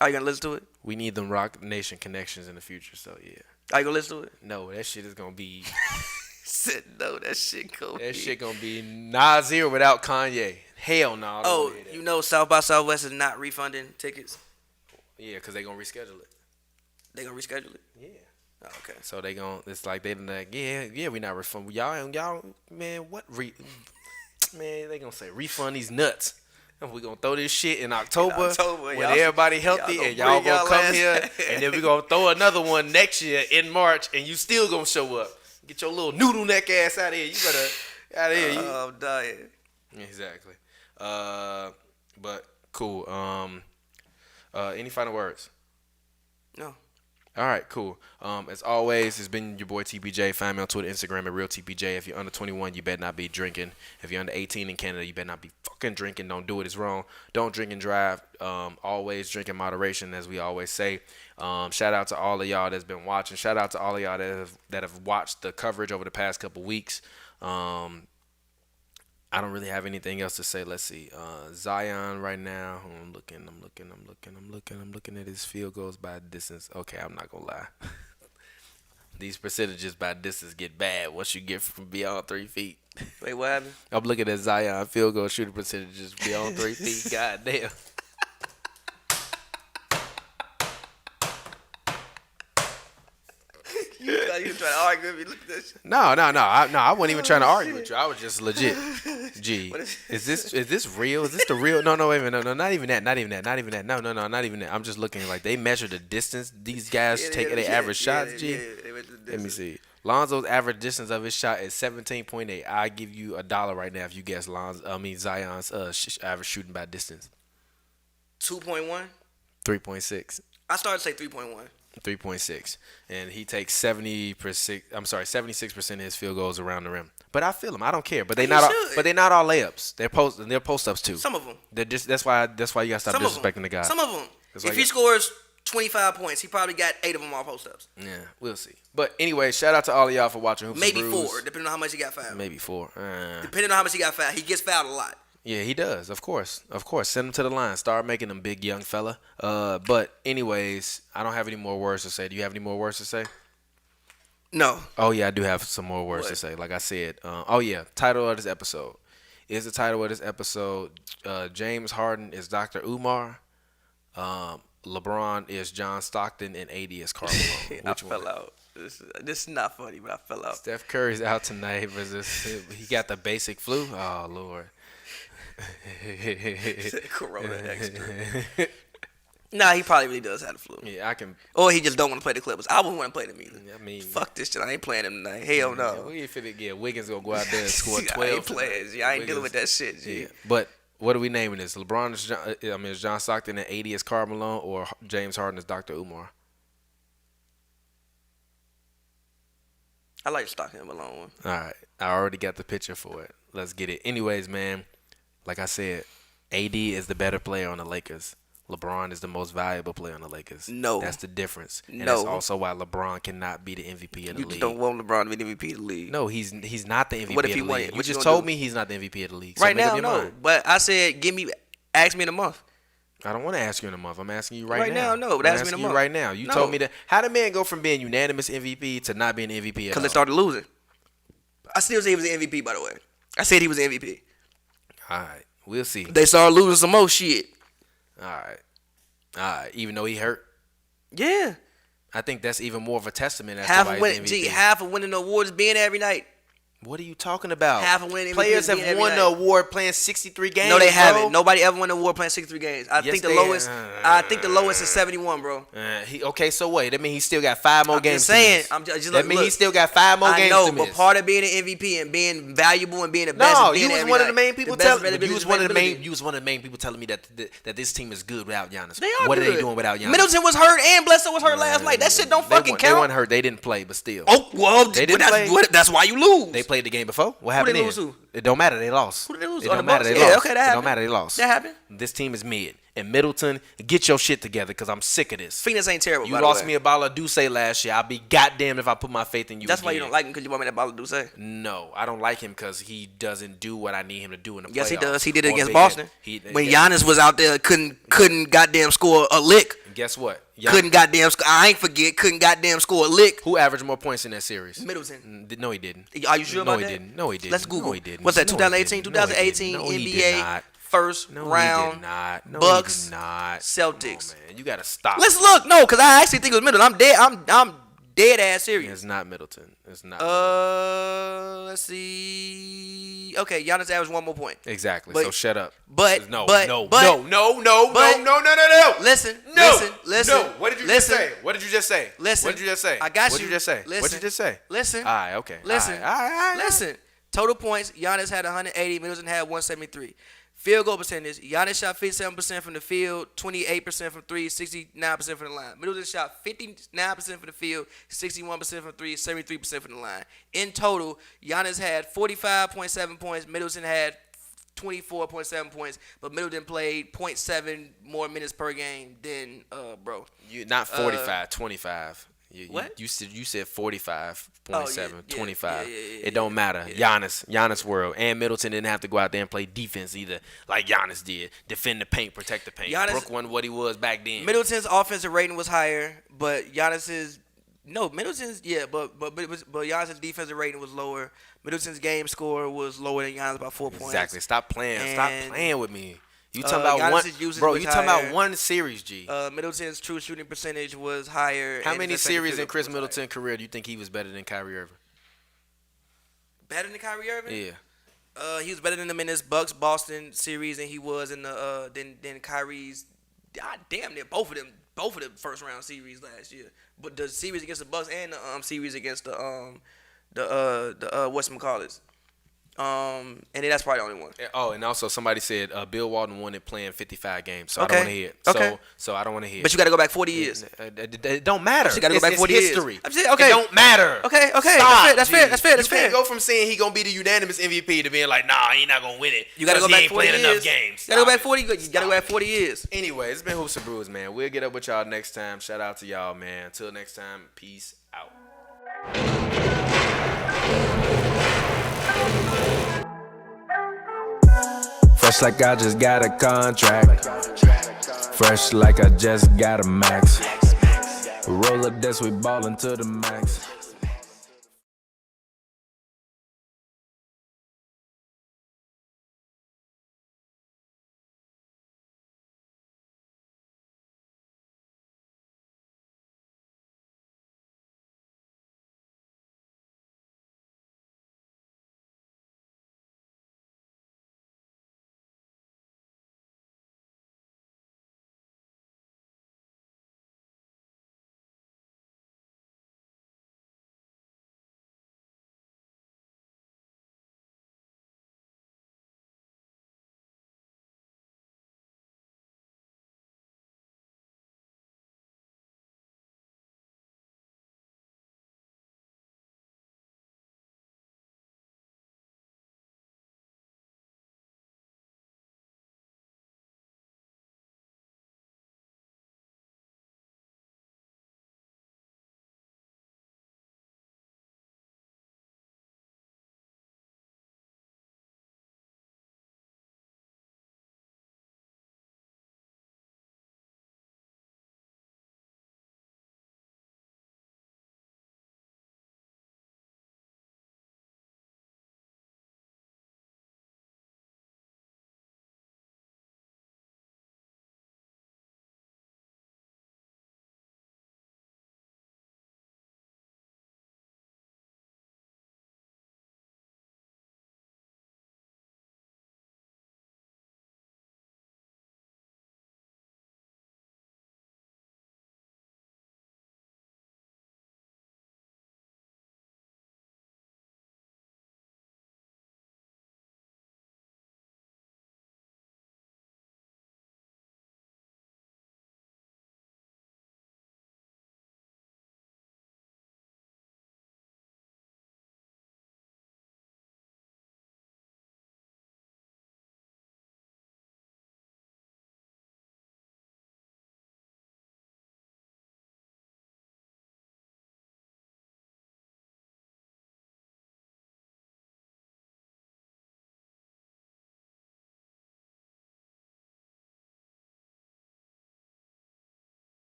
[SPEAKER 3] Are you going to listen to it?
[SPEAKER 2] We need them Rock Nation connections in the future, so yeah.
[SPEAKER 3] Are you going to listen to it?
[SPEAKER 2] No, that shit is going to be...
[SPEAKER 3] Said no, that shit going
[SPEAKER 2] to be Nasir without Kanye. Hell no.
[SPEAKER 3] Oh, you know South by Southwest is not refunding tickets?
[SPEAKER 2] Yeah, because they going to reschedule it.
[SPEAKER 3] They going to reschedule it?
[SPEAKER 2] Yeah.
[SPEAKER 3] Oh, okay.
[SPEAKER 2] So they going to... It's like they like, yeah, we not refund. Y'all, man, what... man, they going to say, refund these nuts. We're going to throw this shit in October when everybody healthy and y'all going to come here. And then we're going to throw another one next year in March and you still going to show up. Get your little noodle neck ass out of here. You better out of here.
[SPEAKER 3] I'm dying.
[SPEAKER 2] Exactly. But cool. Any final words?
[SPEAKER 3] No.
[SPEAKER 2] All right, cool. As always, it's been your boy TPJ. Find me on Twitter, Instagram at RealTPJ. If you're under 21, you better not be drinking. If you're under 18 in Canada, you better not be fucking drinking. Don't do it. It's wrong. Don't drink and drive. Always drink in moderation, as we always say. Shout out to all of y'all that's been watching. Shout out to all of y'all that have watched the coverage over the past couple weeks. I don't really have anything else to say. Let's see. Zion right now. I'm looking at his field goals by distance. Okay, I'm not gonna lie. These percentages by distance get bad once you get from beyond 3 feet.
[SPEAKER 3] Wait, what happened?
[SPEAKER 2] I'm looking at Zion field goal shooting percentages beyond 3 feet. God damn.
[SPEAKER 3] You trying to argue with me? Look at this shit.
[SPEAKER 2] No. I wasn't even trying to argue with you. I was just legit. Gee, is this real? Is this the real? No, wait a minute. No, not even that. No, not even that. I'm just looking like they measure the distance these guys take at their average shots. G. Let me see. Lonzo's average distance of his shot is 17.8. I give you $1 right now if you guess Zion's average shooting by distance.
[SPEAKER 3] 2.1.
[SPEAKER 2] 3.6.
[SPEAKER 3] I started to say 3.1.
[SPEAKER 2] 3.6, and he takes 76% of his field goals around the rim. But I feel him. I don't care. But they're not all layups. They're post ups too.
[SPEAKER 3] Some of them.
[SPEAKER 2] That's why you gotta stop disrespecting the guy.
[SPEAKER 3] Some of them. If he scores 25 points, he probably got 8 of them all post ups.
[SPEAKER 2] Yeah, we'll see. But anyway, shout out to all of y'all for watching Hoops
[SPEAKER 3] Maybe
[SPEAKER 2] and Brews.
[SPEAKER 3] 4, depending on how much he got fouled.
[SPEAKER 2] Maybe 4.
[SPEAKER 3] Depending on how much he got fouled, he gets fouled a lot.
[SPEAKER 2] Yeah, he does. Of course. Send him to the line. Start making him big young fella. But anyways, I don't have any more words to say. Do you have any more words to say?
[SPEAKER 3] No.
[SPEAKER 2] Oh yeah, I do have some more words to say. Like I said. Title of this episode. Is the title of this episode James Harden is Dr. Umar. LeBron is John Stockton and AD is Karl Malone.
[SPEAKER 3] I fell out. This is not funny, but I fell out.
[SPEAKER 2] Steph Curry's out tonight he got the basic flu. Oh Lord.
[SPEAKER 3] Corona extra. Nah, he probably really does have the flu.
[SPEAKER 2] Yeah, I can.
[SPEAKER 3] Or he just don't want to play the Clippers. I wouldn't want to play them either.
[SPEAKER 2] I mean,
[SPEAKER 3] fuck this shit. I ain't playing them tonight. Hell no.
[SPEAKER 2] Wiggins gonna go out there and score 12.
[SPEAKER 3] I ain't playing. I ain't dealing with that shit. G.
[SPEAKER 2] Yeah, but what are we naming this? LeBron is John Stockton and AD is Karl Malone, or James Harden is Dr. Umar?
[SPEAKER 3] I like Stockton and Malone one.
[SPEAKER 2] All right, I already got the picture for it. Let's get it. Anyways, man. Like I said, AD is the better player on the Lakers. LeBron is the most valuable player on the Lakers. No. That's the difference. And that's also why LeBron cannot be the MVP of the league.
[SPEAKER 3] You don't want LeBron to be the MVP of the league.
[SPEAKER 2] No, he's not the MVP of the league. You just told me he's not the MVP of the league.
[SPEAKER 3] Right now, no. But I said, ask me in a month.
[SPEAKER 2] I don't want to ask you in a month. I'm asking you right
[SPEAKER 3] now,
[SPEAKER 2] now.
[SPEAKER 3] no, but ask me in a month.
[SPEAKER 2] Right now. You told me that. How the man go from being unanimous MVP to not being MVP at all?
[SPEAKER 3] Because they started losing. I still say he was the MVP, by the way. I said he was the MVP.
[SPEAKER 2] All right. We'll see.
[SPEAKER 3] They started losing some more shit.
[SPEAKER 2] All right. Even though he hurt?
[SPEAKER 3] Yeah.
[SPEAKER 2] I think that's even more of a testament as
[SPEAKER 3] Half
[SPEAKER 2] to
[SPEAKER 3] of
[SPEAKER 2] why he's
[SPEAKER 3] winning,
[SPEAKER 2] MVP.
[SPEAKER 3] half of winning the awards being every night.
[SPEAKER 2] What are you talking about?
[SPEAKER 3] Half of winning MVP
[SPEAKER 2] Players
[SPEAKER 3] being
[SPEAKER 2] have
[SPEAKER 3] every
[SPEAKER 2] won
[SPEAKER 3] night.
[SPEAKER 2] the award playing 63 games.
[SPEAKER 3] No, they
[SPEAKER 2] bro.
[SPEAKER 3] haven't. Nobody ever won the award playing 63 games. I
[SPEAKER 2] Yes,
[SPEAKER 3] think the
[SPEAKER 2] they-
[SPEAKER 3] lowest. I think the lowest is 71, bro.
[SPEAKER 2] Okay, so wait. That means he still got 5 more
[SPEAKER 3] I'm
[SPEAKER 2] games.
[SPEAKER 3] just saying.
[SPEAKER 2] To miss.
[SPEAKER 3] I'm just
[SPEAKER 2] that
[SPEAKER 3] look,
[SPEAKER 2] means he still got 5 more
[SPEAKER 3] I
[SPEAKER 2] games
[SPEAKER 3] know,
[SPEAKER 2] to miss.
[SPEAKER 3] but part of being an MVP and being valuable and being the best.
[SPEAKER 2] No,
[SPEAKER 3] is being
[SPEAKER 2] you was
[SPEAKER 3] every
[SPEAKER 2] one of
[SPEAKER 3] night.
[SPEAKER 2] the main people
[SPEAKER 3] The best
[SPEAKER 2] telling.
[SPEAKER 3] availability
[SPEAKER 2] You
[SPEAKER 3] is
[SPEAKER 2] was one of the
[SPEAKER 3] availability.
[SPEAKER 2] main. You was one of the main people telling me that this team is good without Giannis.
[SPEAKER 3] They are
[SPEAKER 2] What
[SPEAKER 3] good.
[SPEAKER 2] are they doing without Giannis?
[SPEAKER 3] Middleton was hurt and Bledsoe was hurt last night. That shit don't fucking
[SPEAKER 2] They
[SPEAKER 3] count.
[SPEAKER 2] weren't hurt. They didn't play, but still.
[SPEAKER 3] Oh well,
[SPEAKER 2] They didn't play.
[SPEAKER 3] that's why you lose.
[SPEAKER 2] They played the game before. What
[SPEAKER 3] Who
[SPEAKER 2] happened
[SPEAKER 3] they
[SPEAKER 2] then?
[SPEAKER 3] lose to?
[SPEAKER 2] It don't matter. They lost.
[SPEAKER 3] Who did they lose
[SPEAKER 2] It
[SPEAKER 3] to? Oh,
[SPEAKER 2] don't
[SPEAKER 3] the
[SPEAKER 2] matter.
[SPEAKER 3] Bucks?
[SPEAKER 2] They
[SPEAKER 3] Yeah,
[SPEAKER 2] lost.
[SPEAKER 3] okay, that
[SPEAKER 2] It don't
[SPEAKER 3] happened.
[SPEAKER 2] matter. They lost.
[SPEAKER 3] That happened.
[SPEAKER 2] This team is mid. And Middleton, get your shit together because I'm sick of this.
[SPEAKER 3] Phoenix ain't terrible.
[SPEAKER 2] You
[SPEAKER 3] by the
[SPEAKER 2] lost
[SPEAKER 3] way.
[SPEAKER 2] me a ball of Duce last year. I'll be goddamned if I put my faith in you.
[SPEAKER 3] That's why you
[SPEAKER 2] again.
[SPEAKER 3] don't like him, because you want me that ball to do say.
[SPEAKER 2] No, I don't like him because he doesn't do what I need him to do in the playoffs.
[SPEAKER 3] Yes, he does. He did it
[SPEAKER 2] Or
[SPEAKER 3] against
[SPEAKER 2] big
[SPEAKER 3] Boston. When
[SPEAKER 2] yeah.
[SPEAKER 3] Giannis was out there, couldn't goddamn score a lick.
[SPEAKER 2] Guess what?
[SPEAKER 3] Couldn't goddamn. I ain't forget. Couldn't goddamn score a lick.
[SPEAKER 2] Who averaged more points in that series?
[SPEAKER 3] Middleton.
[SPEAKER 2] No, he didn't.
[SPEAKER 3] Are you sure about that?
[SPEAKER 2] No, he didn't. No, he didn't.
[SPEAKER 3] Let's Google.
[SPEAKER 2] No, he didn't.
[SPEAKER 3] What's that?
[SPEAKER 2] No, he
[SPEAKER 3] 2018,
[SPEAKER 2] didn't. No, he didn't.
[SPEAKER 3] 2018
[SPEAKER 2] No, he did
[SPEAKER 3] NBA
[SPEAKER 2] not.
[SPEAKER 3] first
[SPEAKER 2] No,
[SPEAKER 3] round.
[SPEAKER 2] he did not. No,
[SPEAKER 3] Bucks.
[SPEAKER 2] he did not.
[SPEAKER 3] Celtics.
[SPEAKER 2] Come on, man. You gotta stop.
[SPEAKER 3] Let's look. No, because I actually think it was Middleton. I'm dead. I'm dead ass serious.
[SPEAKER 2] It's not Middleton. It's not.
[SPEAKER 3] Let's see. Okay, Giannis averaged 1 more point.
[SPEAKER 2] Exactly.
[SPEAKER 3] but-
[SPEAKER 2] so shut up.
[SPEAKER 3] but-
[SPEAKER 2] no,
[SPEAKER 3] but-
[SPEAKER 2] no,
[SPEAKER 3] but-
[SPEAKER 2] no, no, no,
[SPEAKER 3] but-
[SPEAKER 2] no, no, no, no, no.
[SPEAKER 3] Listen,
[SPEAKER 2] No,
[SPEAKER 3] listen.
[SPEAKER 2] no. What did you
[SPEAKER 3] listen,
[SPEAKER 2] just say? What did you just say?
[SPEAKER 3] Listen.
[SPEAKER 2] What did you just say?
[SPEAKER 3] I got
[SPEAKER 2] What
[SPEAKER 3] you.
[SPEAKER 2] did you just say? What
[SPEAKER 3] Listen.
[SPEAKER 2] did you just say?
[SPEAKER 3] Listen.
[SPEAKER 2] All right. Okay.
[SPEAKER 3] Listen.
[SPEAKER 2] All right.
[SPEAKER 3] Listen. Total points, Giannis had 180, Middleton had 173. Field goal percentage, Giannis shot 57% from the field, 28% from three, 69% from the line. Middleton shot 59% from the field, 61% from three, 73% from the line. In total, Giannis had 45.7 points, Middleton had 24.7 points, but Middleton played 0.7 more minutes per game than bro.
[SPEAKER 2] You not 45, 25.
[SPEAKER 3] What?
[SPEAKER 2] You said 45.7,
[SPEAKER 3] Oh, yeah,
[SPEAKER 2] 25.
[SPEAKER 3] yeah.
[SPEAKER 2] It don't matter.
[SPEAKER 3] Yeah.
[SPEAKER 2] Giannis world. And Middleton didn't have to go out there and play defense either, like Giannis did. Defend the paint, protect the paint.
[SPEAKER 3] Giannis-
[SPEAKER 2] Brook wasn't what he was back then.
[SPEAKER 3] Middleton's offensive rating was higher, but Giannis's Giannis's defensive rating was lower. Middleton's game score was lower than Giannis by 4 points.
[SPEAKER 2] Exactly. Stop playing. Stop
[SPEAKER 3] And,
[SPEAKER 2] playing with me. You talking about
[SPEAKER 3] Giannis's
[SPEAKER 2] one,
[SPEAKER 3] usage
[SPEAKER 2] bro?
[SPEAKER 3] was
[SPEAKER 2] You talking
[SPEAKER 3] higher.
[SPEAKER 2] about one series, G?
[SPEAKER 3] Middleton's true shooting percentage was higher.
[SPEAKER 2] How
[SPEAKER 3] and
[SPEAKER 2] many
[SPEAKER 3] his effective
[SPEAKER 2] series
[SPEAKER 3] field
[SPEAKER 2] in
[SPEAKER 3] goal
[SPEAKER 2] Chris
[SPEAKER 3] was higher.
[SPEAKER 2] Middleton's career do you think he was better than Kyrie Irving?
[SPEAKER 3] Better than Kyrie Irving?
[SPEAKER 2] Yeah.
[SPEAKER 3] He was better than them in this Bucks Boston series than he was in the than Kyrie's. God damn near both of them first round series last year. But the series against the Bucks and the series against the whatchamacallits. And then that's probably the only one.
[SPEAKER 2] Oh, and also somebody said Bill Walton won it playing 55 games, so
[SPEAKER 3] Okay.
[SPEAKER 2] I don't want to hear it.
[SPEAKER 3] Okay.
[SPEAKER 2] So I don't want to hear it.
[SPEAKER 3] But you got to go back 40 years.
[SPEAKER 2] It don't matter.
[SPEAKER 3] You gotta go back
[SPEAKER 2] It's
[SPEAKER 3] 40 years.
[SPEAKER 2] history.
[SPEAKER 3] I'm saying, okay.
[SPEAKER 2] It don't matter.
[SPEAKER 3] Okay.
[SPEAKER 2] Stop,
[SPEAKER 3] That's
[SPEAKER 2] G.
[SPEAKER 3] fair. That's fair.
[SPEAKER 2] You can't go from saying he gonna be the unanimous MVP to being like, nah, he not gonna win it.
[SPEAKER 3] You got to go
[SPEAKER 2] 'cause he
[SPEAKER 3] back
[SPEAKER 2] ain't
[SPEAKER 3] 40
[SPEAKER 2] playing
[SPEAKER 3] years.
[SPEAKER 2] enough games.
[SPEAKER 3] You got to go back
[SPEAKER 2] Stop
[SPEAKER 3] 40.
[SPEAKER 2] it.
[SPEAKER 3] You got to go back 40 years.
[SPEAKER 2] Anyway, it's been Hoops and Brews, man. We'll get up with y'all next time. Shout out to y'all, man. Until next time, peace out.
[SPEAKER 1] Fresh like I just got a contract. Fresh like I just got a max. Roll up this, we ballin' to the max.